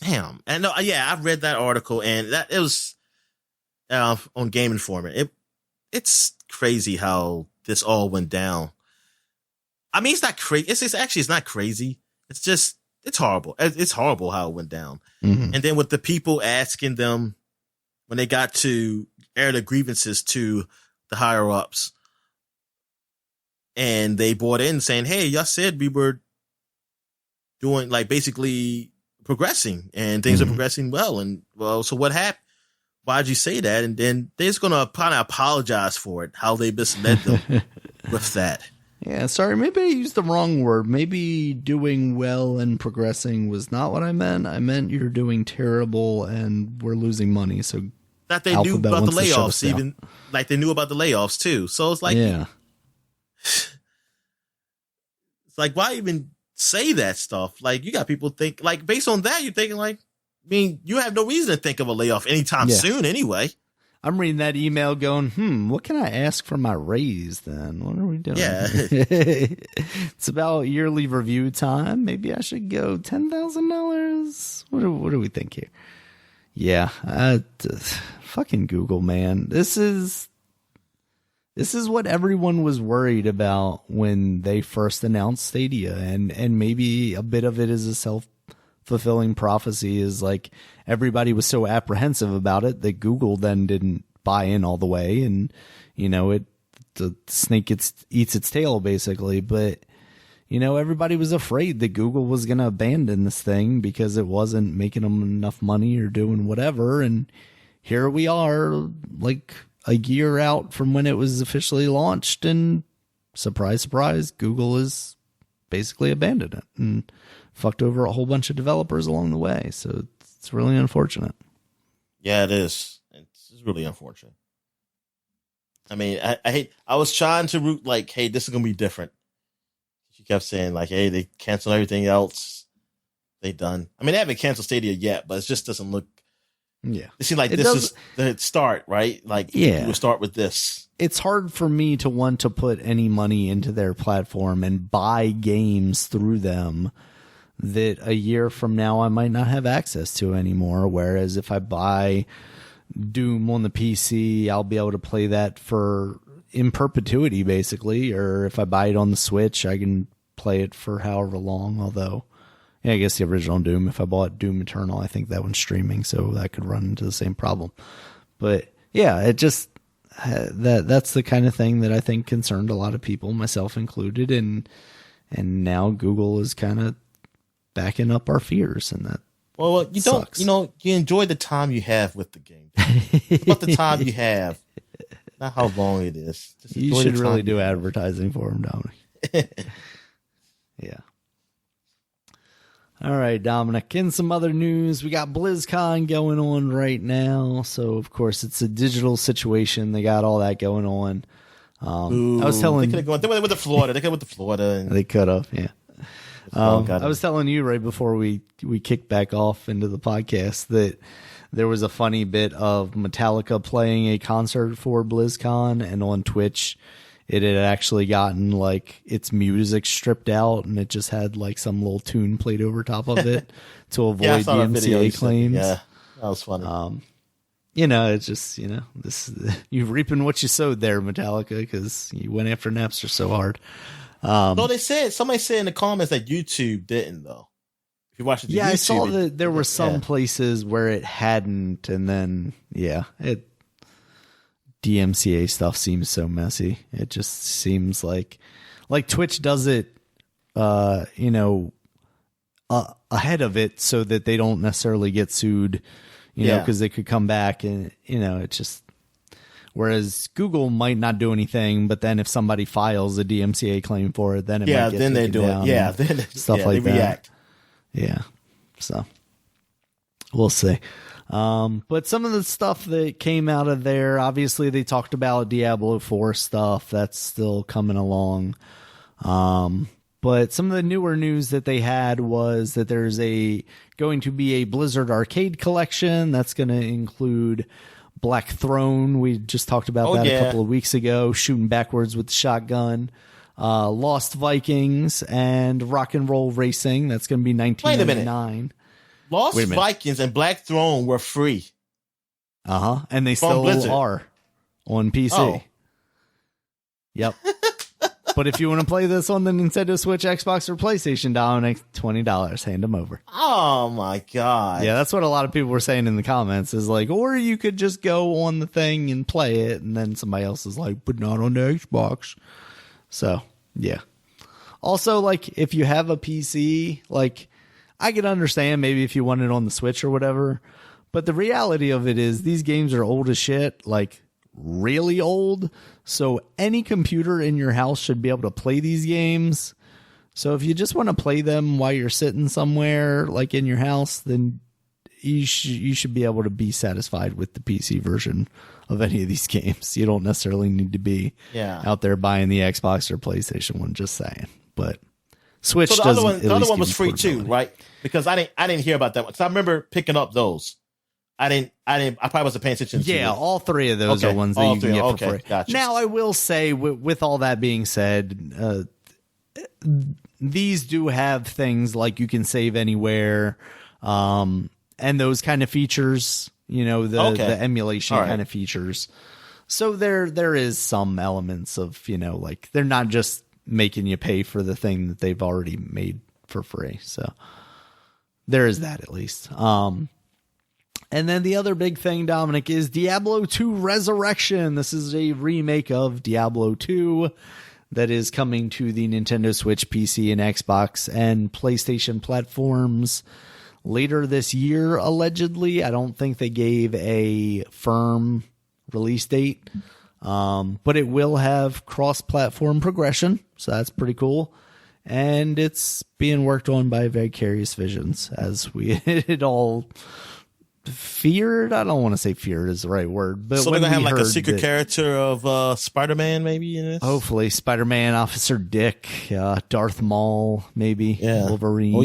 Damn. And I read that article, and it was on Game Informer. It's crazy how this all went down. I mean, it's not crazy. It's not crazy. It's horrible. It's horrible how it went down. Mm-hmm. And then with the people asking them when they got to air their grievances to the higher ups, and they brought in saying, "Hey, y'all said we were doing like basically progressing, and things are progressing well. And well, so what happened? Why'd you say that?" And then they're just gonna kind of apologize for it, how they misled them with that. Yeah, sorry, maybe I used the wrong word. Maybe doing well and progressing was not what I meant. I meant you're doing terrible and we're losing money. So that they knew about the layoffs, even like they knew about the layoffs too. So it's like, yeah, it's like, why even say that stuff? Like, you got people think like based on that, you're thinking like, I mean, you have no reason to think of a layoff anytime soon anyway. I'm reading that email going, what can I ask for my raise then? What are we doing? Yeah. It's about yearly review time. Maybe I should go $10,000. What do we think here? Yeah. Fucking Google, man. This is what everyone was worried about when they first announced Stadia. And maybe a bit of it is a self-fulfilling prophecy, is like everybody was so apprehensive about it that Google then didn't buy in all the way, and the snake eats its tail basically. But everybody was afraid that Google was going to abandon this thing because it wasn't making them enough money or doing whatever. And here we are, like a year out from when it was officially launched, and surprise, surprise, Google is basically abandoned it and fucked over a whole bunch of developers along the way. So it's really unfortunate. Yeah, it is. It's really unfortunate. I mean, I was trying to root like, hey, this is going to be different. She kept saying like, hey, they canceled everything else. They done. I mean, they haven't canceled Stadia yet, but it just doesn't look. Yeah. It seems like this is the start, right? Like, you would start with this. It's hard for me to want to put any money into their platform and buy games through them that a year from now I might not have access to anymore. Whereas if I buy Doom on the PC, I'll be able to play that in perpetuity, basically. Or if I buy it on the Switch, I can play it for however long. Although, I guess the original Doom, if I bought Doom Eternal, I think that one's streaming, so that could run into the same problem. But yeah, it just that's the kind of thing that I think concerned a lot of people, myself included, and now Google is kind of backing up our fears, and that you sucks. You enjoy the time you have with the game. It's about the time you have, not how long it is. You should really do advertising for them, Dominic. Yeah. All right, Dominic, in some other news, we got BlizzCon going on right now. So, of course, it's a digital situation. They got all that going on. I was telling they went to Florida. They could have went to Florida. And they could have, yeah. I was telling you right before we kicked back off into the podcast that there was a funny bit of Metallica playing a concert for BlizzCon, and on Twitch it had actually gotten like its music stripped out, and it just had like some little tune played over top of it to avoid DMCA claims. Yeah, that was funny. It's just, this you're reaping what you sowed there, Metallica, because you went after Napster so hard. No, somebody said in the comments that YouTube didn't, though. If you watch it, I saw that there were some places where it hadn't, and then DMCA stuff seems so messy. It just seems like Twitch does it, ahead of it so that they don't necessarily get sued, because they could come back and, it's just. Whereas Google might not do anything, but then if somebody files a DMCA claim for it, then it might get then they do it. Yeah, then stuff like they that. React. Yeah, so we'll see. But some of the stuff that came out of there, obviously they talked about Diablo 4 stuff. That's still coming along. But some of the newer news that they had was that there's going to be a Blizzard Arcade collection that's going to include Black Throne. We just talked about that a couple of weeks ago, shooting backwards with the shotgun. Lost Vikings and Rock and Roll Racing. That's going to be $19.99. Wait a minute. Lost Vikings and Black Throne were free. And they still are on PC. Oh. Yep. But if you want to play this on the Nintendo Switch, Xbox, or PlayStation, Dominic, $20. Hand them over. Oh, my God. Yeah, that's what a lot of people were saying in the comments is like, or you could just go on the thing and play it. And then somebody else is like, but not on the Xbox. So, yeah. Also, like, if you have a PC, like, I could understand maybe if you want it on the Switch or whatever. But the reality of it is these games are old as shit, like, really old. So any computer in your house should be able to play these games. So if you just want to play them while you're sitting somewhere like in your house, then you should be able to be satisfied with the PC version of any of these games. You don't necessarily need to be out there buying the Xbox or PlayStation one, just saying. But Switch so the other one was free too, right? Because I didn't hear about that one. So I remember picking up those. I probably wasn't paying attention to it. Yeah, all three of those are ones that you can get for free. Gotcha. Now, I will say, with all that being said, these do have things like you can save anywhere, and those kind of features, you know, the emulation kind of features. So there is some elements of, you know, like they're not just making you pay for the thing that they've already made for free. So there is that at least. And then the other big thing, Dominic, is Diablo 2 Resurrection. This is a remake of Diablo 2 that is coming to the Nintendo Switch, PC, and Xbox and PlayStation platforms later this year, allegedly. I don't think they gave a firm release date, but it will have cross-platform progression, so that's pretty cool. And it's being worked on by Vicarious Visions, as we it all feared. I don't want to say feared is the right word, but so they're gonna have like a secret character of Spider-Man maybe in this. Hopefully, Spider-Man, Officer Dick, Darth Maul, maybe Wolverine. Oh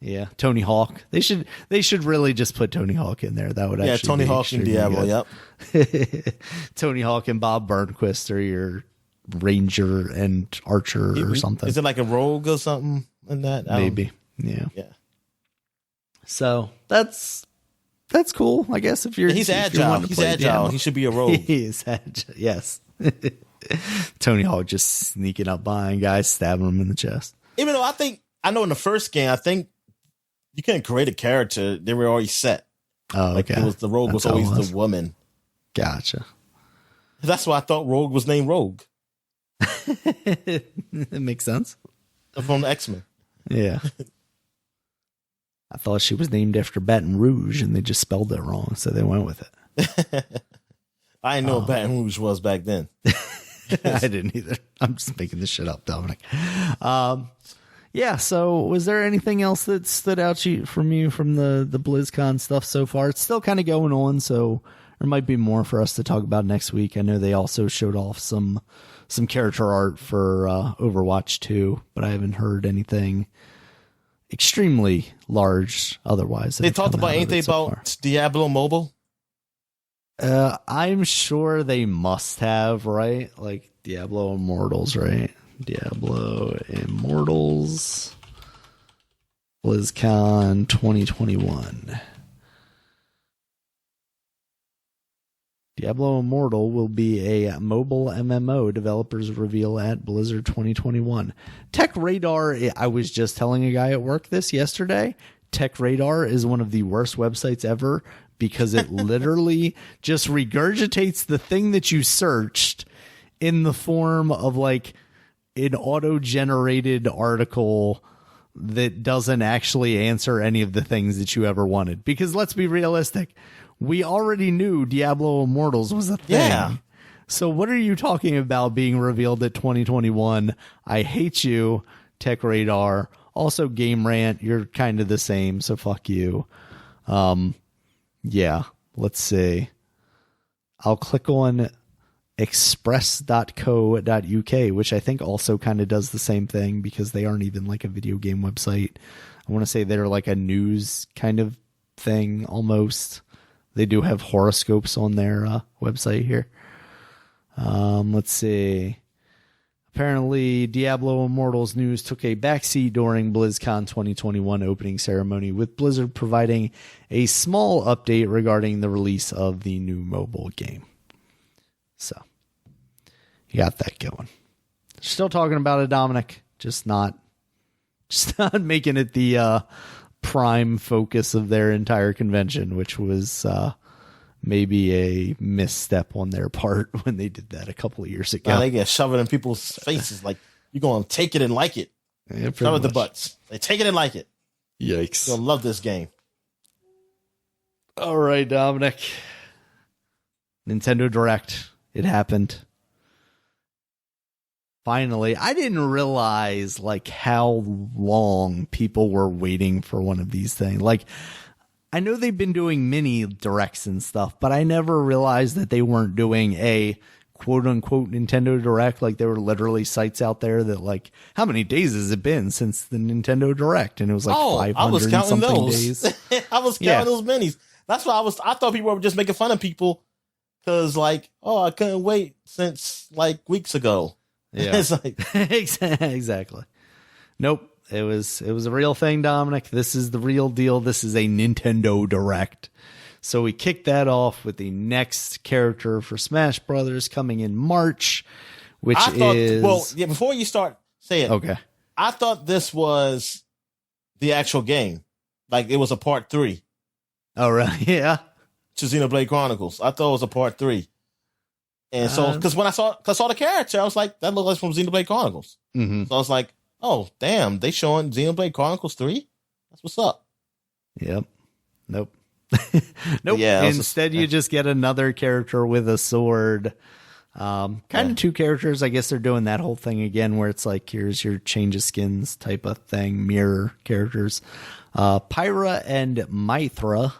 yeah, Tony Hawk. They should really just put Tony Hawk in there. That would actually Tony Hawk and Diablo. Yep. Tony Hawk and Bob Burnquist are your Ranger and Archer or something. Is it like a rogue or something in that? Maybe. Yeah. So that's cool, I guess. If you're he's agile. He's agile. He should be a rogue. He is agile. Yes. Tony Hawk just sneaking up behind guys, stabbing them in the chest. Even though I know in the first game, I think you couldn't create a character. They were already set. Oh, okay. Like the rogue was always the woman. Gotcha. That's why I thought Rogue was named Rogue. It makes sense. From the X-Men. Yeah. I thought she was named after Baton Rouge, and they just spelled it wrong, so they went with it. I didn't know what Baton Rouge was back then. I didn't either. I'm just making this shit up, Dominic. Yeah, so was there anything else that stood out from you from the BlizzCon stuff so far? It's still kind of going on, so there might be more for us to talk about next week. I know they also showed off some character art for Overwatch 2, but I haven't heard anything extremely large otherwise. They talked about anything about Diablo Mobile? I'm sure they must have, right? Like Diablo Immortals, right? Diablo Immortals BlizzCon 2021. Diablo Immortal will be a mobile MMO, developers reveal at Blizzard 2021. Tech Radar, I was just telling a guy at work this yesterday. Tech Radar is one of the worst websites ever because it literally just regurgitates the thing that you searched in the form of like an auto-generated article that doesn't actually answer any of the things that you ever wanted. Because let's be realistic. We already knew Diablo Immortals was a thing. Yeah. So what are you talking about being revealed at 2021? I hate you, Tech Radar. Also, Game Rant, you're kind of the same, so fuck you. Yeah, let's see. I'll click on express.co.uk, which I think also kind of does the same thing because they aren't even like a video game website. I want to say they're like a news kind of thing almost. They do have horoscopes on their website here. Let's see. Apparently, Diablo Immortal's news took a backseat during BlizzCon 2021 opening ceremony, with Blizzard providing a small update regarding the release of the new mobile game. So, you got that going. Still talking about it, Dominic, just not making it the prime focus of their entire convention, which was maybe a misstep on their part when they did that a couple of years ago. Now they get shoved in people's faces like, you're going to take it and like it. Yeah, shove it the butts. They take it and like it. Yikes. You'll love this game. All right, Dominic. Nintendo Direct. It happened. Finally, I didn't realize like how long people were waiting for one of these things. Like, I know they've been doing mini directs and stuff, but I never realized that they weren't doing a quote unquote Nintendo Direct. Like, there were literally sites out there that like, how many days has it been since the Nintendo Direct? And it was like 500 and something days. I was counting those minis. That's why I thought people were just making fun of people because like, oh, I couldn't wait since like weeks ago. Yeah, it's like exactly. Nope. It was a real thing, Dominic. This is the real deal. This is a Nintendo Direct. So we kicked that off with the next character for Smash Brothers coming in March, which is... Well, yeah, before you start, say it. Okay. I thought this was the actual game. Like, it was a part 3. Oh, really? Yeah. To Xenoblade Chronicles. I thought it was a part 3. And so, because when I saw the character, I was like, that looks like from Xenoblade Chronicles. Mm-hmm. So I was like, oh, damn, they showing Xenoblade Chronicles 3? That's what's up. Yep. Nope. Nope. Yeah, Instead, you just get another character with a sword. Kind of two characters. I guess they're doing that whole thing again where it's like, here's your change of skins type of thing, mirror characters. Pyra and Mythra,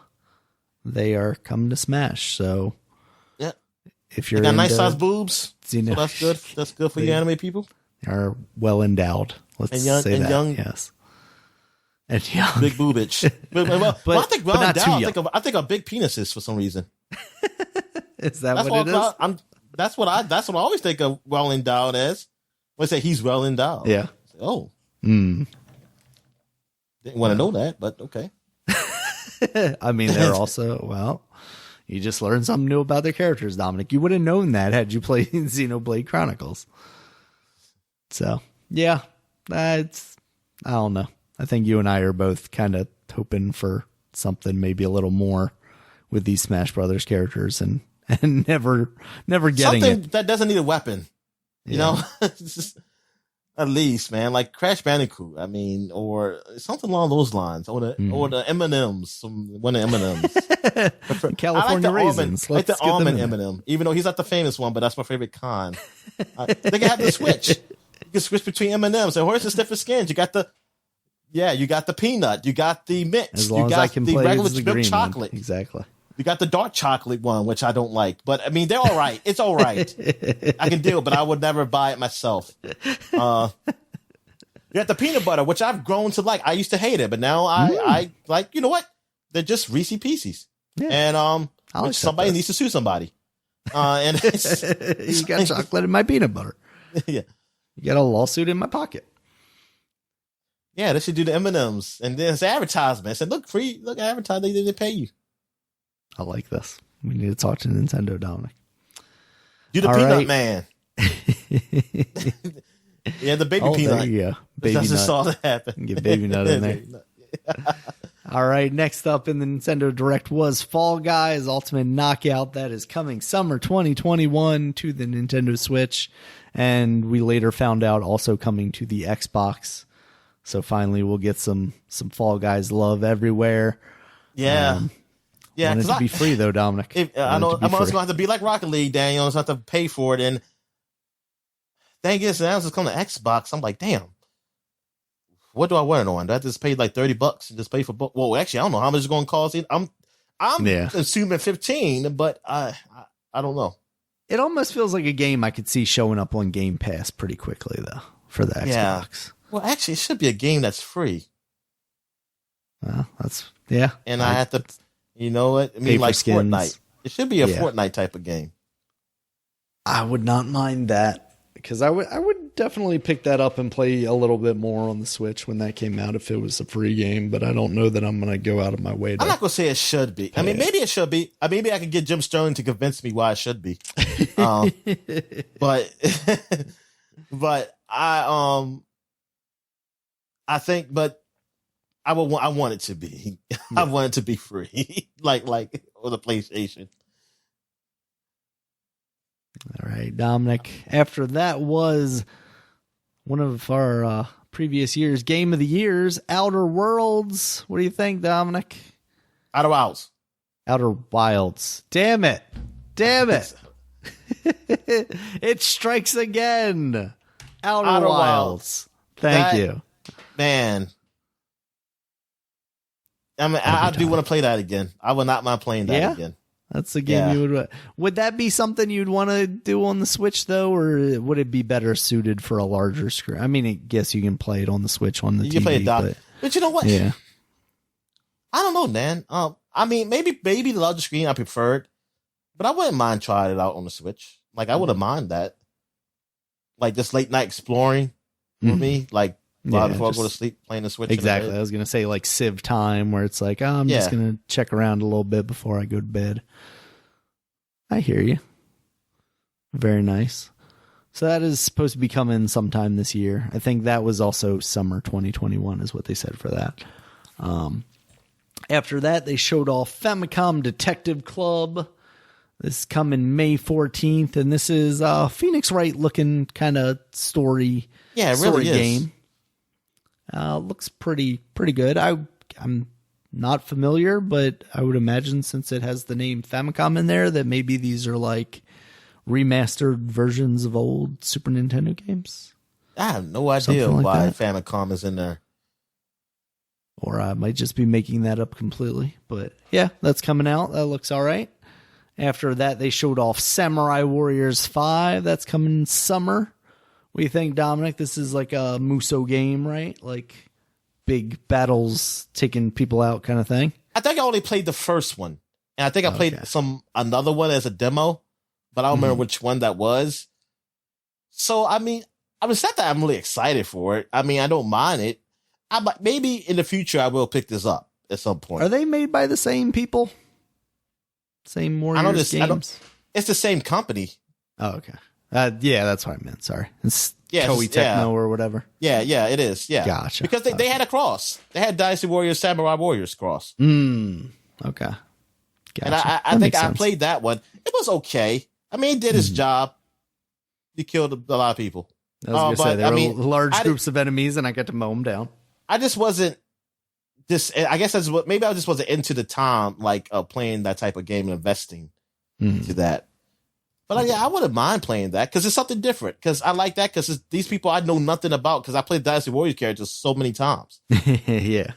they are coming to Smash. So, yeah. If you're they got nice size boobs, so Xeno, that's good. That's good for you anime people. Are well endowed. Let's say that. Young, yes. And young, big boobage. but I think well endowed. I think of big penises for some reason. Is that what it is? That's what I always think of well endowed as. When I say he's well endowed. Yeah. Oh. Didn't want to know that, but okay. I mean, they're also you just learned something new about their characters, Dominic. You would have known that had you played Xenoblade Chronicles. So, yeah, I don't know. I think you and I are both kind of hoping for something maybe a little more with these Smash Brothers characters and never getting something it. That doesn't need a weapon. You know? At least, man, like Crash Bandicoot, I mean, or something along those lines, or the M&Ms, one of M&Ms. California raisins. I like the almond M&M, even though he's not the famous one, but that's my favorite con. They can have the switch. You can switch between M&Ms. And where's the different skins? You got the peanut, you got the mix, as long you got as I can the play regular the milk green chocolate. One. Exactly. You got the dark chocolate one, which I don't like, but I mean, they're all right. It's all right. I can deal, but I would never buy it myself. You got the peanut butter, which I've grown to like. I used to hate it, but now I like, you know what? They're just Reese Pieces. Yeah. And somebody needs to sue somebody. And it's, you got chocolate in my peanut butter. Yeah. You got a lawsuit in my pocket. Yeah, they should do the M&Ms. And then it's advertisement. Said, look, free, look, advertise, they pay you. I like this. We need to talk to Nintendo, Dominic. Do the Peanut Man. Yeah, the baby peanut. There you go. Baby nut. Just saw that happen. Get baby nut in there. All right, next up in the Nintendo Direct was Fall Guys Ultimate Knockout. That is coming summer 2021 to the Nintendo Switch. And we later found out also coming to the Xbox. So finally we'll get some Fall Guys love everywhere. Yeah. Yeah, want it to be free though, Dominic. I know I'm always gonna have to be like Rocket League, Daniel. I'm gonna have to pay for it, and dang it, now it's coming to Xbox. I'm like, damn, what do I want it on? Do I just pay like $30 and just pay for both? Well, actually, I don't know how much it's gonna cost. I'm assuming 15, but I don't know. It almost feels like a game I could see showing up on Game Pass pretty quickly though for the Xbox. Yeah. Well, actually, it should be a game that's free. Well, and I have to. You know what? I mean, like skins. Fortnite. It should be a Fortnite type of game. I would not mind that because I would definitely pick that up and play a little bit more on the Switch when that came out if it was a free game. But I don't know that I'm going to go out of my way to. I'm not going to say it should be. I mean, maybe it should be. Maybe I could get Jim Sterling to convince me why it should be. But I think, but I want it to be. I want it to be free, like on the PlayStation. All right, Dominic. After that was one of our previous year's Game of the Years, Outer Worlds. What do you think, Dominic? Outer Wilds. Outer Wilds. Damn it. It strikes again. Outer Wilds. Thank you. Man. I do want to play that again. I would not mind playing that again. That's a game you would that be something you'd want to do on the Switch though, or would it be better suited for a larger screen? I mean, I guess you can play it on the Switch on the TV. You can play it but you know what? Yeah. I don't know, man. I mean, maybe the larger screen I preferred, but I wouldn't mind trying it out on the Switch. Like I wouldn't mind that. Like this late night exploring with me, like before I go to sleep, playing the Switch. Exactly. I was gonna say like Civ time, where it's like, I'm just gonna check around a little bit before I go to bed. I hear you. Very nice. So that is supposed to be coming sometime this year. I think that was also summer 2021 is what they said for that. After that, they showed off Famicom Detective Club. This is coming May 14th, and this is Phoenix Wright looking kind of story. Yeah, it really is. Game. Looks pretty good. I'm not familiar, but I would imagine since it has the name Famicom in there that maybe these are like remastered versions of old Super Nintendo games. I have no idea why Famicom is in there. Or I might just be making that up completely. But yeah, that's coming out. That looks all right. After that, they showed off Samurai Warriors 5. That's coming summer. What do you think, Dominic? This is like a Muso game, right? Like big battles, taking people out kind of thing. I think I only played the first one. And I think I played another one as a demo, but I don't remember which one that was. So, I mean, it's not that I'm really excited for it. I mean, I don't mind it. Maybe in the future I will pick this up at some point. Are they made by the same people? Same Warriors games? It's the same company. Oh, okay. Yeah, that's what I meant. Sorry. It's Koei Tecmo or whatever. Yeah, it is. Yeah. Gotcha. Because they had a cross. They had Dynasty Warriors, Samurai Warriors cross. Okay. Gotcha. And I think I played that one. It was okay. I mean, it did its job. You killed a lot of people. I was going to say, there were large groups of enemies, and I got to mow them down. I just wasn't I guess that's what, maybe I just wasn't into the time, like playing that type of game and investing into that. But I wouldn't mind playing that because it's something different. Because I like that because these people I know nothing about because I played Dynasty Warriors characters so many times. Yeah.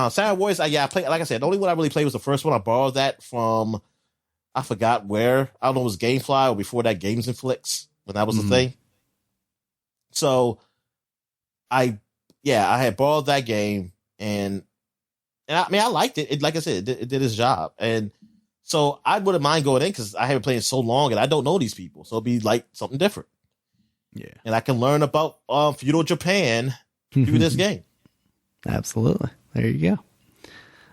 Samurai Warriors, I played, like I said, the only one I really played was the first one. I borrowed that from, I forgot where. I don't know, it was Gamefly or before that, Games and Flicks, when that was the thing. So I had borrowed that game and I mean, I liked it. Like I said, it did its job. And so I wouldn't mind going in because I haven't played it so long and I don't know these people. So it'd be like something different. Yeah. And I can learn about feudal Japan through this game. Absolutely. There you go.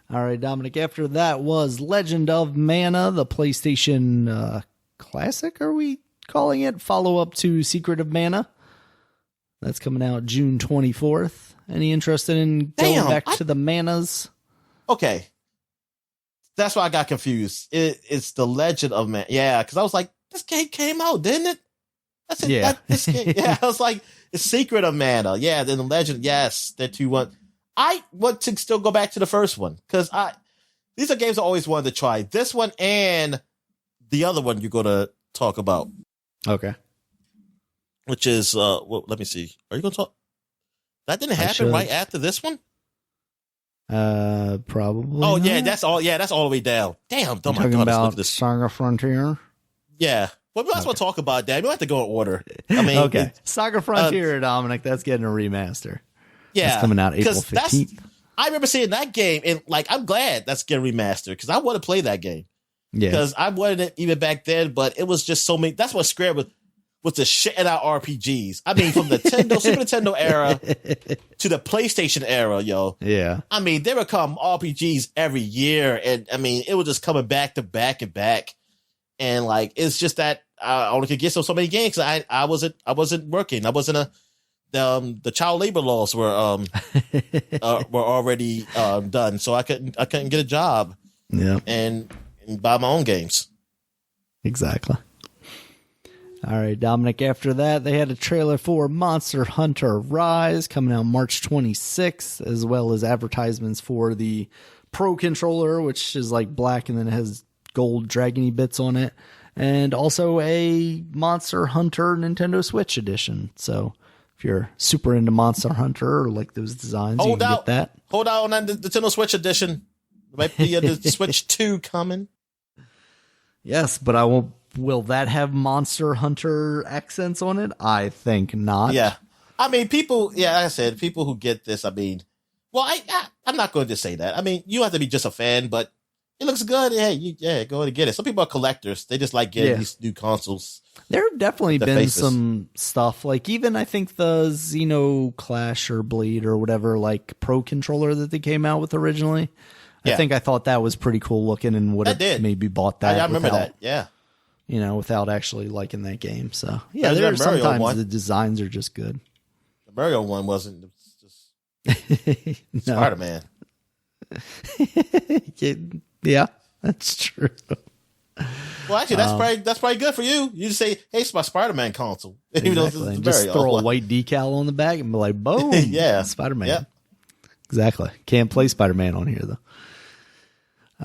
All right, Dominic. After that was Legend of Mana, the PlayStation Classic, are we calling it? Follow-up to Secret of Mana. That's coming out June 24th. Any interested in going back to the Manas? Okay. That's why I got confused. It's the Legend of Mana. Yeah, because I was like, this game came out, didn't it? That's it. Yeah. I was like, it's Secret of Mana. Yeah, then the Legend. Yes, they're 2-1. I want to still go back to the first one because these are games I always wanted to try. This one and the other one you're going to talk about. Okay. Which is, let me see. Are you going to talk? That didn't happen right after this one? Probably. Oh, yeah, that's all the way down. Damn, oh my God. About this Saga Frontier? Yeah. Well, we might as well talk about that. We have to go in order. I mean, okay. Saga Frontier, Dominic, that's getting a remaster. Yeah. It's coming out April 15th. I remember seeing that game, and like, I'm glad that's getting remastered because I want to play that game. Yeah. Because I wanted it even back then, but it was just so many. That's what Square was. was the shit out RPGs. I mean, from the Super Nintendo era to the PlayStation era, yo. Yeah. I mean, there would come RPGs every year, and I mean, it was just coming back to back and back. And like, it's just that I only could get so many games. I wasn't working. I wasn't the child labor laws were already done, so I couldn't get a job. Yeah. And buy my own games. Exactly. All right, Dominic, after that, they had a trailer for Monster Hunter Rise coming out March 26th, as well as advertisements for the Pro Controller, which is like black and then it has gold dragony bits on it, and also a Monster Hunter Nintendo Switch edition. So if you're super into Monster Hunter or like those designs, you can get that. Hold out on the Nintendo Switch edition. Might be the Switch 2 coming. Yes, but will that have Monster Hunter accents on it? I think not. Yeah. I mean, like I said, people who get this, I mean, well, I'm not going to say that. I mean, you have to be just a fan, but it looks good. Hey, go ahead and get it. Some people are collectors. They just like getting these new consoles. There have definitely been some stuff, like even I think the Xeno Clash or Bleed or whatever, like Pro Controller that they came out with originally. Yeah. I thought that was pretty cool looking and would have maybe bought that. I remember that. Yeah. You know, without actually liking that game. So yeah, there's sometimes the designs are just good. The Mario one wasn't. It was just Spider-Man. Yeah, that's true. Well, actually, that's probably good for you. You just say, "Hey, it's my Spider-Man console." Exactly. And just throw a white decal on the back and be like, "Boom, yeah, Spider-Man." Yep. Exactly. Can't play Spider-Man on here though.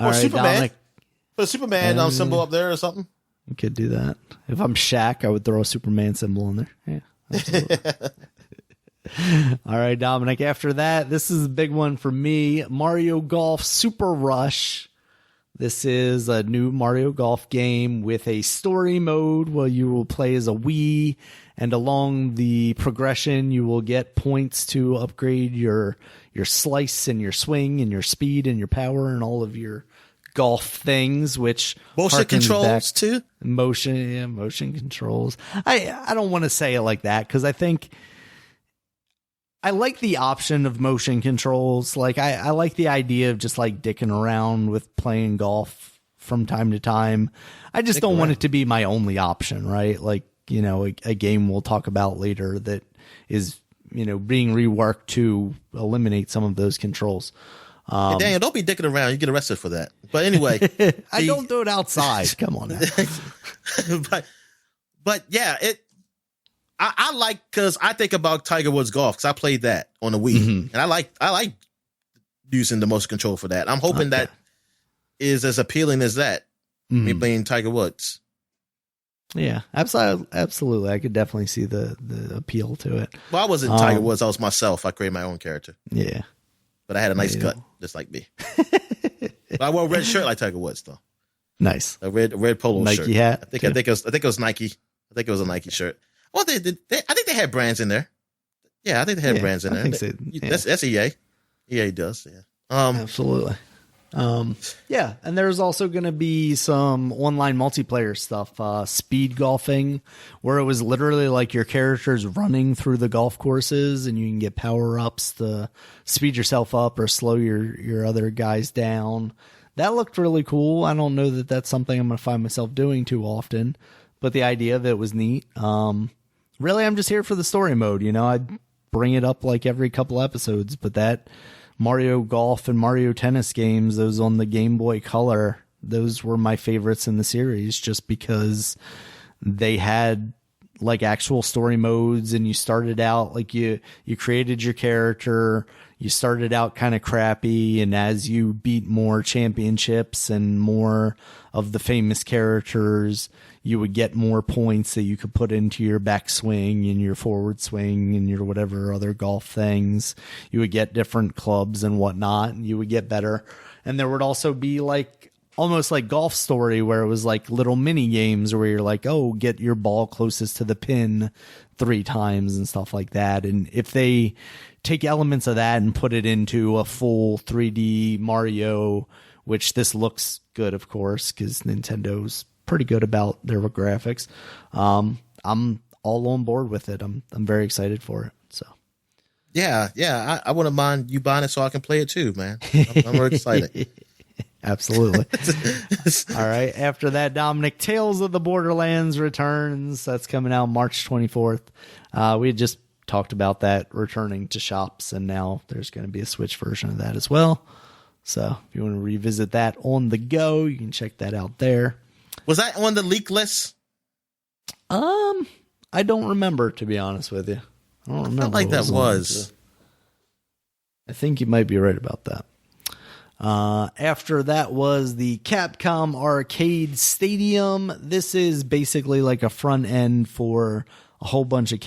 All right, Superman. Dominic. Put a Superman symbol up there or something. You could do that. If I'm Shaq, I would throw a Superman symbol in there. Yeah, absolutely. All right, Dominic. After that, this is a big one for me. Mario Golf Super Rush. This is a new Mario Golf game with a story mode where you will play as a Wii, and along the progression, you will get points to upgrade your slice and your swing and your speed and your power and all of your golf things, which motion controls too. Motion controls. I don't want to say it like that because I think I like the option of motion controls. Like I like the idea of just like dicking around with playing golf from time to time. I just don't want it to be my only option, right? Like, you know, a game we'll talk about later that is, you know, being reworked to eliminate some of those controls. Hey, Daniel, don't be dicking around. You get arrested for that. But anyway, I don't do it outside. Come on now. but yeah, I like, because I think about Tiger Woods Golf because I played that on the Wii, and I like using the motion control for that. I'm hoping that is as appealing as that. Me playing Tiger Woods. Yeah, absolutely. I could definitely see the appeal to it. Well, I wasn't Tiger Woods. I was myself. I created my own character. Yeah. But I had a nice cut, just like me. But I wore a red shirt like Tiger Woods, though. Nice. A red polo Nike shirt. Nike hat. I think it was Nike. I think it was a Nike shirt. Well, I think they had brands in there. Yeah, I think they had brands in there. That's EA. EA does. Yeah. Absolutely. Yeah, and there's also going to be some online multiplayer stuff, speed golfing, where it was literally like your character's running through the golf courses and you can get power-ups to speed yourself up or slow your other guys down. That looked really cool. I don't know that that's something I'm going to find myself doing too often, but the idea of it was neat. Really, I'm just here for the story mode. You know, I'd bring it up like every couple episodes, but that Mario Golf and Mario Tennis games, those on the Game Boy Color, those were my favorites in the series just because they had like actual story modes, and you started out like you created your character, you started out kind of crappy, and as you beat more championships and more of the famous characters, you would get more points that you could put into your backswing and your forward swing and your whatever other golf things. You would get different clubs and whatnot, and you would get better. And there would also be like almost like Golf Story, where it was like little mini games where you're like, oh, get your ball closest to the pin 3 times and stuff like that. And if they take elements of that and put it into a full 3D Mario, which this looks good, of course, because Nintendo's pretty good about their graphics. I'm all on board with it. I'm very excited for it. So. Yeah. I wouldn't mind you buying it so I can play it too, man. I'm very excited. Absolutely. All right. After that, Dominic, Tales of the Borderlands returns. That's coming out March 24th. We had just talked about that returning to shops, and now there's going to be a Switch version of that as well. So if you want to revisit that on the go, you can check that out there. Was that on the leak list? I don't remember, to be honest with you. I don't remember. I felt like that was. I think you might be right about that. After that was the Capcom Arcade Stadium. This is basically like a front end for a whole bunch of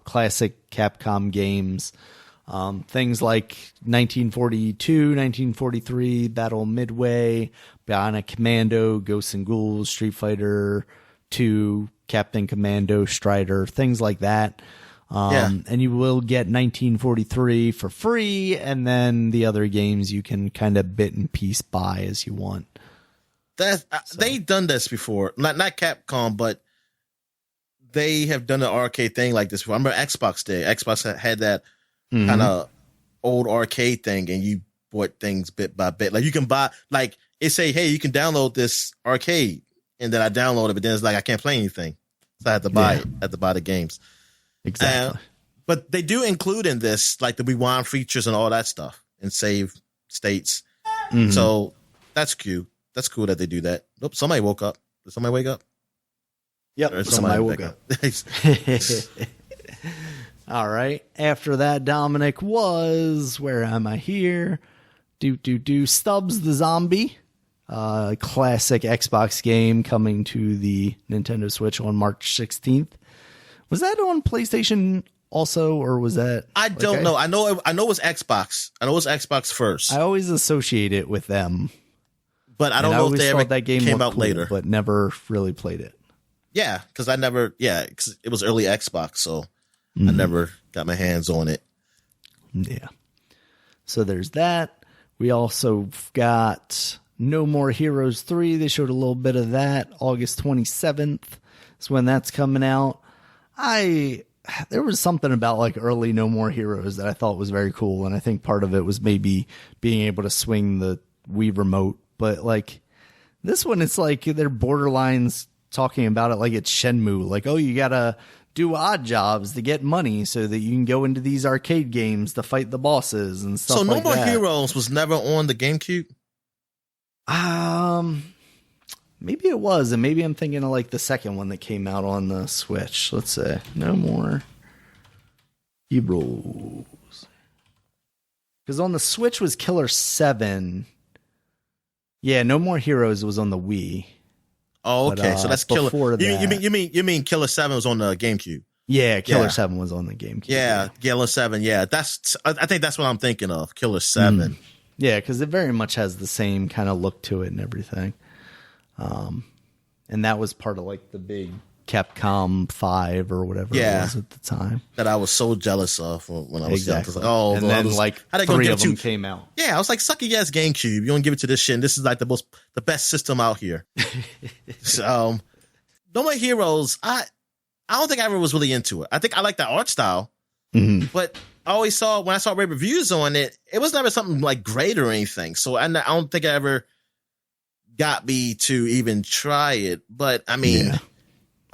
classic Capcom games. Things like 1942, 1943, Battle Midway, Bionic Commando, Ghosts and Ghouls, Street Fighter 2, Captain Commando, Strider, things like that. And you will get 1943 for free, and then the other games you can kind of bit and piece buy as you want. They've done this before. Not Capcom, but they have done an arcade thing like this before. I remember Xbox Day. Xbox had that kind of old arcade thing, and you bought things bit by bit. Like you can buy, like it say, hey, you can download this arcade, and then I download it, but then it's like I can't play anything, so I had to buy it. I had to buy the games. Exactly. But they do include in this like the rewind features and all that stuff and save states. So that's cute. That's cool that they do that. Nope, somebody woke up. Did somebody wake up? Yep, somebody woke up. All right. After that, Dominic was, where am I here? Stubbs the Zombie. Classic Xbox game coming to the Nintendo Switch on March 16th. Was that on PlayStation also, or was that? I don't know. I know it was Xbox. I know it was Xbox first. I always associate it with them, but I don't know if they ever that game came out cool, later. But never really played it. Yeah, because because it was early Xbox, so I never got my hands on it. Yeah. So there's that. We also got No More Heroes 3. They showed a little bit of that. August 27th is when that's coming out. There was something about like early No More Heroes that I thought was very cool, and I think part of it was maybe being able to swing the Wii remote. But like this one, it's like they're borderlines talking about it like it's Shenmue. Like, oh, you gotta do odd jobs to get money so that you can go into these arcade games to fight the bosses and stuff. So No More Heroes was never on the GameCube? Maybe it was, and maybe I'm thinking of like the second one that came out on the Switch. Let's say No More Heroes. Because on the Switch was Killer 7. Yeah, No More Heroes was on the Wii. Oh, okay. But, so that's Killer. That, you mean Killer 7 was on the GameCube? Yeah, Killer 7 was on the GameCube. Yeah, Killer 7. Yeah, I think that's what I'm thinking of. Killer 7. Yeah, because it very much has the same kind of look to it and everything. And that was part of like the big Capcom 5 or whatever it was at the time. That I was so jealous of when I was young. I was like, oh, and then like how they 3 gonna of them came out. Yeah, I was like, suck your ass GameCube. You don't give it to this shit. And this is like the best system out here. So, No More Heroes, I don't think I ever was really into it. I think I like the art style, but I always saw when I saw reviews on it, it was never something like great or anything. So I don't think I ever got me to even try it. But I mean,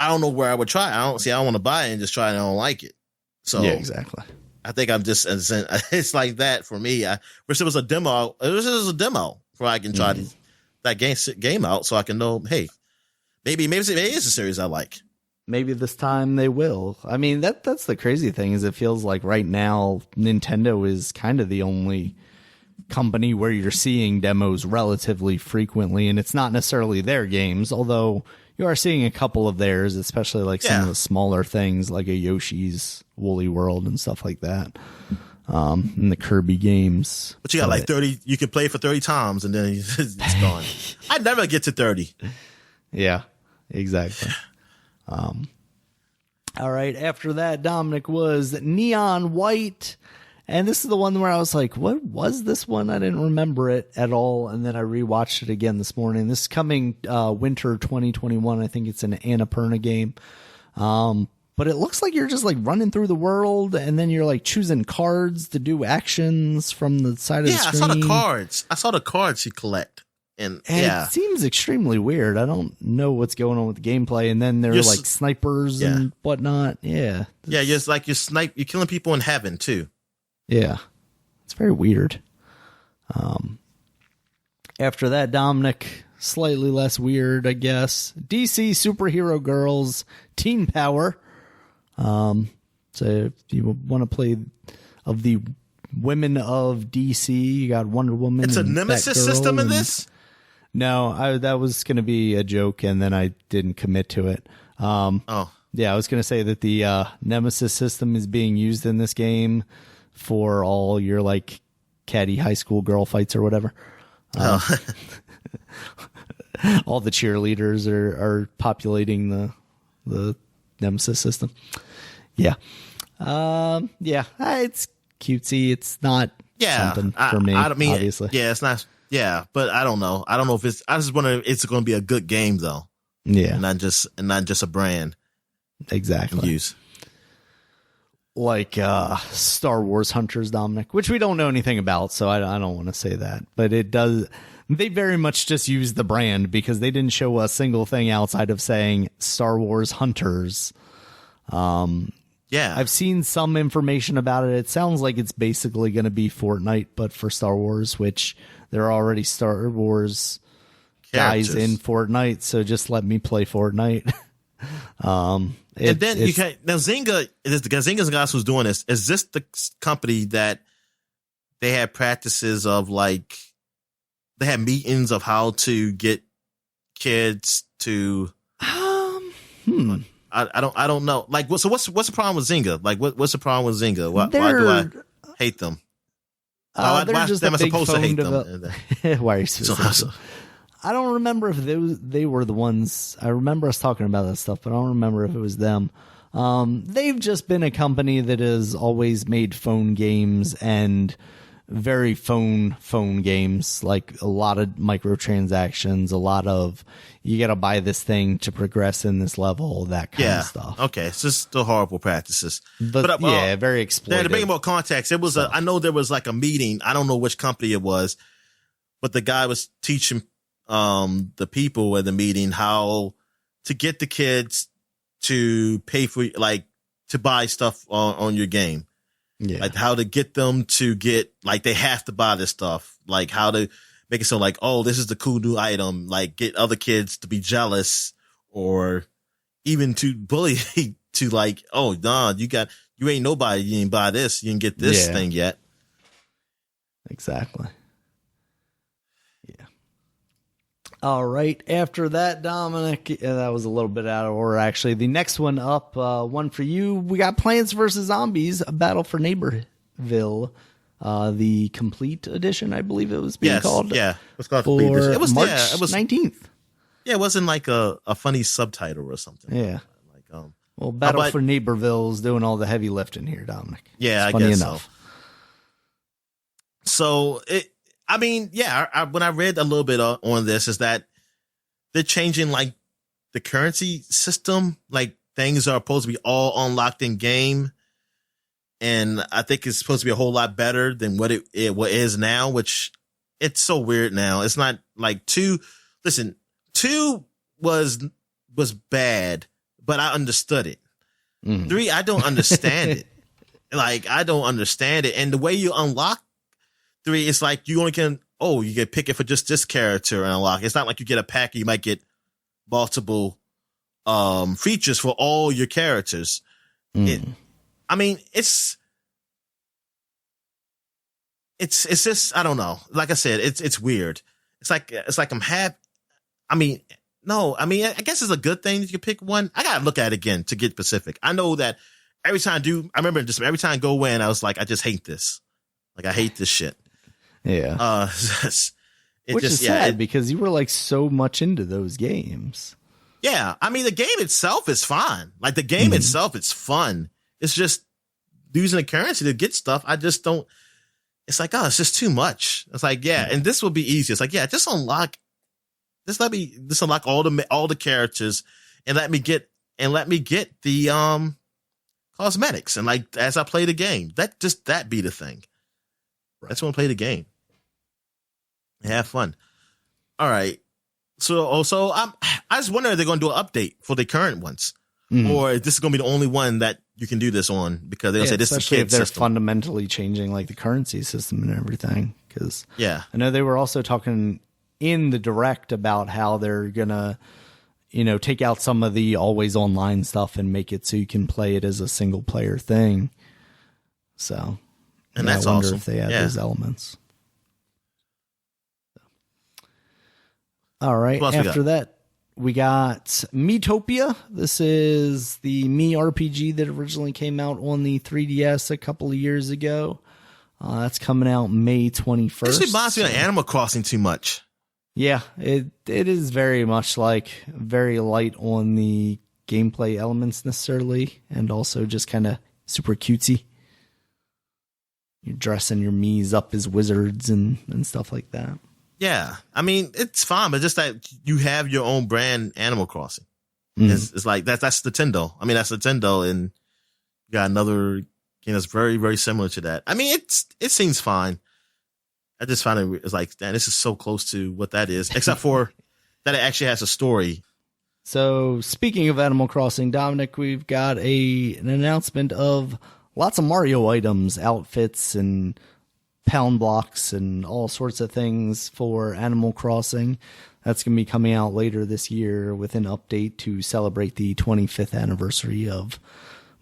I don't know where I would try it. I don't want to buy it and just try it and I don't like it. So yeah, exactly. I think I'm just, it's like that for me. I wish it was a demo. It was a demo where I can try that game out so I can know, hey, maybe it is a series I like. Maybe this time they will. I mean, that's the crazy thing is it feels like right now Nintendo is kind of the only company where you're seeing demos relatively frequently, and it's not necessarily their games, although you are seeing a couple of theirs, especially like some of the smaller things like a Yoshi's Woolly World and stuff like that. And the Kirby games. But you got like 30, you can play for 30 times and then it's gone. I never get to 30. Yeah, exactly. All right. After that, Dominic was Neon White. And this is the one where I was like, what was this one? I didn't remember it at all. And then I rewatched it again this morning. This is coming winter 2021. I think it's an Annapurna game. But it looks like you're just like running through the world, and then you're like choosing cards to do actions from the side of the screen. I saw the cards. I saw the cards you collect. And it seems extremely weird. I don't know what's going on with the gameplay. And then there are like snipers and whatnot. Yeah. Yeah, you're killing people in heaven too. Yeah. It's very weird. After that, Dominic, slightly less weird, I guess. DC Superhero Girls Teen Power. So if you want to play of the women of DC, you got Wonder Woman. It's a nemesis system in this? No, that was going to be a joke, and then I didn't commit to it. Yeah, I was going to say that the nemesis system is being used in this game for all your like catty high school girl fights or whatever. All the cheerleaders are populating the nemesis system. Yeah. It's cutesy. It's not something for me, obviously. Yeah, it's not. Yeah, but I don't know. I don't know if it's. I just wonder if it's going to be a good game though. Yeah, and not just a brand. Exactly. Use like Star Wars Hunters, Dominic, which we don't know anything about, so I don't want to say that. But it does. They very much just use the brand because they didn't show a single thing outside of saying Star Wars Hunters. Yeah, I've seen some information about it. It sounds like it's basically going to be Fortnite, but for Star Wars, which there are already Star Wars guys in Fortnite, so just let me play Fortnite. And then you can now Zynga. Zynga's guys who's doing this. Is this the company that they had practices of like they had meetings of how to get kids to? I don't know. Like, so what's the problem with Zynga? Like, what's the problem with Zynga? Why do I hate them? They're just am I a big supposed to hate them? Why are you supposed to? I don't remember if they were the ones. I remember us talking about that stuff, but I don't remember if it was them. They've just been a company that has always made phone games and very phone games, like a lot of microtransactions, a lot of you got to buy this thing to progress in this level, that kind of stuff. Okay, it's just the horrible practices. But very exploitative. To bring more context, it was I know there was like a meeting. I don't know which company it was, but the guy was teaching the people at the meeting how to get the kids to pay for like to buy stuff on your game. Yeah. Like how to get them to get like they have to buy this stuff. Like how to make it so like, oh, this is the cool new item. Like get other kids to be jealous or even to bully to like, oh, nah, you ain't nobody. You ain't buy this. You didn't get this thing yet. Exactly. Yeah. All right. After that, Dominic, that was a little bit out of order, actually. The next one up, one for you. We got Plants vs. Zombies, A Battle for Neighborville, the complete edition, I believe it was being called. Yeah, it was called complete edition. It was March 19th. Yeah, it wasn't like a funny subtitle or something. Yeah. Well, Battle for Neighborville's doing all the heavy lifting here, Dominic. Yeah, it's I guess enough. So I mean, when I read a little bit on this, is that they're changing like the currency system. Like things are supposed to be all unlocked in game, and I think it's supposed to be a whole lot better than what it is now. Which it's so weird now. It's not like 2. Listen, 2 was bad, but I understood it. 3, I don't understand it. Like I don't understand it, and the way you unlock 3, it's like you only can, you can pick it for just this character and unlock. It's not like you get a pack, you might get multiple features for all your characters. I mean, it's just, I don't know. Like I said, it's weird. It's like I'm happy. I mean, no, I guess it's a good thing that you can pick one. I gotta look at it again to get specific. I know that every time I remember just every time I go in, I was like, I just hate this. Like I hate this shit. Yeah. Which is sad because you were like so much into those games. Yeah. I mean, the game itself is fine. Like the game itself, it's fun. It's just using the currency to get stuff. I just don't, it's like, it's just too much. It's like, and this will be easy. It's like, just unlock all the characters and let me get and let me get the cosmetics. And like as I play the game, that be the thing. Right. I just want to play the game and have fun. All right. So also I just wonder if they're going to do an update for the current ones, or this is going to be the only one that you can do this on, because they'll say this is a kid they're system. Fundamentally changing like the currency system and everything. Because I know they were also talking in the direct about how they're gonna, take out some of the always online stuff and make it so you can play it as a single player thing. So, and that's I wonder awesome. If they add those elements. All right. After that, we got Miitopia. This is the Mii RPG that originally came out on the 3DS a couple of years ago. That's coming out May 21st. This reminds me of Animal Crossing too much. Yeah, it is very much like very light on the gameplay elements necessarily, and also just kind of super cutesy. You're dressing your Miis up as wizards and stuff like that. Yeah, I mean, it's fine, but just that you have your own brand Animal Crossing. It's like that's Nintendo. I mean, that's Nintendo, and you got another game that's very, very similar to that. I mean, it seems fine. I just find it's like, damn, this is so close to what that is, except for that it actually has a story. So speaking of Animal Crossing, Dominic, we've got an announcement of lots of Mario items, outfits, and pound blocks and all sorts of things for Animal Crossing. That's going to be coming out later this year with an update to celebrate the 25th anniversary of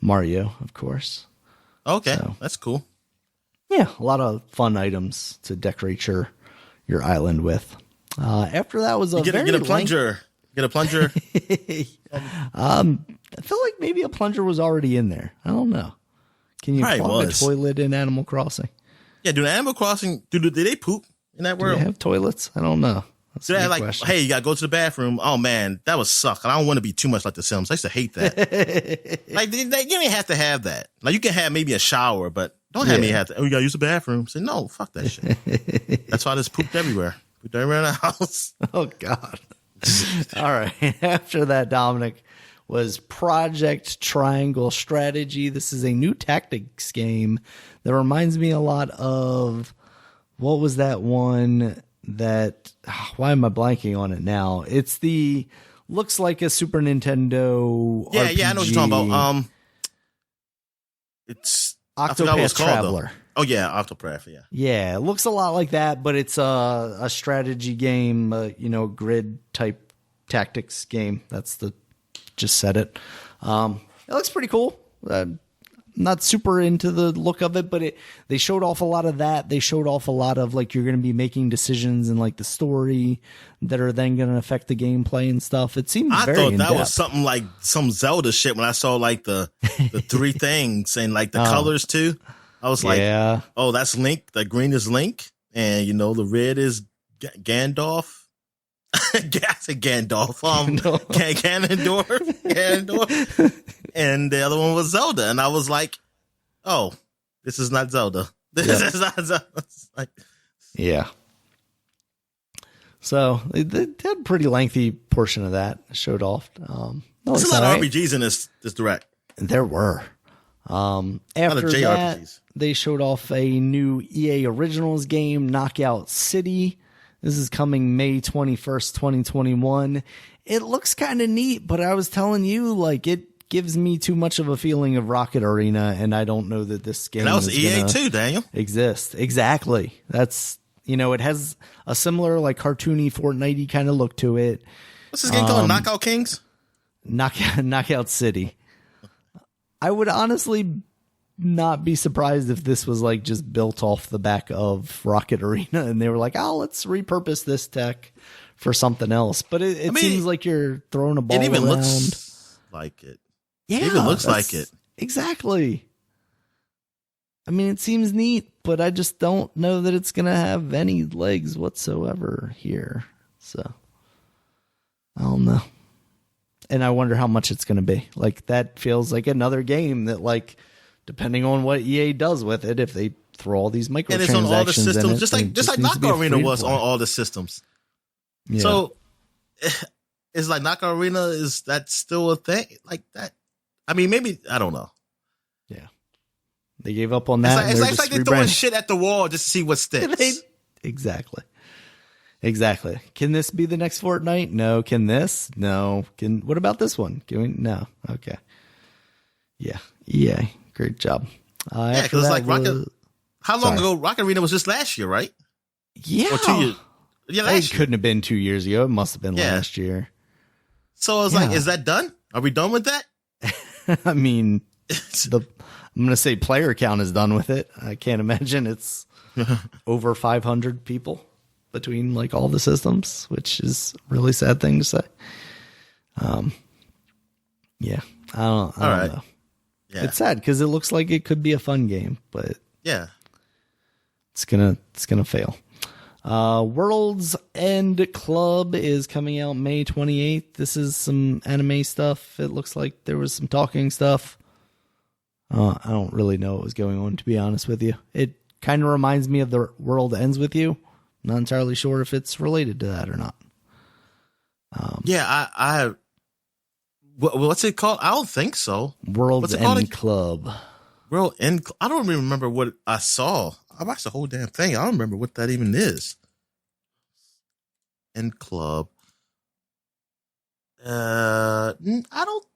Mario, of course. Okay, so, that's cool. Yeah, a lot of fun items to decorate your island with. After that was get a plunger. Get a plunger. I feel like maybe a plunger was already in there. I don't know. Can you plug a toilet in Animal Crossing? Yeah, do Animal Crossing, do they poop in that world? Do they have toilets? I don't know. That's do they have like, question. Hey, you got to go to the bathroom. Oh, man, that would suck. I don't want to be too much like The Sims. I used to hate that. Like, you didn't have to have that. Like, you can have maybe a shower, but don't have me have to, you got to use the bathroom. Say, no, fuck that shit. That's why I just pooped everywhere. Pooped everywhere in the house. Oh, God. All right. After that, Dominic, was Project Triangle Strategy. This is a new tactics game that reminds me a lot of, what was that one that, why am I blanking on it now? It's looks like a Super Nintendo RPG. Yeah, I know what you're talking about. It's Octopath Traveler. Oh yeah, Octopath, yeah. Yeah, it looks a lot like that, but it's a strategy game, grid type tactics game. Just said it. It looks pretty cool. Not super into the look of it, but they showed off a lot of that. They showed off a lot of like, you're going to be making decisions and like the story that are then going to affect the gameplay and stuff. It seemed very in-depth. I thought that was something like some Zelda shit when I saw like the three things and like the colors too. I was like, oh, that's Link. The green is Link, and the red is Gandalf. I said Gandalf. Ganondorf. And the other one was Zelda. And I was like, oh, this is not Zelda. This is not Zelda. Yeah. So they had a pretty lengthy portion of that showed off. There's a lot of RPGs in this direct. There were. After that, they showed off a new EA Originals game, Knockout City. This is coming May 21st, 2021. It looks kind of neat, but I was telling you, like, it gives me too much of a feeling of Rocket Arena, and I don't know that this game that was EA too, Daniel. Exist. Exactly. That's, it has a similar, like, cartoony Fortnite-y kind of look to it. What's this game called? Knockout Kings? Knockout City. I would honestly not be surprised if this was like just built off the back of Rocket Arena and they were like, oh, let's repurpose this tech for something else. But it seems like you're throwing a ball around. It even looks like it. Yeah, it even looks like it. Exactly. I mean, it seems neat, but I just don't know that it's going to have any legs whatsoever here. So I don't know. And I wonder how much it's going to be. Like, that feels like another game that, like, depending on what EA does with it, if they throw all these microtransactions, and it's on all the systems, just like Knockout Arena was on all the systems. Yeah. So is like Knockout Arena, is that still a thing like that? I mean, maybe, I don't know. Yeah. They gave up on that. It's like they're throwing shit at the wall just to see what sticks. Exactly. Can this be the next Fortnite? No. Can this? No. What about this one? No. Okay. Yeah. EA. Great job. Yeah, because like how long ago? Rocket Arena was just last year, right? Yeah. Or 2 years. Yeah, it couldn't have been 2 years ago. It must have been last year. So I was like, is that done? Are we done with that? I mean, I'm going to say player count is done with it. I can't imagine it's over 500 people between like all the systems, which is a really sad thing to say. Yeah, I don't know. Yeah. It's sad because it looks like it could be a fun game, but yeah, it's gonna fail. World's End Club is coming out May 28th. This is some anime stuff. It looks like there was some talking stuff. I don't really know what was going on, to be honest with you. It kind of reminds me of The World Ends With You. Not entirely sure if it's related to that or not. What's it called? I don't think so. World's End Club. World End. I don't even remember what I saw. I watched the whole damn thing. I don't remember what that even is. End Club. I don't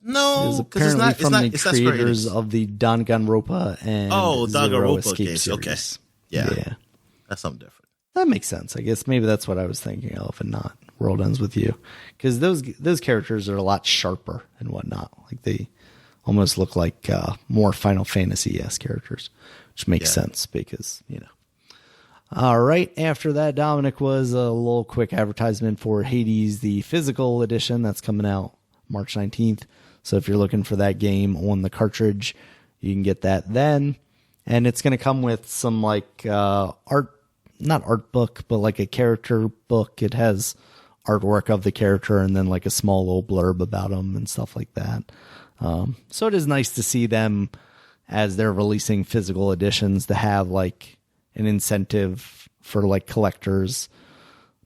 know. It's apparently from the creators of the Danganronpa and Danganronpa games. Series. Okay. Yeah. That's something different. That makes sense. I guess maybe that's what I was thinking of and not World Ends With You. Because those characters are a lot sharper and whatnot. Like they almost look like more Final Fantasy-esque characters, which makes sense because, All right. After that, Dominic, was a little quick advertisement for Hades, the physical edition that's coming out March 19th. So if you're looking for that game on the cartridge, you can get that then. And it's going to come with some like not art book, but like a character book. It has artwork of the character and then like a small little blurb about them and stuff like that. So it is nice to see them as they're releasing physical editions to have like an incentive for like collectors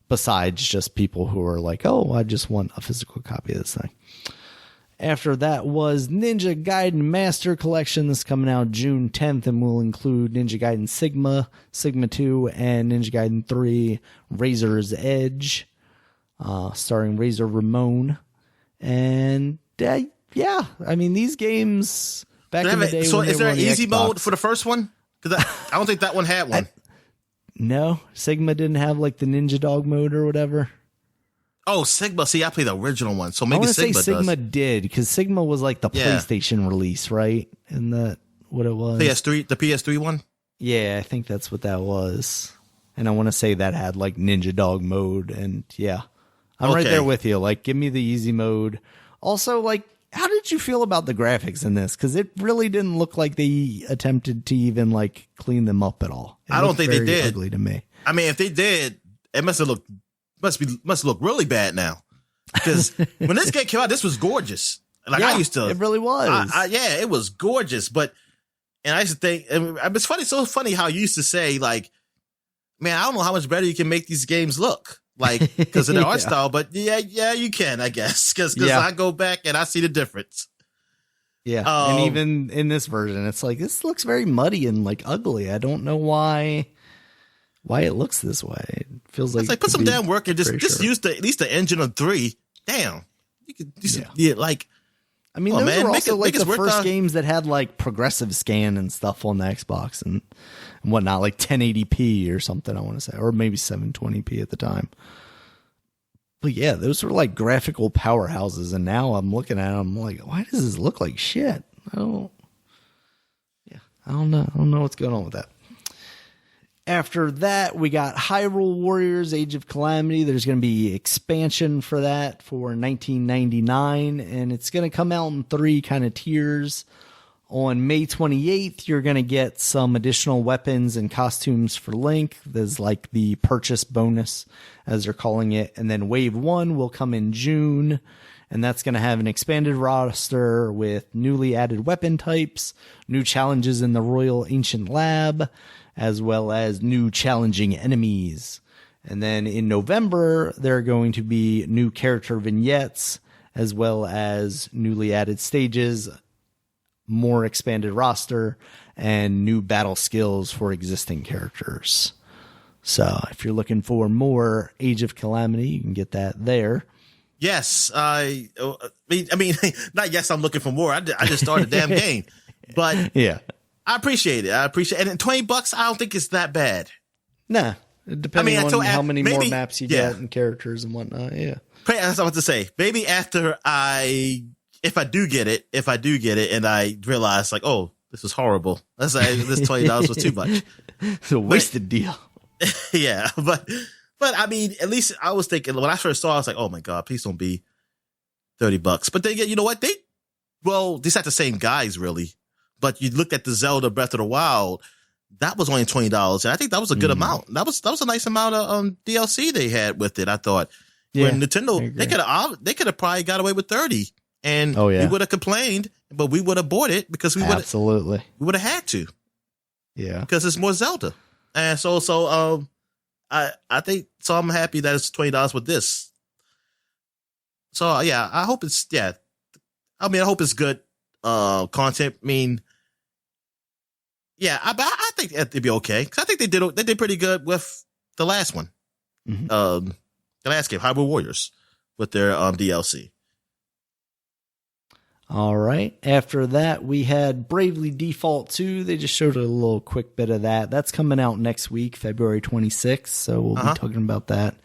besides just people who are like, oh, I just want a physical copy of this thing. After that was Ninja Gaiden Master Collection. That's coming out June 10th and will include Ninja Gaiden Sigma, Sigma 2, and Ninja Gaiden 3 Razor's Edge, starring Razor Ramon. And yeah, I mean, these games back in the day. So is there an easy Xbox, mode for the first one? Because I don't think that one had one. No, Sigma didn't have like the Ninja Dog mode or whatever. Oh, Sigma. See, I played the original one, so maybe Sigma did, because Sigma was like the PlayStation release, right? Isn't that what it was? The PS3 one? Yeah, I think that's what that was. And I want to say that had like Ninja Dog mode, and yeah. I'm right there with you. Like, give me the easy mode. Also, like, how did you feel about the graphics in this? Because it really didn't look like they attempted to even like clean them up at all. I don't think they did. Ugly to me. I mean, if they did, it must look really bad now. Because when this game came out, this was gorgeous. Like I used to, it really was. It was gorgeous. And I used to think, it's funny, so funny how you used to say like, man, I don't know how much better you can make these games look. Like, because of their art style, but yeah, you can, I guess, because I go back and I see the difference. Yeah, and even in this version, it's like this looks very muddy and like ugly. I don't know why it looks this way. It feels like it's like put some damn work and just use at least the engine of 3. Damn, you could like. I mean, those were also like the first games that had like progressive scan and stuff on the Xbox and whatnot, like 1080p or something, I want to say, or maybe 720p at the time. But yeah, those were like graphical powerhouses, and now I'm looking at them like, why does this look like shit? I don't know. I don't know what's going on with that. After that, we got Hyrule Warriors Age of Calamity. There's going to be expansion for that for $19.99, and it's going to come out in 3 kind of tiers. On May 28th, you're going to get some additional weapons and costumes for Link. There's like the purchase bonus, as they're calling it. And then Wave 1 will come in June, and that's going to have an expanded roster with newly added weapon types, new challenges in the Royal Ancient Lab, as well as new challenging enemies. And then in November, there are going to be new character vignettes, as well as newly added stages, more expanded roster, and new battle skills for existing characters. So if you're looking for more Age of Calamity, you can get that there. Yes. I mean, not yes, I'm looking for more. I just started the damn game. But yeah, I appreciate it. And at $20, I don't think it's that bad. Nah. Depending on how many more maps you get and characters and whatnot, yeah. That's what I want to say. Maybe after if I do get it, and I realize like, oh, this was horrible. Let's say this $20 was too much. It's a wasted deal. Yeah, but I mean, at least I was thinking when I first saw it, I was like, oh my God, please don't be $30. But then you know what? These are the same guys really. But you looked at the Zelda Breath of the Wild. That was only $20, and I think that was a good amount. That was a nice amount of DLC they had with it. I thought, when Nintendo they could have probably got away with $30, and we would have complained, but we would have bought it because we would have had to, because it's more Zelda, and so I think so. I'm happy that it's $20 with this. So yeah, I hope it's I hope it's good content. I mean. Yeah, I think it'd be okay. Cause I think they did pretty good with the last one, the last game, Hyrule Warriors, with their DLC. All right. After that, we had Bravely Default 2. They just showed a little quick bit of that. That's coming out next week, February 26th. So we'll be talking about that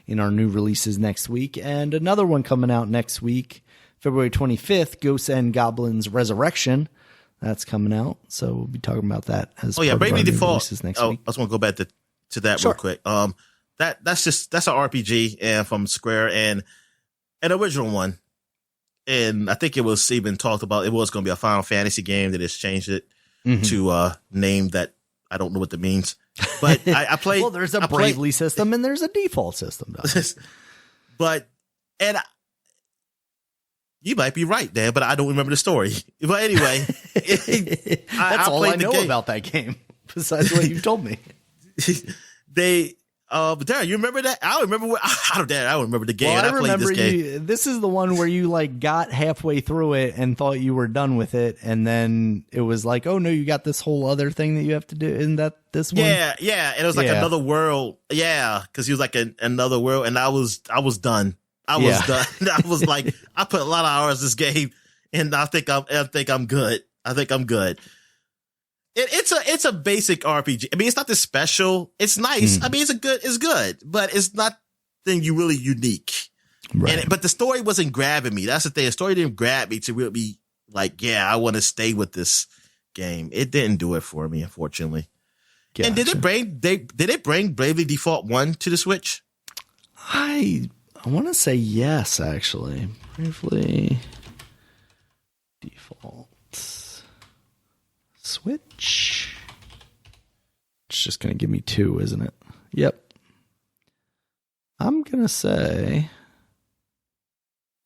in our new releases next week. And another one coming out next week, February 25th, Ghosts and Goblins Resurrection. That's coming out, so we'll be talking about that as Bravely Default next week. I just want to go back to that real quick. That's an RPG and from Square and an original one, and I think it was even talked about. It was going to be a Final Fantasy game. They just changed it to a name that I don't know what that means. But I played. Well, there's a Bravely system and there's a default system. You might be right, Dan, but I don't remember the story. But anyway, that's all I know about that game, besides what you told me. But Darren, you remember that? I don't remember. I don't remember the game. Well, I played this game. This is the one where you like got halfway through it and thought you were done with it, and then it was like, oh no, you got this whole other thing that you have to do. Isn't that this one? Yeah, and it was like another world. Yeah, because he was like another world, and I was done. I was done. I was like, I put a lot of hours in this game, and I think I'm good. It's a basic RPG. I mean, it's not this special. It's nice. I mean, it's good, but it's not thing you really unique. Right. But the story wasn't grabbing me. That's the thing. The story didn't grab me to really be like, I want to stay with this game. It didn't do it for me, unfortunately. Gotcha. And did it bring Bravely Default 1 to the Switch? I want to say yes, actually. Bravely Default Switch. It's just going to give me 2, isn't it? Yep. I'm going to say...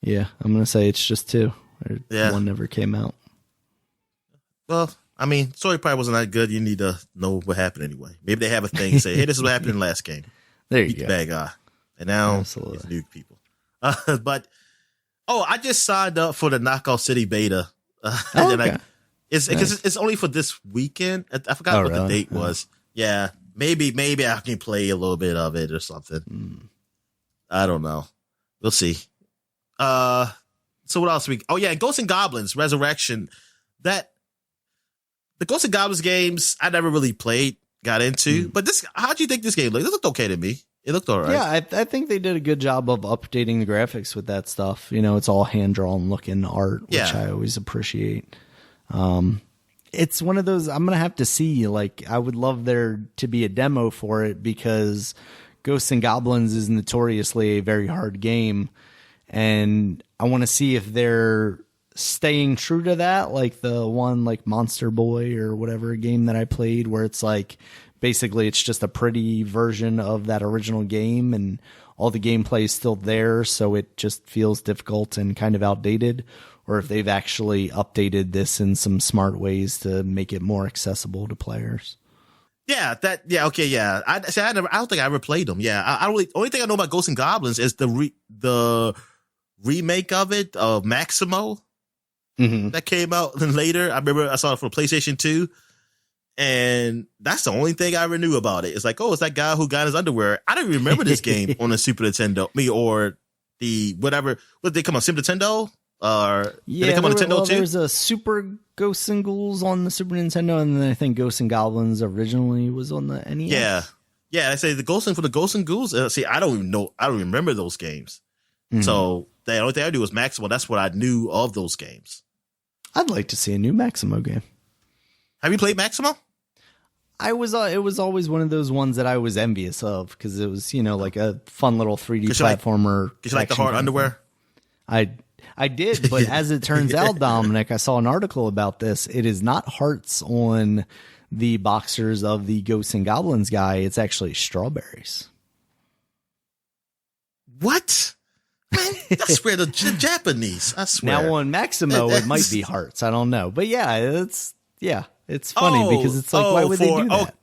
Yeah, I'm going to say it's just 2. One never came out. Well, I mean, story probably wasn't that good. You need to know what happened anyway. Maybe they have a thing say, hey, this is what happened in the last game. There you Beat go. The bad guy. And now it's new people. But I just signed up for the Knockout City beta. Okay. It's only for this weekend. I forgot what the date was. Yeah, maybe I can play a little bit of it or something. I don't know. We'll see. So what else? Ghosts and Goblins Resurrection. The Ghosts and Goblins games I never really got into. But how do you think this game looked? It looked okay to me. It looked all right. Yeah, I think they did a good job of updating the graphics with that stuff. You know, it's all hand-drawn looking art, which I always appreciate. It's one of those I'm going to have to see. Like, I would love there to be a demo for it because Ghosts and Goblins is notoriously a very hard game. And I want to see if they're staying true to that, like the one like Monster Boy or whatever game that I played where it's like basically it's just a pretty version of that original game and all the gameplay is still there, so it just feels difficult and kind of outdated, or if they've actually updated this in some smart ways to make it more accessible to players. Okay, yeah. I don't think I ever played them. Yeah, I really only thing I know about Ghosts and Goblins is the remake of it of Maximo that came out later. I remember I saw it for PlayStation 2, and that's the only thing I ever knew about it. It's like, oh, it's that guy who got his underwear. I don't remember this game on the Super Nintendo. Or the whatever. What did they come on Super Nintendo? Did they come on Nintendo too? There's a Super Ghosts and Ghouls on the Super Nintendo, and then I think Ghosts and Goblins originally was on the NES. Yeah. I say the Ghosts and Ghouls. See, I don't even know. I don't remember those games. So the only thing I do was Maximo. That's what I knew of those games. I'd like to see a new Maximo game. Have you played Maximo? It was always one of those ones that I was envious of because it was, like a fun little 3D platformer. Did you like the hard underwear? I did, but as it turns out, Dominic, I saw an article about this. It is not hearts on the boxers of the Ghosts and Goblins guy. It's actually strawberries. What? Man, I swear the Japanese. I swear. Now on Maximo, it might be hearts. I don't know, but it's funny because it's like, why would they do that?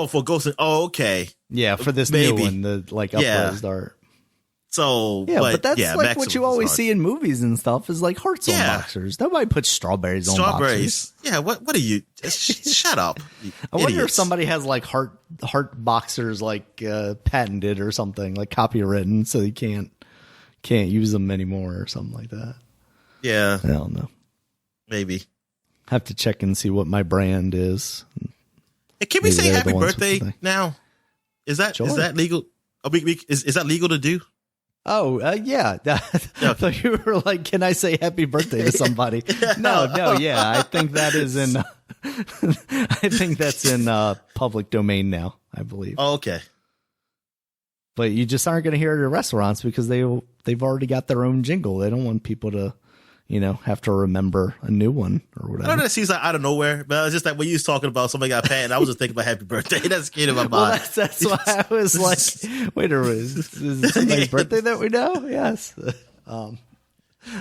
For Ghosts. Okay. Yeah, for this new one, the upraised art. So but that's like Maximo what you always see in movies and stuff is like hearts on boxers. Nobody puts strawberries on boxers. Yeah, what are you? Shut up. I wonder if somebody has like heart boxers like patented or something, like copywritten, so you can't use them anymore or something like that. Yeah, I don't know. Maybe have to check and see what my brand is. Hey, can we say happy birthday now? Is that legal? Is that legal to do? Oh, yeah. I thought you were like, can I say happy birthday to somebody? No, yeah. I think that is in, I think that's in public domain now, I believe. Oh, okay. But you just aren't going to hear it at restaurants because they've already got their own jingle. They don't want people to, have to remember a new one or whatever. I don't know. That seems like out of nowhere, but it's just like when you was talking about somebody got patent, I was just thinking about happy birthday. That's came in my mind. Well, that's why I was like, wait a minute, is it somebody's birthday that we know? Yes.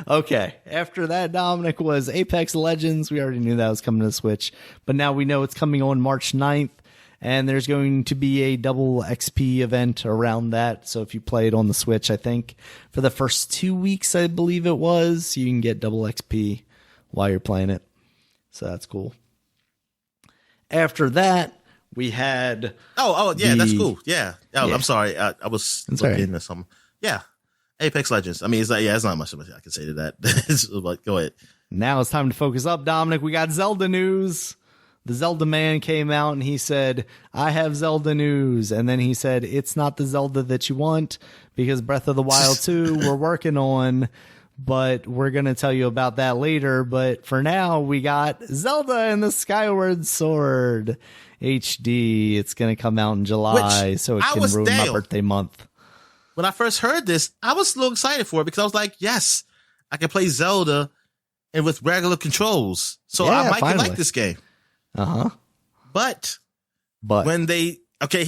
Okay. After that, Dominic, was Apex Legends. We already knew that was coming to the Switch, but now we know it's coming on March 9th. And there's going to be a double XP event around that. So if you play it on the Switch, I think for the first 2 weeks, I believe it was, you can get double XP while you're playing it. So that's cool. After that, we had... that's cool. Yeah. I'm sorry. I was looking at something. Yeah. Apex Legends. I mean, it's like, it's not much I can say to that. It's like, go ahead. Now it's time to focus up, Dominic. We got Zelda news. The Zelda man came out and he said, I have Zelda news. And then he said, it's not the Zelda that you want because Breath of the Wild 2 we're working on, but we're going to tell you about that later. But for now, we got Zelda and the Skyward Sword HD. It's going to come out in July, so it can ruin my birthday month. When I first heard this, I was a little excited for it because I was like, yes, I can play Zelda and with regular controls. So I might like this game. But when he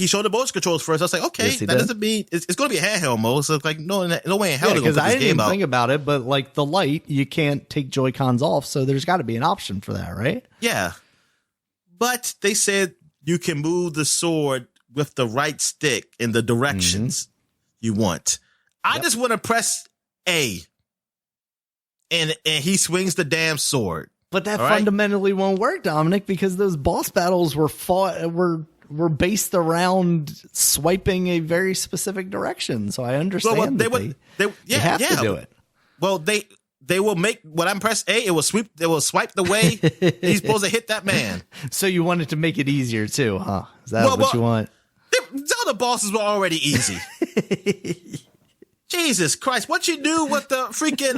showed the motion controls first. I was like, okay, that doesn't mean it's going to be a handheld mode. So it's like, no way in hell they're going to put this game out. Because I didn't think about it, but like the light, you can't take Joy-Cons off, so there's got to be an option for that, right? Yeah. But they said you can move the sword with the right stick in the directions you want. I just want to press A, and he swings the damn sword. But that fundamentally won't work, Dominic, because those boss battles were based around swiping a very specific direction. So I understand they have to do it. Well, they will make when I press A, it will swipe the way he's supposed to hit that man. So you wanted to make it easier too, huh? Is that what you want? Zelda bosses were already easy. Jesus Christ! What you do with the freaking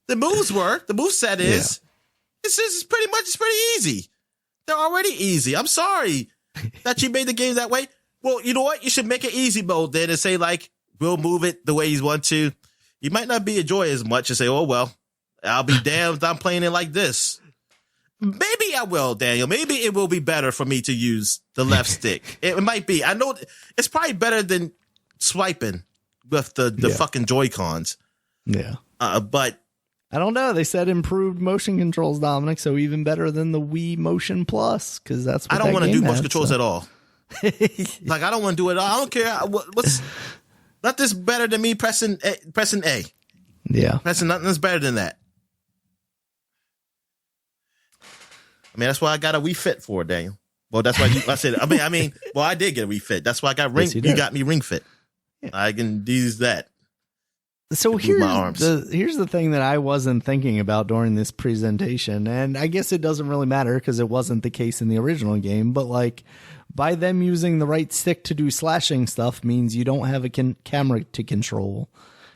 the moves were, the moveset is, it's pretty easy. They're already easy. I'm sorry that you made the game that way. Well, you know what? You should make it easy mode then and say like, we'll move it the way you want to. You might not be enjoying it as much and say, oh, well, I'll be damned if I'm playing it like this. Maybe I will, Daniel. Maybe it will be better for me to use the left stick. It might be. I know it's probably better than swiping with the fucking Joy-Cons. Yeah. But I don't know. They said improved motion controls, Dominic, so even better than the Wii Motion Plus, because that's what I don't want to do motion controls at all. Like, I don't want to do it. I don't care. What's not this better than me pressing A? Yeah, pressing nothing that's better than that. I mean, that's why I got a Wii Fit for, Daniel. Well, that's why I said. Well, I did get a Wii Fit. That's why I got Ring. You got me Ring Fit. Yeah. I can use that. So here's the thing that I wasn't thinking about during this presentation, and I guess it doesn't really matter because it wasn't the case in the original game, but like by them using the right stick to do slashing stuff means you don't have a camera to control.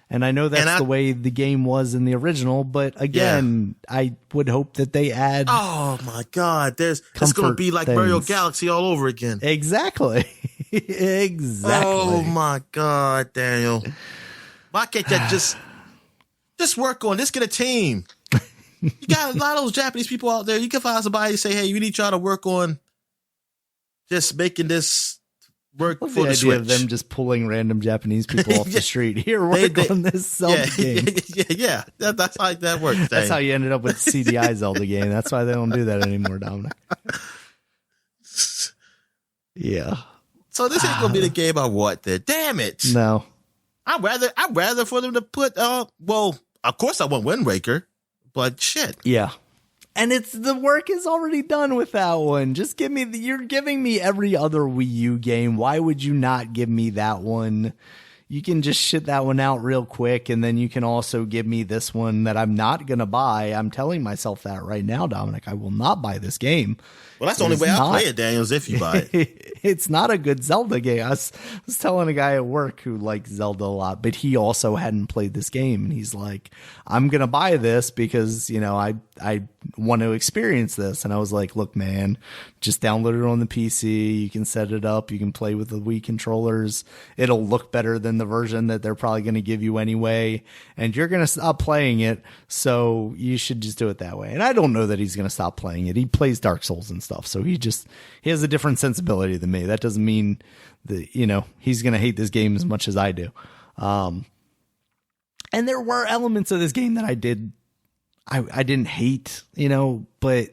And I know that's the way the game was in the original, but again, I would hope that they add. Oh my God, it's going to be like Mario Galaxy all over again. Exactly. Exactly. Oh my God, Daniel. Why can't you just work on this? Get a team. You got a lot of those Japanese people out there. You can find somebody and say, hey, we need y'all to work on just making this work for the Switch. Of them just pulling random Japanese people off the street. Here, work on this Zelda game. Yeah. That's how that works. Dang. That's how you ended up with the CDI Zelda game. That's why they don't do that anymore, Dominic. Yeah. So this ain't gonna be the game I want. Then, damn it. No. I'd rather for them to put. Well, of course I want Wind Waker, but shit. Yeah. And the work is already done with that one. Just give me you're giving me every other Wii U game. Why would you not give me that one? You can just shit that one out real quick, and then you can also give me this one that I'm not going to buy. I'm telling myself that right now, Dominic. I will not buy this game. Well, that's the only way I'll play it, Daniel, is if you buy it. It's not a good Zelda game. I was telling a guy at work who likes Zelda a lot, but he also hadn't played this game. And he's like, I'm going to buy this because, I want to experience this. And I was like, look, man, just download it on the PC. You can set it up. You can play with the Wii controllers. It'll look better than the version that they're probably going to give you anyway. And you're going to stop playing it. So you should just do it that way. And I don't know that he's going to stop playing it. He plays Dark Souls and stuff. So he has a different sensibility than me. That doesn't mean that, he's going to hate this game as much as I do. And there were elements of this game that I didn't hate, but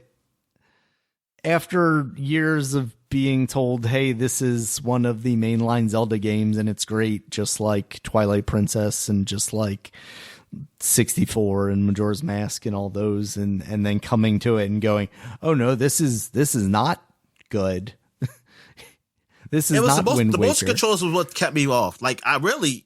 after years of being told, hey, this is one of the mainline Zelda games and it's great, just like Twilight Princess and just like 64 and Majora's Mask and all those, and then coming to it and going, oh no, this is not good. This is not Wind Waker. The motion controls was what kept me off. Like I was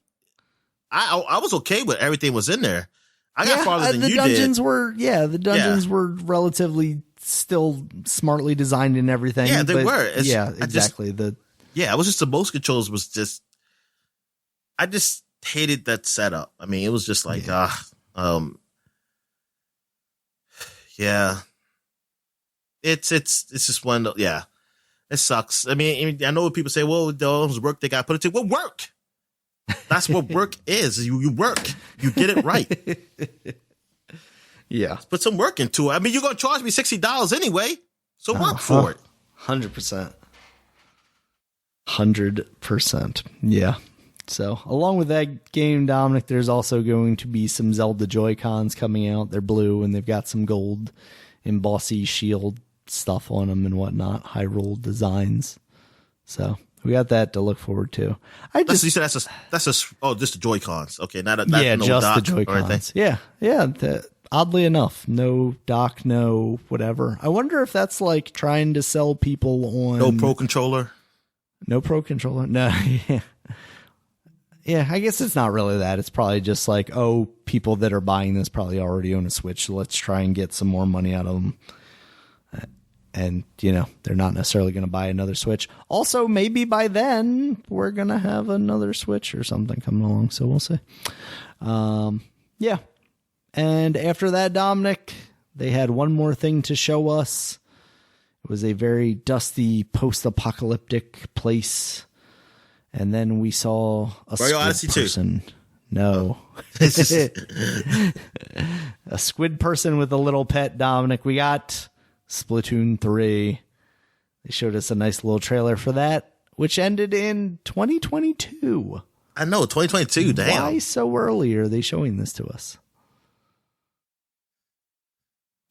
okay with everything was in there. I got farther than you did. The dungeons were relatively still smartly designed and everything. Yeah, they were. Exactly. It was just the motion controls was just. I just hated that setup. I mean, it was just like, It's just one. It sucks. I mean, I know what people say. Well, those work they got put into. Well, work. That's what work is. You work. You get it right. Yeah. Put some work into it. I mean, you're going to charge me $60 anyway. So work for it. 100%. 100%. Yeah. So along with that game, Dominic, there's also going to be some Zelda Joy-Cons coming out. They're blue and they've got some gold embossy shield stuff on them and whatnot. Hyrule designs. So we got that to look forward to. You said just the Joy-Cons. Okay, not no just dock the Joy-Cons. Yeah. Oddly enough, no dock, no whatever. I wonder if that's like trying to sell people on no Pro Controller. No Pro Controller. No. Yeah, I guess it's not really that. It's probably just like, oh, people that are buying this probably already own a Switch. So let's try and get some more money out of them. And, they're not necessarily going to buy another Switch. Also, maybe by then we're going to have another Switch or something coming along. So we'll see. Yeah. And after that, Dominic, they had one more thing to show us. It was a very dusty post-apocalyptic place. And then we saw a squid person. No. A squid person with a little pet, Dominic. We got Splatoon 3. They showed us a nice little trailer for that, which ended in 2022. I know, 2022, damn. Why so early are they showing this to us?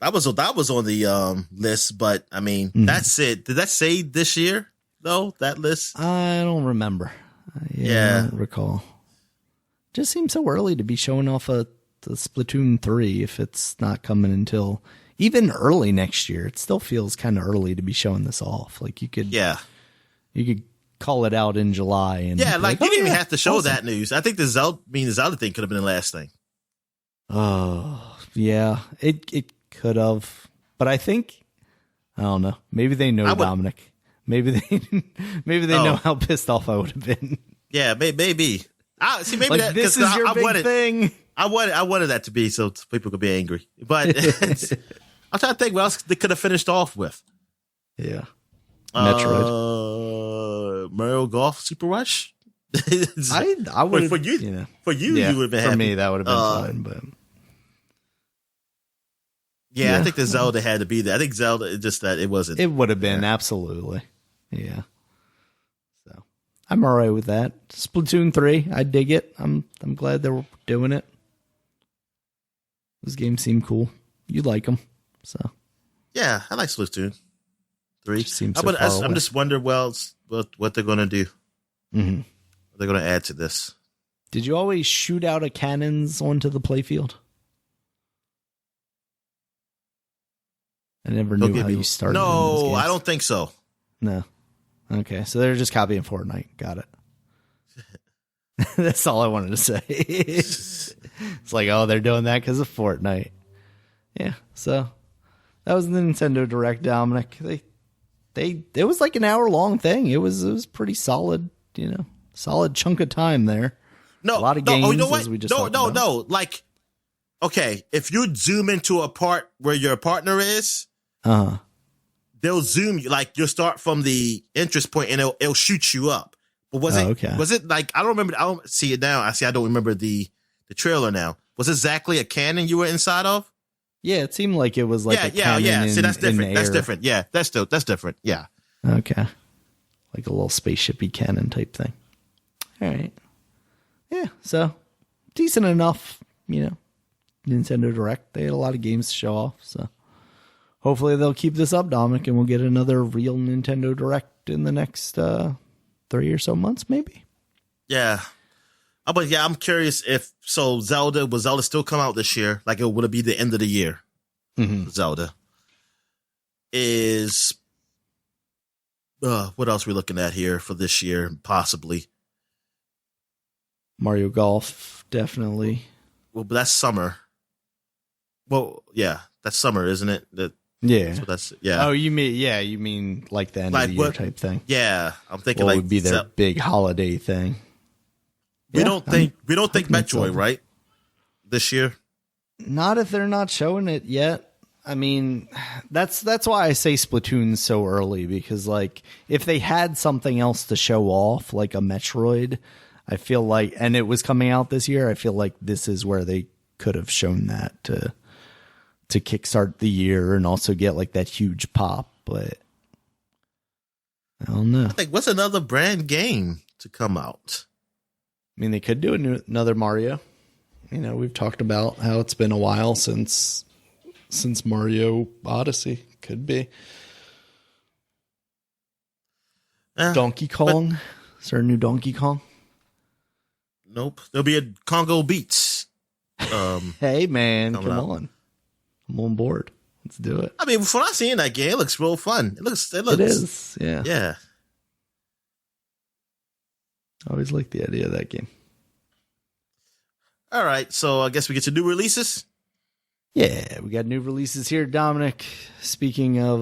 That was on the list, but I mean, that's it. Did that say this year though? That list? I don't remember. Yeah. I don't recall. Just seems so early to be showing off the Splatoon 3 if it's not coming until even early next year. It still feels kind of early to be showing this off. Like you could call it out in July and you didn't even have to show that news. I think the Zelda thing could have been the last thing. Oh yeah, it could have, but I don't know. Maybe they know Dominic. Maybe they know how pissed off I would have been. Yeah, maybe. Maybe like, that this is your big thing. I wanted that to be so people could be angry, but I'm trying to think what else they could have finished off with. Yeah, Metroid, Mario Golf Super Rush. I would for you. You would have been happy. For me, that would have been fine, but. Yeah, I think the Zelda had to be there. I think Zelda, just that it wasn't. It would have been, absolutely. Yeah. So I'm all right with that. Splatoon 3, I dig it. I'm glad they were doing it. Those games seem cool. You like them, so. Yeah, I like Splatoon 3. Seems so I'm just wondering, what they're going to do. Mm-hmm. What they're going to add to this. Did you always shoot out of cannons onto the playfield? I never knew how you started. No, I don't think so. No. Okay, so they're just copying Fortnite. Got it. That's all I wanted to say. It's like, oh, they're doing that because of Fortnite. Yeah, so that was the Nintendo Direct, Dominic. It was like an hour-long thing. It was pretty solid, solid chunk of time there. No, a lot of games. Oh, you know what? As we just no. Like, okay, if you zoom into a part where your partner is, they'll zoom you. Like, you'll start from the entrance point and it'll shoot you up. But was it like, I don't remember. I don't see it now. I don't remember the trailer now. Was it exactly a cannon you were inside of? Yeah, it seemed like it was like a cannon. Yeah. See, that's different. That's air. different. Yeah, that's different. Yeah. Okay. Like a little spaceshipy cannon type thing. All right. Yeah, so decent enough, Nintendo Direct. They had a lot of games to show off, so hopefully they'll keep this up, Dominic, and we'll get another real Nintendo Direct in the next 3 or so months, maybe. Yeah. But yeah, I'm curious will Zelda still come out this year? Like, would it be the end of the year? Mm-hmm. Zelda is. What else are we looking at here for this year? Possibly Mario Golf, definitely. Well, but that's summer. Well, yeah, that's summer, isn't it? Yeah. So yeah. Oh, you mean like the end of the year type thing? Yeah, I'm thinking would be their big holiday thing. We don't think Metroid, right? This year? Not if they're not showing it yet. I mean, that's why I say Splatoon's so early, because like if they had something else to show off, like a Metroid, I feel like, and it was coming out this year, I feel like this is where they could have shown that to kickstart the year and also get like that huge pop, but I don't know. I think what's another brand game to come out? I mean, they could do another Mario. We've talked about how it's been a while since Mario Odyssey. Could be. Donkey Kong. Is there a new Donkey Kong? Nope. There'll be a Congo Beats. Hey, man. Come on. I'm on board. Let's do it. I mean, from what I've seen that game, it looks real fun. It looks. It is. Yeah. Yeah. I always like the idea of that game. All right. So I guess we get to new releases. Yeah, we got new releases here, Dominic. Speaking of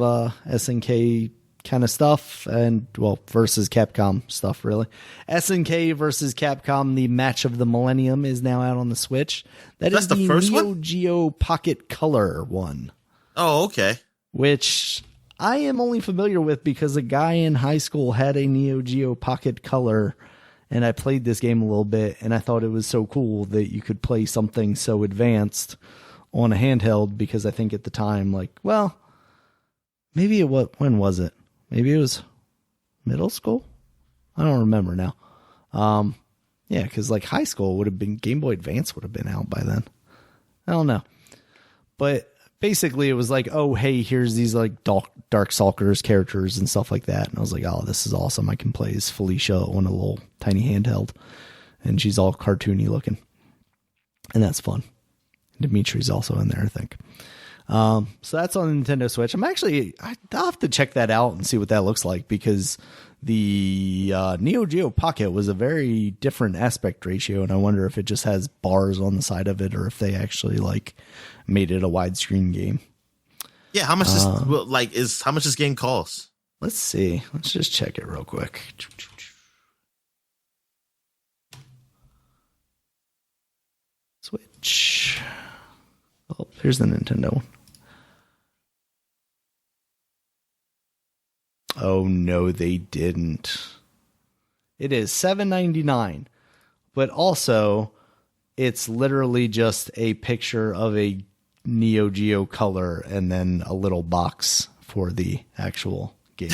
SNK kind of stuff, and versus Capcom stuff, really. SNK versus Capcom, the match of the millennium, is now out on the Switch. That's the first Neo Geo Pocket Color one. Oh, okay. Which I am only familiar with because a guy in high school had a Neo Geo Pocket Color, and I played this game a little bit, and I thought it was so cool that you could play something so advanced on a handheld, because I think at the time, maybe when was it? Maybe it was middle school? I don't remember now. Yeah, because high school would have been, Game Boy Advance would have been out by then. I don't know. But basically it was like, oh, hey, here's these like Darkstalkers characters and stuff like that. And I was like, oh, this is awesome. I can play as Felicia on a little tiny handheld. And she's all cartoony looking. And that's fun. Dimitri's also in there, I think. So that's on Nintendo Switch. I'll have to check that out and see what that looks like, because the Neo Geo Pocket was a very different aspect ratio, and I wonder if it just has bars on the side of it, or if they actually like made it a widescreen game. Yeah, how much how much this game costs? Let's see. Let's just check it real quick. Switch. Oh, here's the Nintendo one. Oh no, they didn't. It is $7.99, but also it's literally just a picture of a Neo Geo Color and then a little box for the actual game.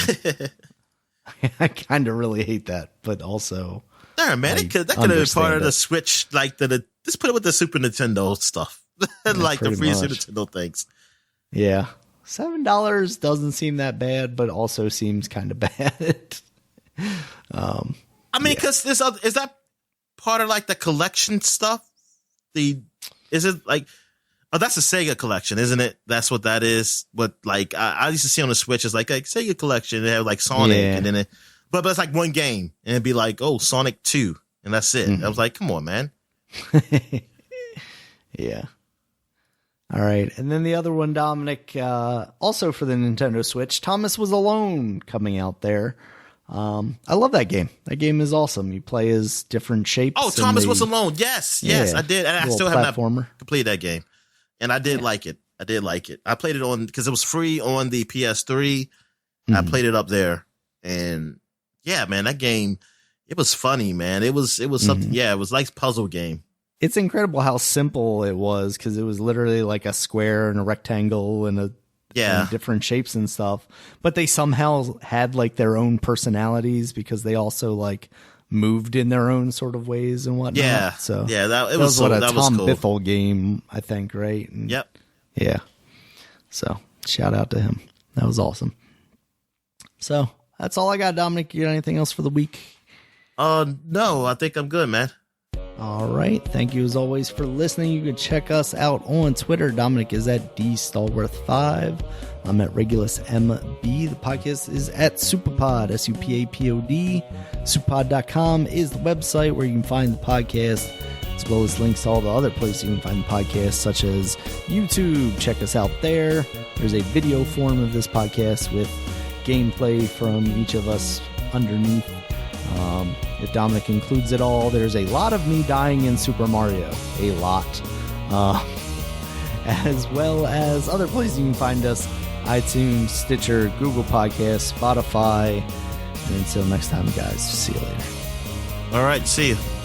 I kind of really hate that, but also, yeah, man, that could have been part of the Switch, like just put it with the Super Nintendo stuff, like the free Super Nintendo things. Yeah. $7 doesn't seem that bad, but also seems kind of bad. I mean, because is that part of like the collection stuff? Is it like, oh, that's a Sega collection, isn't it? That's what that is. But like, I used to see on the Switch, it's like a Sega collection. They have like Sonic, and then but it's like one game, and it'd be like, oh, Sonic 2, and that's it. Mm-hmm. I was like, come on, man. Yeah. All right. And then the other one, Dominic, also for the Nintendo Switch, Thomas Was Alone coming out there. I love that game. That game is awesome. You play as different shapes. Oh, Thomas Was Alone. Yes, I did. And I still have not completed that game. And I did like it. I played it on, because it was free on the PS3. Mm-hmm. I played it up there. And yeah, man, that game, it was funny, man. It was something. Yeah, it was like a puzzle game. It's incredible how simple it was, because it was literally like a square and a rectangle and and different shapes and stuff. But they somehow had like their own personalities, because they also like moved in their own sort of ways and whatnot. Yeah. So that was a Tom cool. Biffle game, I think, right? And yep. Yeah. So shout out to him. That was awesome. So that's all I got, Dominic. You got anything else for the week? No, I think I'm good, man. All right. Thank you as always for listening. You can check us out on Twitter. Dominic is at DStallworth5. I'm at Regulus MB. The podcast is at Supapod, SUPAPOD. Supapod.com is the website where you can find the podcast, as well as links to all the other places you can find the podcast, such as YouTube. Check us out there. There's a video form of this podcast with gameplay from each of us underneath. If Dominic includes it all, there's a lot of me dying in Super Mario. A lot. As well as other places you can find us: iTunes, Stitcher, Google Podcasts, Spotify. And until next time, guys, see you later. All right, see you.